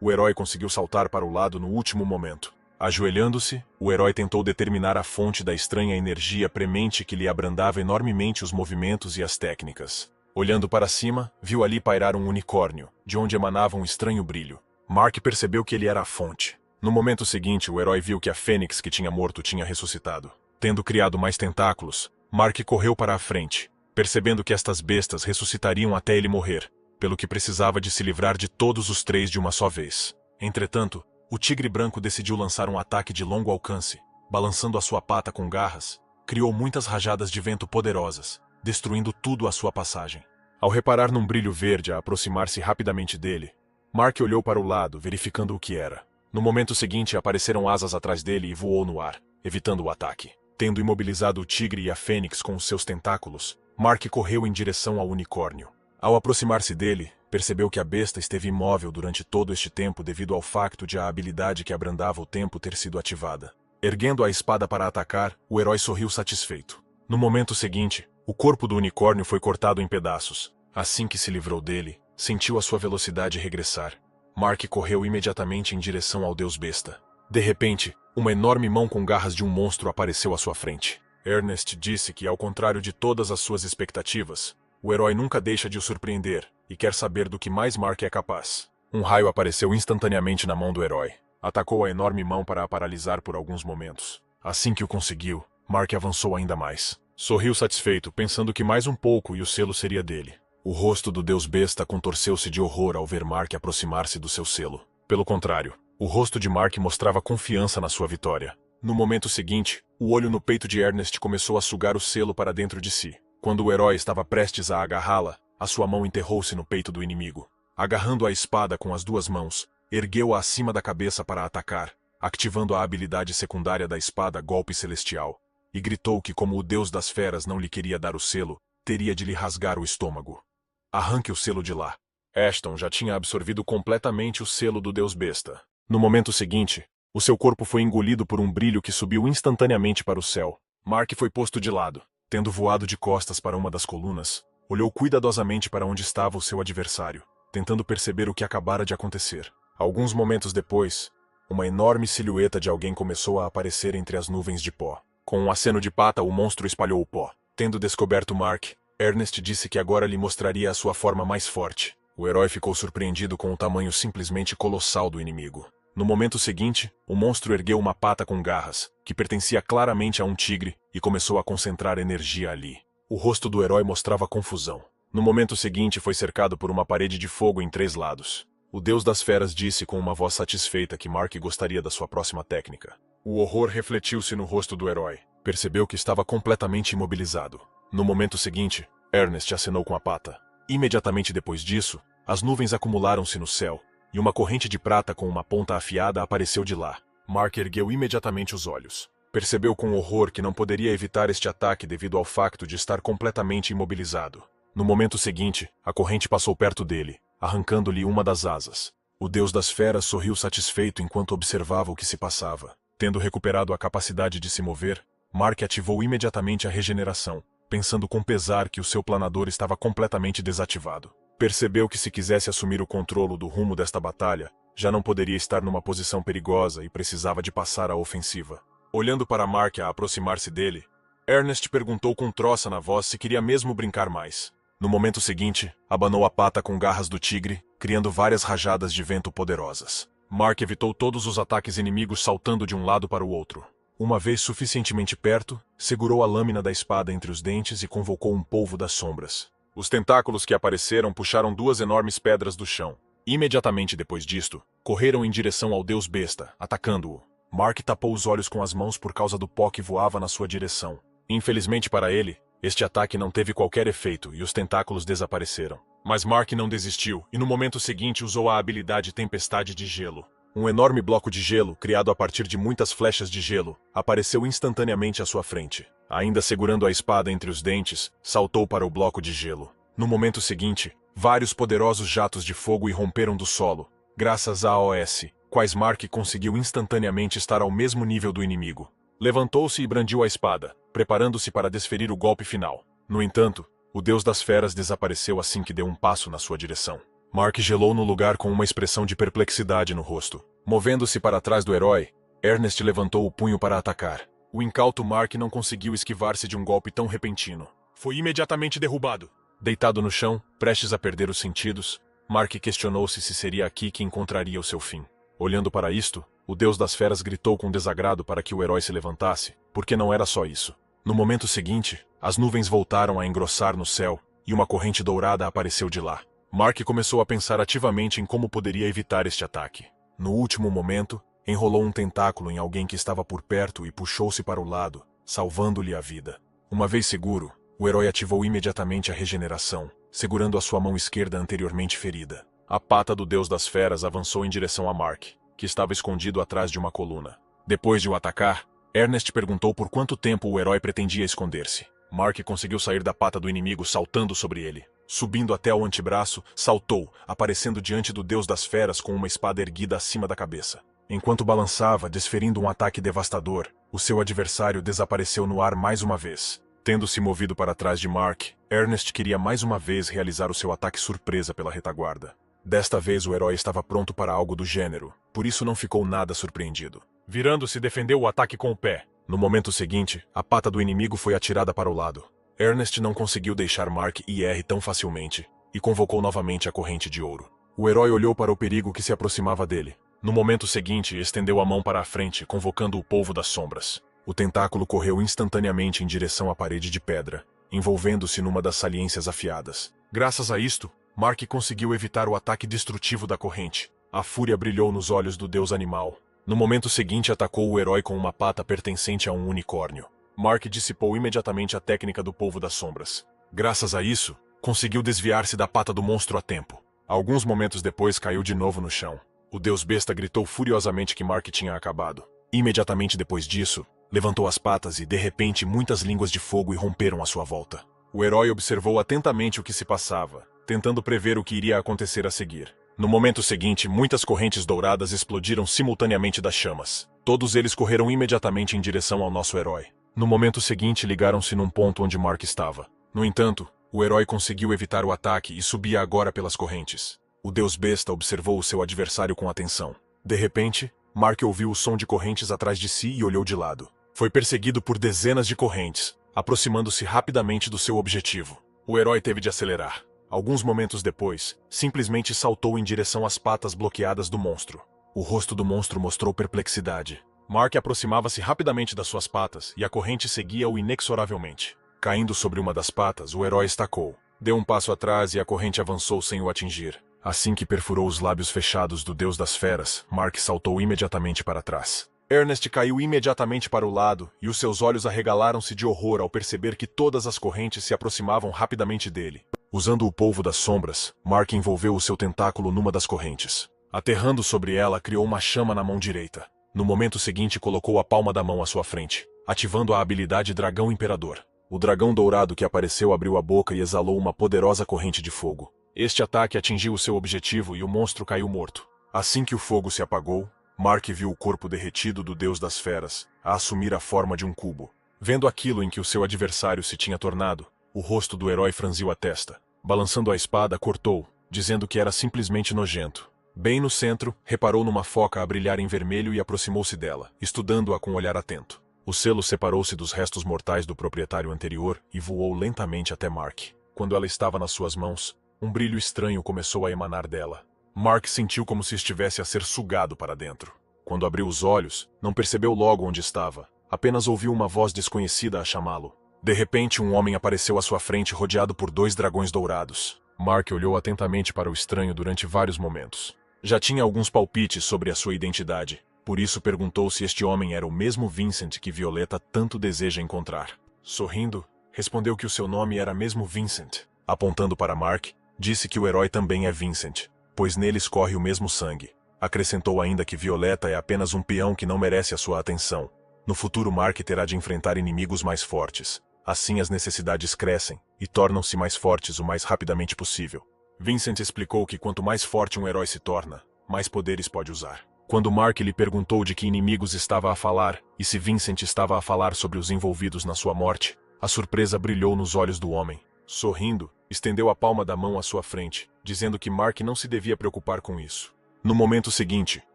O herói conseguiu saltar para o lado no último momento. Ajoelhando-se, o herói tentou determinar a fonte da estranha energia premente que lhe abrandava enormemente os movimentos e as técnicas. Olhando para cima, viu ali pairar um unicórnio, de onde emanava um estranho brilho. Mark percebeu que ele era a fonte. No momento seguinte, o herói viu que a fênix que tinha morto tinha ressuscitado. Tendo criado mais tentáculos, Mark correu para a frente, percebendo que estas bestas ressuscitariam até ele morrer, pelo que precisava de se livrar de todos os três de uma só vez. Entretanto, o tigre branco decidiu lançar um ataque de longo alcance. Balançando a sua pata com garras, criou muitas rajadas de vento poderosas, destruindo tudo à sua passagem. Ao reparar num brilho verde a aproximar-se rapidamente dele, Mark olhou para o lado, verificando o que era. No momento seguinte, apareceram asas atrás dele e voou no ar, evitando o ataque. Tendo imobilizado o tigre e a fênix com os seus tentáculos, Mark correu em direção ao unicórnio. Ao aproximar-se dele, percebeu que a besta esteve imóvel durante todo este tempo devido ao facto de a habilidade que abrandava o tempo ter sido ativada. Erguendo a espada para atacar, o herói sorriu satisfeito. No momento seguinte, o corpo do unicórnio foi cortado em pedaços. Assim que se livrou dele, sentiu a sua velocidade regressar. Mark correu imediatamente em direção ao deus besta. De repente, uma enorme mão com garras de um monstro apareceu à sua frente. Ernest disse que, ao contrário de todas as suas expectativas, o herói nunca deixa de o surpreender e quer saber do que mais Mark é capaz. Um raio apareceu instantaneamente na mão do herói. Atacou a enorme mão para a paralisar por alguns momentos. Assim que o conseguiu, Mark avançou ainda mais. Sorriu satisfeito, pensando que mais um pouco e o selo seria dele. O rosto do deus besta contorceu-se de horror ao ver Mark aproximar-se do seu selo. Pelo contrário, o rosto de Mark mostrava confiança na sua vitória. No momento seguinte, o olho no peito de Ernest começou a sugar o selo para dentro de si. Quando o herói estava prestes a agarrá-la, a sua mão enterrou-se no peito do inimigo. Agarrando a espada com as duas mãos, ergueu-a acima da cabeça para atacar, ativando a habilidade secundária da espada Golpe Celestial, e gritou que, como o deus das feras não lhe queria dar o selo, teria de lhe rasgar o estômago. Arranque o selo de lá. Ashton já tinha absorvido completamente o selo do deus besta. No momento seguinte, o seu corpo foi engolido por um brilho que subiu instantaneamente para o céu. Mark foi posto de lado. Tendo voado de costas para uma das colunas, olhou cuidadosamente para onde estava o seu adversário, tentando perceber o que acabara de acontecer. Alguns momentos depois, uma enorme silhueta de alguém começou a aparecer entre as nuvens de pó. Com um aceno de pata, o monstro espalhou o pó. Tendo descoberto Mark, Ernest disse que agora lhe mostraria a sua forma mais forte. O herói ficou surpreendido com o tamanho simplesmente colossal do inimigo. No momento seguinte, o monstro ergueu uma pata com garras, que pertencia claramente a um tigre, e começou a concentrar energia ali. O rosto do herói mostrava confusão. No momento seguinte, foi cercado por uma parede de fogo em 3 lados. O deus das feras disse com uma voz satisfeita que Mark gostaria da sua próxima técnica. O horror refletiu-se no rosto do herói. Percebeu que estava completamente imobilizado. No momento seguinte, Ernest acenou com a pata. Imediatamente depois disso, as nuvens acumularam-se no céu, e uma corrente de prata com uma ponta afiada apareceu de lá. Mark ergueu imediatamente os olhos. Percebeu com horror que não poderia evitar este ataque devido ao facto de estar completamente imobilizado. No momento seguinte, a corrente passou perto dele, arrancando-lhe uma das asas. O deus das feras sorriu satisfeito enquanto observava o que se passava. Tendo recuperado a capacidade de se mover, Mark ativou imediatamente a regeneração, pensando com pesar que o seu planador estava completamente desativado. Percebeu que se quisesse assumir o controle do rumo desta batalha, já não poderia estar numa posição perigosa e precisava de passar à ofensiva. Olhando para Mark a aproximar-se dele, Ernest perguntou com troça na voz se queria mesmo brincar mais. No momento seguinte, abanou a pata com garras do tigre, criando várias rajadas de vento poderosas. Mark evitou todos os ataques inimigos saltando de um lado para o outro. Uma vez suficientemente perto, segurou a lâmina da espada entre os dentes e convocou um polvo das sombras. Os tentáculos que apareceram puxaram 2 enormes pedras do chão. Imediatamente depois disto, correram em direção ao deus besta, atacando-o. Mark tapou os olhos com as mãos por causa do pó que voava na sua direção. Infelizmente para ele, este ataque não teve qualquer efeito e os tentáculos desapareceram. Mas Mark não desistiu e no momento seguinte usou a habilidade Tempestade de Gelo. Um enorme bloco de gelo, criado a partir de muitas flechas de gelo, apareceu instantaneamente à sua frente. Ainda segurando a espada entre os dentes, saltou para o bloco de gelo. No momento seguinte, vários poderosos jatos de fogo irromperam do solo, graças a AOS, quais Mark conseguiu instantaneamente estar ao mesmo nível do inimigo. Levantou-se e brandiu a espada, preparando-se para desferir o golpe final. No entanto, O deus das feras desapareceu assim que deu um passo na sua direção. Mark gelou no lugar com uma expressão de perplexidade no rosto. Movendo-se para trás do herói, Ernest levantou o punho para atacar. O incauto Mark não conseguiu esquivar-se de um golpe tão repentino. Foi imediatamente derrubado. Deitado no chão, prestes a perder os sentidos, Mark questionou-se se seria aqui que encontraria o seu fim. Olhando para isto, o deus das feras gritou com desagrado para que o herói se levantasse, porque não era só isso. No momento seguinte, as nuvens voltaram a engrossar no céu, e uma corrente dourada apareceu de lá. Mark começou a pensar ativamente em como poderia evitar este ataque. No último momento, enrolou um tentáculo em alguém que estava por perto e puxou-se para o lado, salvando-lhe a vida. Uma vez seguro, o herói ativou imediatamente a regeneração, segurando a sua mão esquerda anteriormente ferida. A pata do deus das feras avançou em direção a Mark, que estava escondido atrás de uma coluna. Depois de o atacar, Ernest perguntou por quanto tempo o herói pretendia esconder-se. Mark conseguiu sair da pata do inimigo saltando sobre ele. Subindo até ao antebraço, saltou, aparecendo diante do deus das feras com uma espada erguida acima da cabeça. Enquanto balançava, desferindo um ataque devastador, o seu adversário desapareceu no ar mais uma vez. Tendo se movido para trás de Mark, Ernest queria mais uma vez realizar o seu ataque surpresa pela retaguarda. Desta vez o herói estava pronto para algo do gênero, por isso não ficou nada surpreendido. Virando-se, defendeu o ataque com o pé. No momento seguinte, a pata do inimigo foi atirada para o lado. Ernest não conseguiu deixar Mark ir tão facilmente, e convocou novamente a corrente de ouro. O herói olhou para o perigo que se aproximava dele. No momento seguinte, estendeu a mão para a frente, convocando o polvo das sombras. O tentáculo correu instantaneamente em direção à parede de pedra, envolvendo-se numa das saliências afiadas. Graças a isto, Mark conseguiu evitar o ataque destrutivo da corrente. A fúria brilhou nos olhos do deus animal. No momento seguinte, atacou o herói com uma pata pertencente a um unicórnio. Mark dissipou imediatamente a técnica do polvo das sombras. Graças a isso, conseguiu desviar-se da pata do monstro a tempo. Alguns momentos depois, caiu de novo no chão. O deus besta gritou furiosamente que Mark tinha acabado. Imediatamente depois disso, levantou as patas e, de repente, muitas línguas de fogo irromperam à sua volta. O herói observou atentamente o que se passava, tentando prever o que iria acontecer a seguir. No momento seguinte, muitas correntes douradas explodiram simultaneamente das chamas. Todos eles correram imediatamente em direção ao nosso herói. No momento seguinte, ligaram-se num ponto onde Mark estava. No entanto, o herói conseguiu evitar o ataque e subia agora pelas correntes. O deus besta observou o seu adversário com atenção. De repente, Mark ouviu o som de correntes atrás de si e olhou de lado. Foi perseguido por dezenas de correntes, aproximando-se rapidamente do seu objetivo. O herói teve de acelerar. Alguns momentos depois, simplesmente saltou em direção às patas bloqueadas do monstro. O rosto do monstro mostrou perplexidade. Mark aproximava-se rapidamente das suas patas e a corrente seguia-o inexoravelmente. Caindo sobre uma das patas, o herói estacou. Deu um passo atrás e a corrente avançou sem o atingir. Assim que perfurou os lábios fechados do deus das feras, Mark saltou imediatamente para trás. Ernest caiu imediatamente para o lado e os seus olhos arregalaram-se de horror ao perceber que todas as correntes se aproximavam rapidamente dele. Usando o polvo das sombras, Mark envolveu o seu tentáculo numa das correntes. Aterrando sobre ela, criou uma chama na mão direita. No momento seguinte, colocou a palma da mão à sua frente, ativando a habilidade Dragão Imperador. O dragão dourado que apareceu abriu a boca e exalou uma poderosa corrente de fogo. Este ataque atingiu o seu objetivo e o monstro caiu morto. Assim que o fogo se apagou, Mark viu o corpo derretido do deus das feras, a assumir a forma de um cubo. Vendo aquilo em que o seu adversário se tinha tornado, o rosto do herói franziu a testa. Balançando a espada, cortou, dizendo que era simplesmente nojento. Bem no centro, reparou numa foca a brilhar em vermelho e aproximou-se dela, estudando-a com um olhar atento. O selo separou-se dos restos mortais do proprietário anterior e voou lentamente até Mark. Quando ela estava nas suas mãos, um brilho estranho começou a emanar dela. Mark sentiu como se estivesse a ser sugado para dentro. Quando abriu os olhos, não percebeu logo onde estava. Apenas ouviu uma voz desconhecida a chamá-lo. De repente, um homem apareceu à sua frente rodeado por 2 dragões dourados. Mark olhou atentamente para o estranho durante vários momentos. Já tinha alguns palpites sobre a sua identidade. Por isso perguntou se este homem era o mesmo Vincent que Violeta tanto deseja encontrar. Sorrindo, respondeu que o seu nome era mesmo Vincent. Apontando para Mark, disse que o herói também é Vincent, pois neles corre o mesmo sangue. Acrescentou ainda que Violeta é apenas um peão que não merece a sua atenção. No futuro, Mark terá de enfrentar inimigos mais fortes. Assim as necessidades crescem e tornam-se mais fortes o mais rapidamente possível. Vincent explicou que quanto mais forte um herói se torna, mais poderes pode usar. Quando Mark lhe perguntou de que inimigos estava a falar e se Vincent estava a falar sobre os envolvidos na sua morte, a surpresa brilhou nos olhos do homem. Sorrindo, estendeu a palma da mão à sua frente, dizendo que Mark não se devia preocupar com isso. No momento seguinte,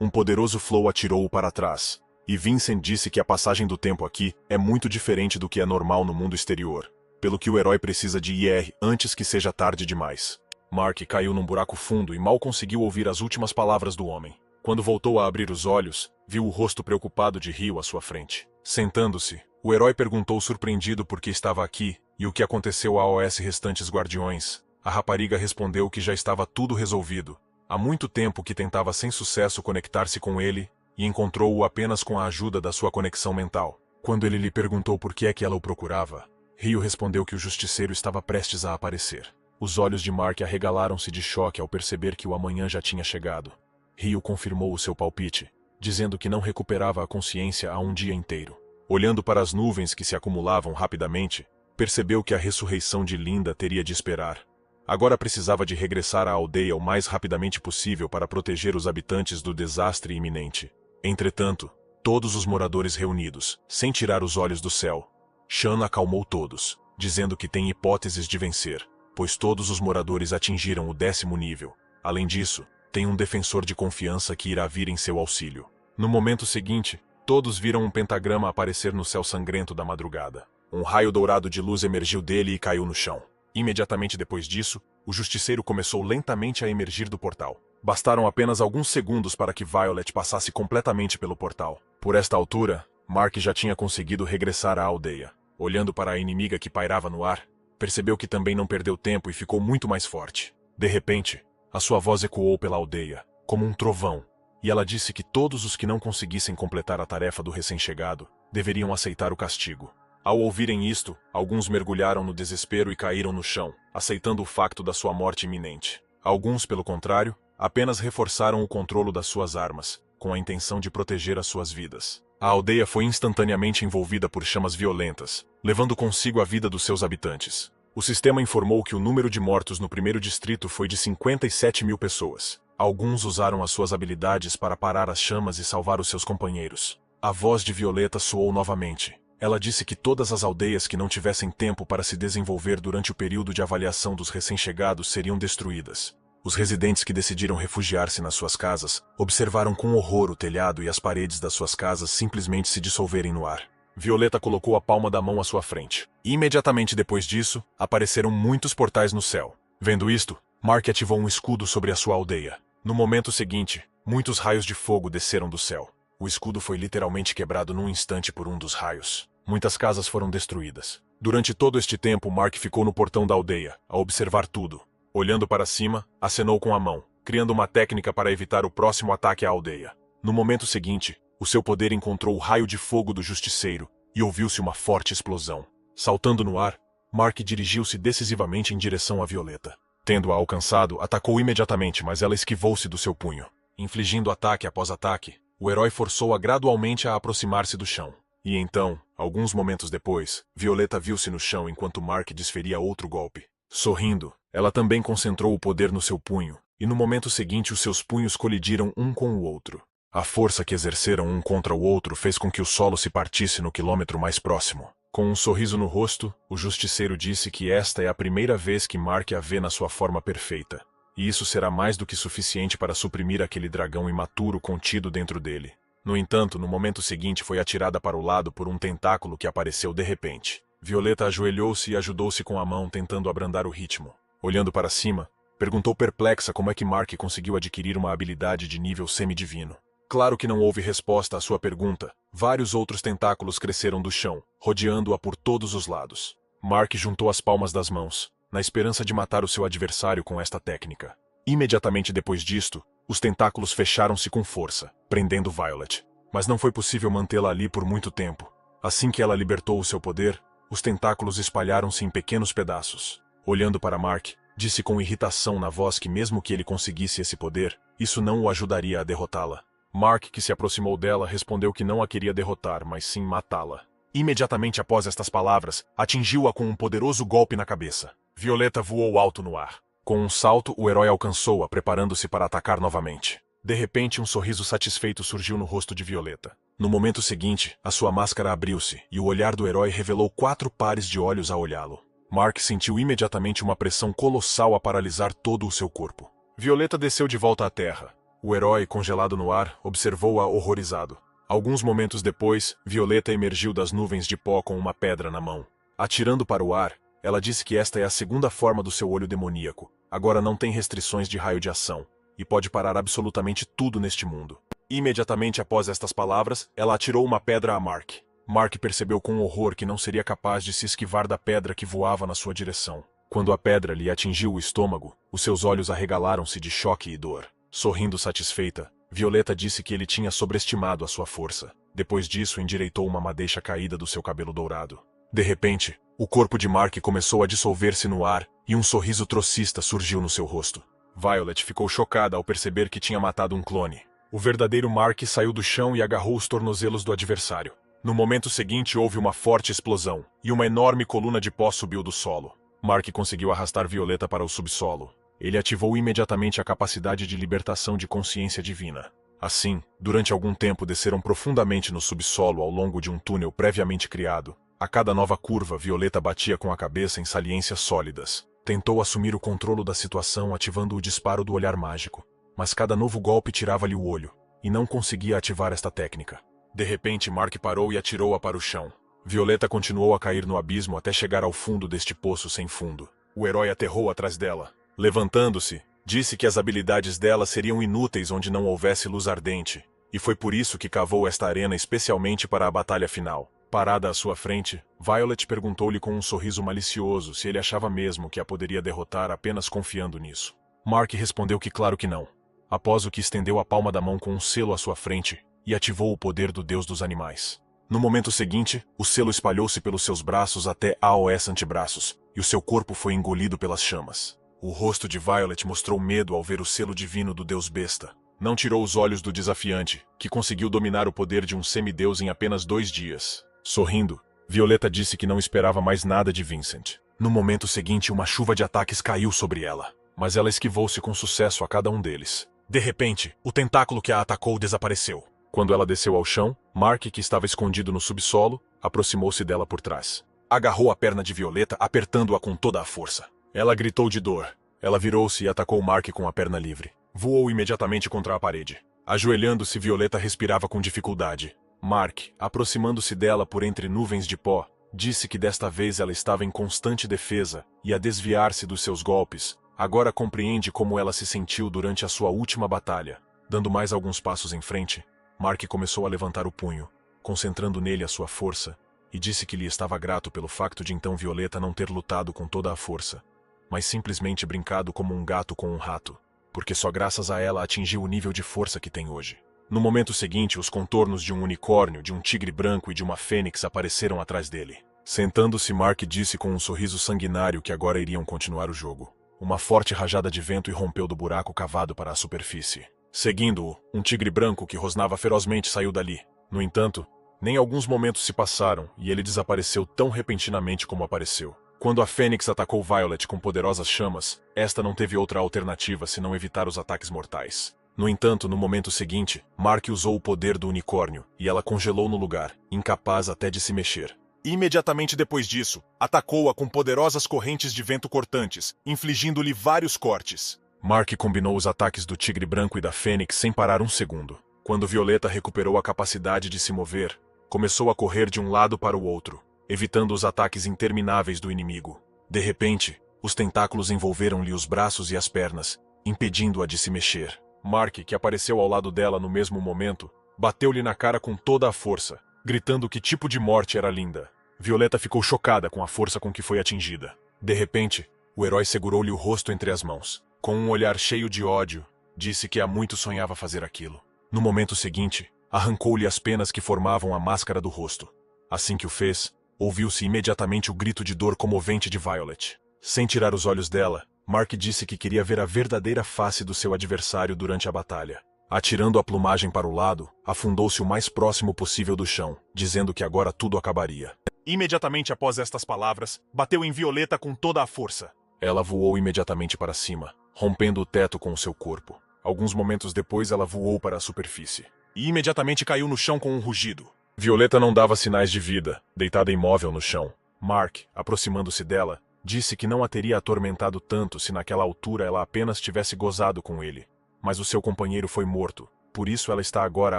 um poderoso flow atirou-o para trás, e Vincent disse que a passagem do tempo aqui é muito diferente do que é normal no mundo exterior, pelo que o herói precisa de IR antes que seja tarde demais. Mark caiu num buraco fundo e mal conseguiu ouvir as últimas palavras do homem. Quando voltou a abrir os olhos, viu o rosto preocupado de Rio à sua frente. Sentando-se, o herói perguntou surpreendido por que estava aqui e o que aconteceu aos restantes guardiões. A rapariga respondeu que já estava tudo resolvido. Há muito tempo que tentava sem sucesso conectar-se com ele e encontrou-o apenas com a ajuda da sua conexão mental. Quando ele lhe perguntou por que é que ela o procurava, Rio respondeu que o justiceiro estava prestes a aparecer. Os olhos de Mark arregalaram-se de choque ao perceber que o amanhã já tinha chegado. Rio confirmou o seu palpite, dizendo que não recuperava a consciência há um dia inteiro. Olhando para as nuvens que se acumulavam rapidamente, percebeu que a ressurreição de Linda teria de esperar. Agora precisava de regressar à aldeia o mais rapidamente possível para proteger os habitantes do desastre iminente. Entretanto, todos os moradores reunidos, sem tirar os olhos do céu, Shan acalmou todos, dizendo que tem hipóteses de vencer, pois todos os moradores atingiram o 10º nível. Além disso, tem um defensor de confiança que irá vir em seu auxílio. No momento seguinte, todos viram um pentagrama aparecer no céu sangrento da madrugada. Um raio dourado de luz emergiu dele e caiu no chão. Imediatamente depois disso, o justiceiro começou lentamente a emergir do portal. Bastaram apenas alguns segundos para que Violet passasse completamente pelo portal. Por esta altura, Mark já tinha conseguido regressar à aldeia. Olhando para a inimiga que pairava no ar, percebeu que também não perdeu tempo e ficou muito mais forte. De repente, a sua voz ecoou pela aldeia, como um trovão, e ela disse que todos os que não conseguissem completar a tarefa do recém-chegado deveriam aceitar o castigo. Ao ouvirem isto, alguns mergulharam no desespero e caíram no chão, aceitando o facto da sua morte iminente. Alguns, pelo contrário, apenas reforçaram o controlo das suas armas, com a intenção de proteger as suas vidas. A aldeia foi instantaneamente envolvida por chamas violentas, levando consigo a vida dos seus habitantes. O sistema informou que o número de mortos no primeiro distrito foi de 57.000 pessoas. Alguns usaram as suas habilidades para parar as chamas e salvar os seus companheiros. A voz de Violeta soou novamente. Ela disse que todas as aldeias que não tivessem tempo para se desenvolver durante o período de avaliação dos recém-chegados seriam destruídas. Os residentes que decidiram refugiar-se nas suas casas observaram com horror o telhado e as paredes das suas casas simplesmente se dissolverem no ar. Violeta colocou a palma da mão à sua frente. Imediatamente depois disso, apareceram muitos portais no céu. Vendo isto, Mark ativou um escudo sobre a sua aldeia. No momento seguinte, muitos raios de fogo desceram do céu. O escudo foi literalmente quebrado num instante por um dos raios. Muitas casas foram destruídas. Durante todo este tempo, Mark ficou no portão da aldeia, a observar tudo. Olhando para cima, acenou com a mão, criando uma técnica para evitar o próximo ataque à aldeia. No momento seguinte, o seu poder encontrou o raio de fogo do justiceiro e ouviu-se uma forte explosão. Saltando no ar, Mark dirigiu-se decisivamente em direção a Violeta. Tendo-a alcançado, atacou imediatamente, mas ela esquivou-se do seu punho. Infligindo ataque após ataque, o herói forçou-a gradualmente a aproximar-se do chão. E então, alguns momentos depois, Violeta viu-se no chão enquanto Mark desferia outro golpe. Sorrindo, ela também concentrou o poder no seu punho, e no momento seguinte os seus punhos colidiram um com o outro. A força que exerceram um contra o outro fez com que o solo se partisse no quilômetro mais próximo. Com um sorriso no rosto, o justiceiro disse que esta é a primeira vez que Mark a vê na sua forma perfeita, e isso será mais do que suficiente para suprimir aquele dragão imaturo contido dentro dele. No entanto, no momento seguinte foi atirada para o lado por um tentáculo que apareceu de repente. Violeta ajoelhou-se e ajudou-se com a mão tentando abrandar o ritmo. Olhando para cima, perguntou perplexa como é que Mark conseguiu adquirir uma habilidade de nível semidivino. Claro que não houve resposta à sua pergunta. Vários outros tentáculos cresceram do chão, rodeando-a por todos os lados. Mark juntou as palmas das mãos, na esperança de matar o seu adversário com esta técnica. Imediatamente depois disto, os tentáculos fecharam-se com força, prendendo Violet. Mas não foi possível mantê-la ali por muito tempo. Assim que ela libertou o seu poder, os tentáculos espalharam-se em pequenos pedaços. Olhando para Mark, disse com irritação na voz que mesmo que ele conseguisse esse poder, isso não o ajudaria a derrotá-la. Mark, que se aproximou dela, respondeu que não a queria derrotar, mas sim matá-la. Imediatamente após estas palavras, atingiu-a com um poderoso golpe na cabeça. Violeta voou alto no ar. Com um salto, o herói alcançou-a, preparando-se para atacar novamente. De repente, um sorriso satisfeito surgiu no rosto de Violeta. No momento seguinte, a sua máscara abriu-se, e o olhar do herói revelou 4 pares de olhos a olhá-lo. Mark sentiu imediatamente uma pressão colossal a paralisar todo o seu corpo. Violeta desceu de volta à terra. O herói, congelado no ar, observou-a horrorizado. Alguns momentos depois, Violeta emergiu das nuvens de pó com uma pedra na mão. Atirando para o ar, ela disse que esta é a segunda forma do seu olho demoníaco. Agora não tem restrições de raio de ação, e pode parar absolutamente tudo neste mundo. Imediatamente após estas palavras, ela atirou uma pedra a Mark. Mark percebeu com horror que não seria capaz de se esquivar da pedra que voava na sua direção. Quando a pedra lhe atingiu o estômago, os seus olhos arregalaram-se de choque e dor. Sorrindo satisfeita, Violeta disse que ele tinha sobreestimado a sua força. Depois disso, endireitou uma madeixa caída do seu cabelo dourado. De repente, o corpo de Mark começou a dissolver-se no ar e um sorriso trocista surgiu no seu rosto. Violet ficou chocada ao perceber que tinha matado um clone. O verdadeiro Mark saiu do chão e agarrou os tornozelos do adversário. No momento seguinte, houve uma forte explosão e uma enorme coluna de pó subiu do solo. Mark conseguiu arrastar Violeta para o subsolo. Ele ativou imediatamente a capacidade de libertação de consciência divina. Assim, durante algum tempo desceram profundamente no subsolo ao longo de um túnel previamente criado. A cada nova curva, Violeta batia com a cabeça em saliências sólidas. Tentou assumir o controle da situação ativando o disparo do olhar mágico. Mas cada novo golpe tirava-lhe o olho, e não conseguia ativar esta técnica. De repente, Mark parou e atirou-a para o chão. Violeta continuou a cair no abismo até chegar ao fundo deste poço sem fundo. O herói aterrou atrás dela. Levantando-se, disse que as habilidades dela seriam inúteis onde não houvesse luz ardente, e foi por isso que cavou esta arena especialmente para a batalha final. Parada à sua frente, Violet perguntou-lhe com um sorriso malicioso se ele achava mesmo que a poderia derrotar apenas confiando nisso. Mark respondeu que claro que não. Após o que estendeu a palma da mão com um selo à sua frente e ativou o poder do deus dos animais. No momento seguinte, o selo espalhou-se pelos seus braços até AOS antebraços, e o seu corpo foi engolido pelas chamas. O rosto de Violet mostrou medo ao ver o selo divino do deus besta. Não tirou os olhos do desafiante, que conseguiu dominar o poder de um semideus em apenas 2 dias. Sorrindo, Violeta disse que não esperava mais nada de Vincent. No momento seguinte, uma chuva de ataques caiu sobre ela, mas ela esquivou-se com sucesso a cada um deles. De repente, o tentáculo que a atacou desapareceu. Quando ela desceu ao chão, Mark, que estava escondido no subsolo, aproximou-se dela por trás. Agarrou a perna de Violeta, apertando-a com toda a força. Ela gritou de dor. Ela virou-se e atacou Mark com a perna livre. Voou imediatamente contra a parede. Ajoelhando-se, Violeta respirava com dificuldade. Mark, aproximando-se dela por entre nuvens de pó, disse que desta vez ela estava em constante defesa e a desviar-se dos seus golpes. Agora compreende como ela se sentiu durante a sua última batalha. Dando mais alguns passos em frente, Mark começou a levantar o punho, concentrando nele a sua força, e disse que lhe estava grato pelo facto de então Violeta não ter lutado com toda a força, mas simplesmente brincado como um gato com um rato, porque só graças a ela atingiu o nível de força que tem hoje. No momento seguinte, os contornos de um unicórnio, de um tigre branco e de uma fênix apareceram atrás dele. Sentando-se, Mark disse com um sorriso sanguinário que agora iriam continuar o jogo. Uma forte rajada de vento irrompeu do buraco cavado para a superfície. Seguindo-o, um tigre branco que rosnava ferozmente saiu dali. No entanto, nem alguns momentos se passaram e ele desapareceu tão repentinamente como apareceu. Quando a Fênix atacou Violet com poderosas chamas, esta não teve outra alternativa senão evitar os ataques mortais. No entanto, no momento seguinte, Mark usou o poder do unicórnio e ela congelou no lugar, incapaz até de se mexer. Imediatamente depois disso, atacou-a com poderosas correntes de vento cortantes, infligindo-lhe vários cortes. Mark combinou os ataques do tigre branco e da fênix sem parar um segundo. Quando Violeta recuperou a capacidade de se mover, começou a correr de um lado para o outro, evitando os ataques intermináveis do inimigo. De repente, os tentáculos envolveram-lhe os braços e as pernas, impedindo-a de se mexer. Mark, que apareceu ao lado dela no mesmo momento, bateu-lhe na cara com toda a força, gritando que tipo de morte era linda. Violeta ficou chocada com a força com que foi atingida. De repente, o herói segurou-lhe o rosto entre as mãos. Com um olhar cheio de ódio, disse que há muito sonhava fazer aquilo. No momento seguinte, arrancou-lhe as penas que formavam a máscara do rosto. Assim que o fez, ouviu-se imediatamente o grito de dor comovente de Violet. Sem tirar os olhos dela, Mark disse que queria ver a verdadeira face do seu adversário durante a batalha. Atirando a plumagem para o lado, afundou-se o mais próximo possível do chão, dizendo que agora tudo acabaria. Imediatamente após estas palavras, bateu em Violeta com toda a força. Ela voou imediatamente para cima, rompendo o teto com o seu corpo. Alguns momentos depois, ela voou para a superfície. E imediatamente caiu no chão com um rugido. Violeta não dava sinais de vida, deitada imóvel no chão. Mark, aproximando-se dela, Disse que não a teria atormentado tanto se naquela altura ela apenas tivesse gozado com ele. Mas o seu companheiro foi morto, por isso ela está agora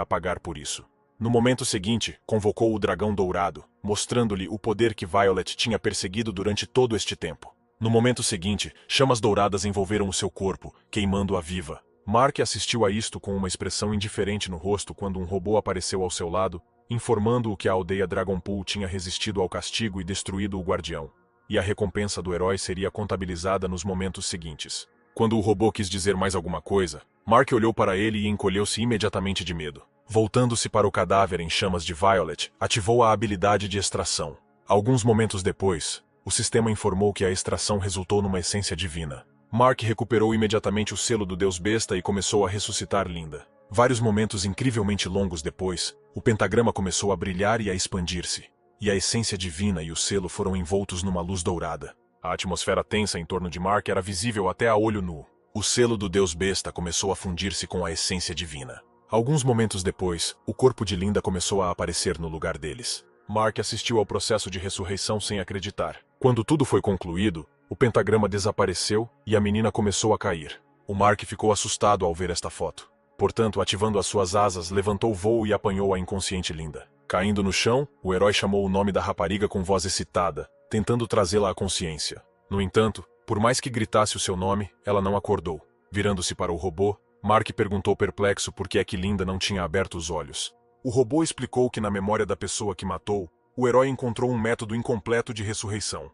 a pagar por isso. No momento seguinte, convocou o dragão dourado, mostrando-lhe o poder que Violet tinha perseguido durante todo este tempo. No momento seguinte, chamas douradas envolveram o seu corpo, queimando-a viva. Mark assistiu a isto com uma expressão indiferente no rosto quando um robô apareceu ao seu lado, informando-o que a aldeia Dragonpool tinha resistido ao castigo e destruído o guardião. E a recompensa do herói seria contabilizada nos momentos seguintes. Quando o robô quis dizer mais alguma coisa, Mark olhou para ele e encolheu-se imediatamente de medo. Voltando-se para o cadáver em chamas de Violet, ativou a habilidade de extração. Alguns momentos depois, o sistema informou que a extração resultou numa essência divina. Mark recuperou imediatamente o selo do Deus Besta e começou a ressuscitar Linda. Vários momentos incrivelmente longos depois, o pentagrama começou a brilhar e a expandir-se. E a essência divina e o selo foram envoltos numa luz dourada. A atmosfera tensa em torno de Mark era visível até a olho nu. O selo do Deus Besta começou a fundir-se com a essência divina. Alguns momentos depois, o corpo de Linda começou a aparecer no lugar deles. Mark assistiu ao processo de ressurreição sem acreditar. Quando tudo foi concluído, o pentagrama desapareceu e a menina começou a cair. O Mark ficou assustado ao ver esta foto. Portanto, ativando as suas asas, levantou o voo e apanhou a inconsciente Linda. Caindo no chão, o herói chamou o nome da rapariga com voz excitada, tentando trazê-la à consciência. No entanto, por mais que gritasse o seu nome, ela não acordou. Virando-se para o robô, Mark perguntou perplexo por que é que Linda não tinha aberto os olhos. O robô explicou que na memória da pessoa que matou, o herói encontrou um método incompleto de ressurreição.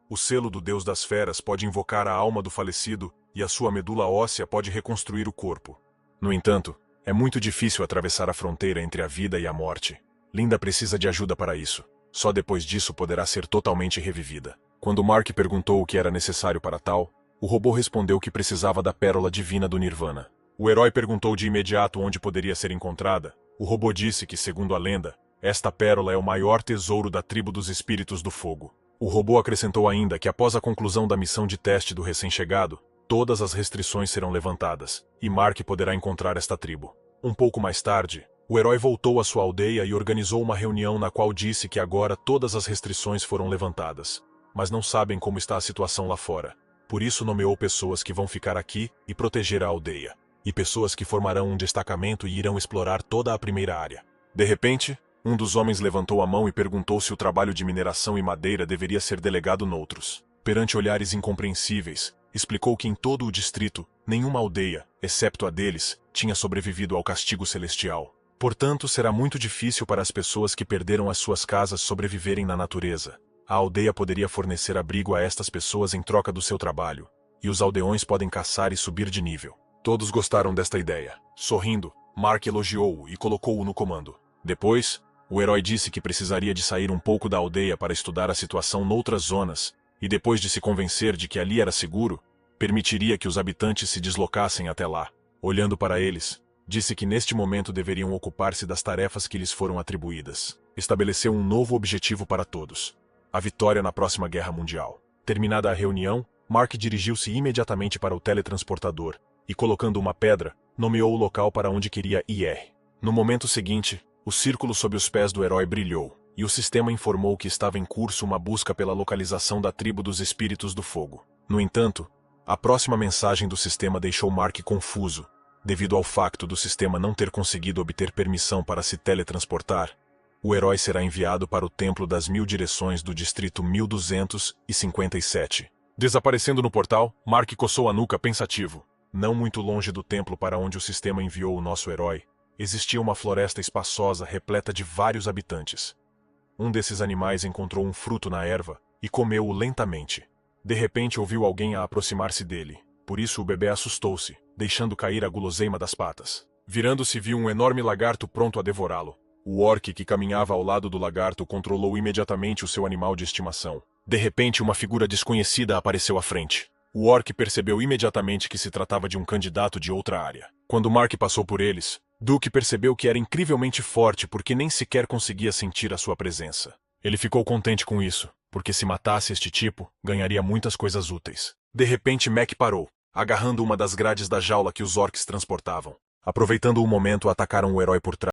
O selo do Deus das Feras pode invocar a alma do falecido e a sua medula óssea pode reconstruir o corpo. No entanto, é muito difícil atravessar a fronteira entre a vida e a morte. Linda precisa de ajuda para isso. Só depois disso poderá ser totalmente revivida. Quando Mark perguntou o que era necessário para tal, o robô respondeu que precisava da pérola divina do Nirvana. O herói perguntou de imediato onde poderia ser encontrada. O robô disse que, segundo a lenda, esta pérola é o maior tesouro da tribo dos espíritos do fogo. O robô acrescentou ainda que após a conclusão da missão de teste do recém-chegado, todas as restrições serão levantadas, e Mark poderá encontrar esta tribo. Um pouco mais tarde, o herói voltou à sua aldeia e organizou uma reunião na qual disse que agora todas as restrições foram levantadas, mas não sabem como está a situação lá fora. Por isso nomeou pessoas que vão ficar aqui e proteger a aldeia, e pessoas que formarão um destacamento e irão explorar toda a primeira área. De repente, um dos homens levantou a mão e perguntou se o trabalho de mineração e madeira deveria ser delegado noutros. Perante olhares incompreensíveis, explicou que em todo o distrito, nenhuma aldeia, excepto a deles, tinha sobrevivido ao castigo celestial. Portanto, será muito difícil para as pessoas que perderam as suas casas sobreviverem na natureza. A aldeia poderia fornecer abrigo a estas pessoas em troca do seu trabalho, e os aldeões podem caçar e subir de nível. Todos gostaram desta ideia. Sorrindo, Mark elogiou-o e colocou-o no comando. Depois, o herói disse que precisaria de sair um pouco da aldeia para estudar a situação noutras zonas, e depois de se convencer de que ali era seguro, permitiria que os habitantes se deslocassem até lá. Olhando para eles, disse que neste momento deveriam ocupar-se das tarefas que lhes foram atribuídas. Estabeleceu um novo objetivo para todos: a vitória na próxima guerra mundial. Terminada a reunião, Mark dirigiu-se imediatamente para o teletransportador e, colocando uma pedra, nomeou o local para onde queria ir. No momento seguinte, o círculo sob os pés do herói brilhou, e o sistema informou que estava em curso uma busca pela localização da tribo dos Espíritos do Fogo. No entanto, a próxima mensagem do sistema deixou Mark confuso, devido ao facto do sistema não ter conseguido obter permissão para se teletransportar. O herói será enviado para o Templo das Mil Direções do Distrito 1257. Desaparecendo no portal, Mark coçou a nuca pensativo. Não muito longe do templo para onde o sistema enviou o nosso herói, existia uma floresta espaçosa repleta de vários habitantes. Um desses animais encontrou um fruto na erva e comeu-o lentamente. De repente ouviu alguém a aproximar-se dele. Por isso o bebê assustou-se, deixando cair a guloseima das patas. Virando-se, viu um enorme lagarto pronto a devorá-lo. O orc que caminhava ao lado do lagarto controlou imediatamente o seu animal de estimação. De repente, uma figura desconhecida apareceu à frente. O orc percebeu imediatamente que se tratava de um candidato de outra área. Quando Mark passou por eles, Duke percebeu que era incrivelmente forte porque nem sequer conseguia sentir a sua presença. Ele ficou contente com isso, porque se matasse este tipo, ganharia muitas coisas úteis. De repente, Mac parou, agarrando uma das grades da jaula que os orcs transportavam. Aproveitando o momento, atacaram o herói por trás.